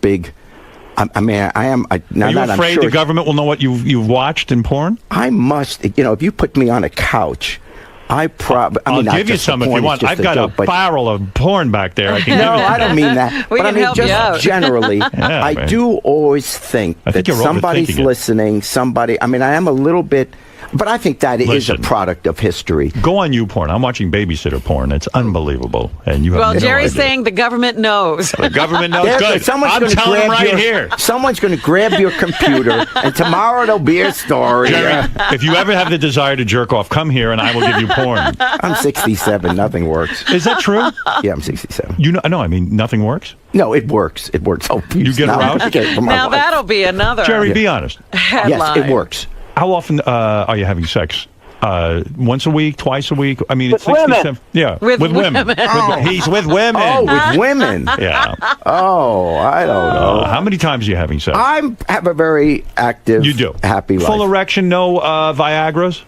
I mean, I am. Now are you that afraid I'm sure the government will know what you've watched in porn? I must. If you put me on a couch, I probably. I'll give you some if you want. I've got a barrel of porn back there. I can No, give you. I don't mean that. We but I can mean help you out. just generally, I man. do always think I think that you're somebody's overthinking it. listening. Somebody. I mean, I am a little bit. But I think that is a Listen. product of history. Go on YouPorn. I'm watching babysitter porn. It's unbelievable, and you have Well, no Jerry's idea. saying the government knows. The government knows. There- Good. someone's I'm gonna telling them grab right your- here. Someone's going to grab your computer, and tomorrow there'll be a story. Jerry, if you ever have the desire to jerk off, come here and I will give you porn. I'm 67. Nothing works. Is that true? Yeah, I'm 67. You know, no, I mean nothing works. No, it works. It works. Oh, You get now I'm aroused? gonna get it from my Now wife. that'll be another Jerry, be honest. headline. Yes, it works. How often are you having sex? Once a week, twice a week? I mean, With it's 67. women. Yeah, With women. women. He's with women. Oh, with women. Yeah. Oh, I don't know. How many times are you having sex? I have a very active, You do. happy life. Full erection, no Viagras?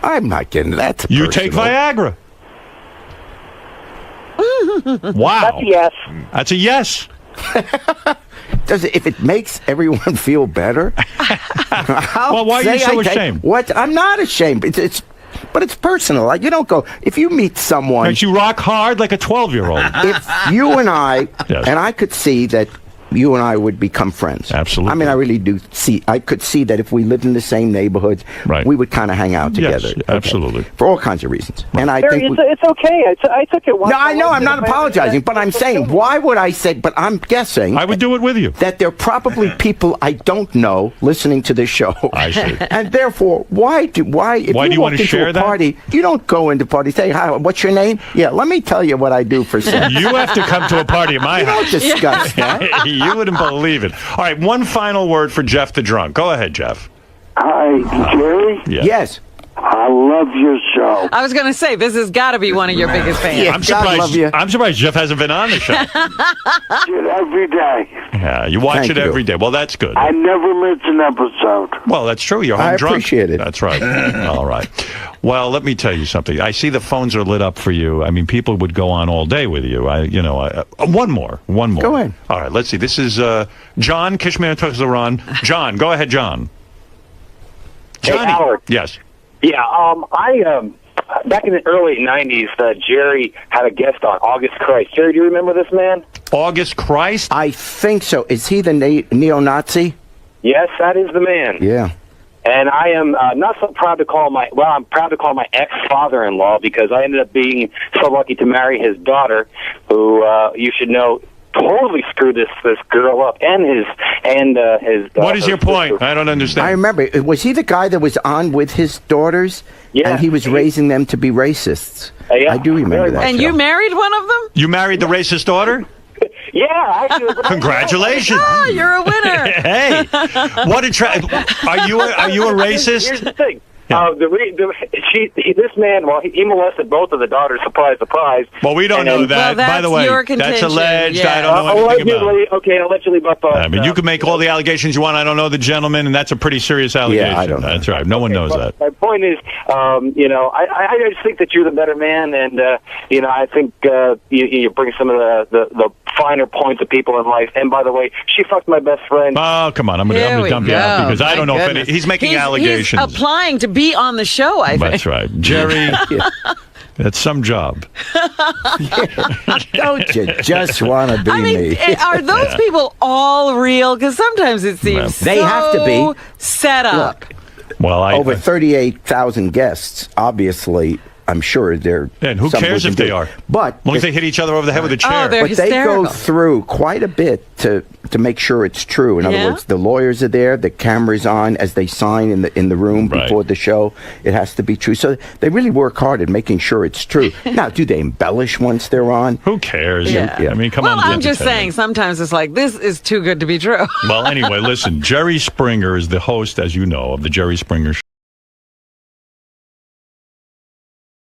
I'm not getting that. You take Viagra. Wow. That's a yes. That's a yes. If it makes everyone feel better? Well, why are you so ashamed? What? I'm not ashamed. But it's personal. Like, you don't go if you meet someone. Makes you rock hard like a 12-year-old. If you and I Yes. and I could see that you and I would become friends. Absolutely. I mean, I really do see. I could see that if we lived in the same neighborhoods, we would kind of hang out together. Yes, absolutely. For all kinds of reasons. And I Barry, think it's okay. I took it once. No, I know. I'm not apologizing, but I'm saying, why would I say? But I'm guessing. I would do it with you. That there are probably people I don't know listening to this show. I see. And therefore, why do you want walk to into share a that? party? You don't go into parties. Say, hi, what's your name? Yeah, let me tell you what I do for sex. You have to come to a party at my You house. don't discuss that. You wouldn't believe it. All right, one final word for Jeff the Drunk. Go ahead, Jeff. Hi, Jerry. Yeah. Yes. I love your show. I was going to say, this has got to be one of your biggest fans. I'm surprised. I'm surprised Jeff hasn't been on the show. Every day. Yeah, you watch it every day. Well, that's good. I never miss an episode. Well, that's true. You're home I drunk. appreciate it. That's right. All right. Well, let me tell you something. I see the phones are lit up for you. I mean, people would go on all day with you. One more. Go ahead. All right. Let's see. This is John Kishman. John, go ahead, John. Johnny. Hey, Howard. Yes. Yeah, I back in the early '90s, Jerry had a guest on, August Christ. Jerry, do you remember this man? August Christ? I think so. Is he the neo-Nazi? Yes, that is the man. Yeah. And I am not so proud to call I'm proud to call my ex-father-in-law because I ended up being so lucky to marry his daughter, who you should know totally screwed this girl up and his. What is your point? I don't understand. I remember. Was he the guy that was on with his daughters? Yeah. And he was raising them to be racists. Yeah. I do remember that. And show. you married one of them? You married the racist daughter? Yeah, I do. Congratulations! Oh, you're a winner. Hey, what are you a racist? Here's the thing. This man, he molested both of the daughters. Surprise, surprise. Well, we don't know that. By the way, that's alleged. Yeah. I don't know anything about it. Allegedly, but I mean, you can make all the allegations you want. I don't know the gentleman, and that's a pretty serious allegation. Yeah, I don't know. That's right. No one knows that. My point is, I just think that you're the better man, and I think you bring some of the finer points of people in life. And by the way, she fucked my best friend. Oh, come on! I'm going to dump you out because I don't know if he's making allegations. He's applying to be on the show, I think. That's right. Jerry, that's some job. Don't you just want to be me? Are those people all real? Because sometimes it seems They have to be. set up. Well, over 38,000 guests. Obviously, I'm sure they're. And who cares if they are? But as long as they hit each other over the head with a chair. But they go through quite a bit to make sure it's true. In other words, the lawyers are there, the camera's on as they sign in the room before the show. It has to be true. So they really work hard at making sure it's true. Now, do they embellish once they're on? Who cares? Yeah. I mean, come on. Well, I'm just saying, sometimes it's like, this is too good to be true. Well, anyway, listen, Jerry Springer is the host, as you know, of the Jerry Springer Show.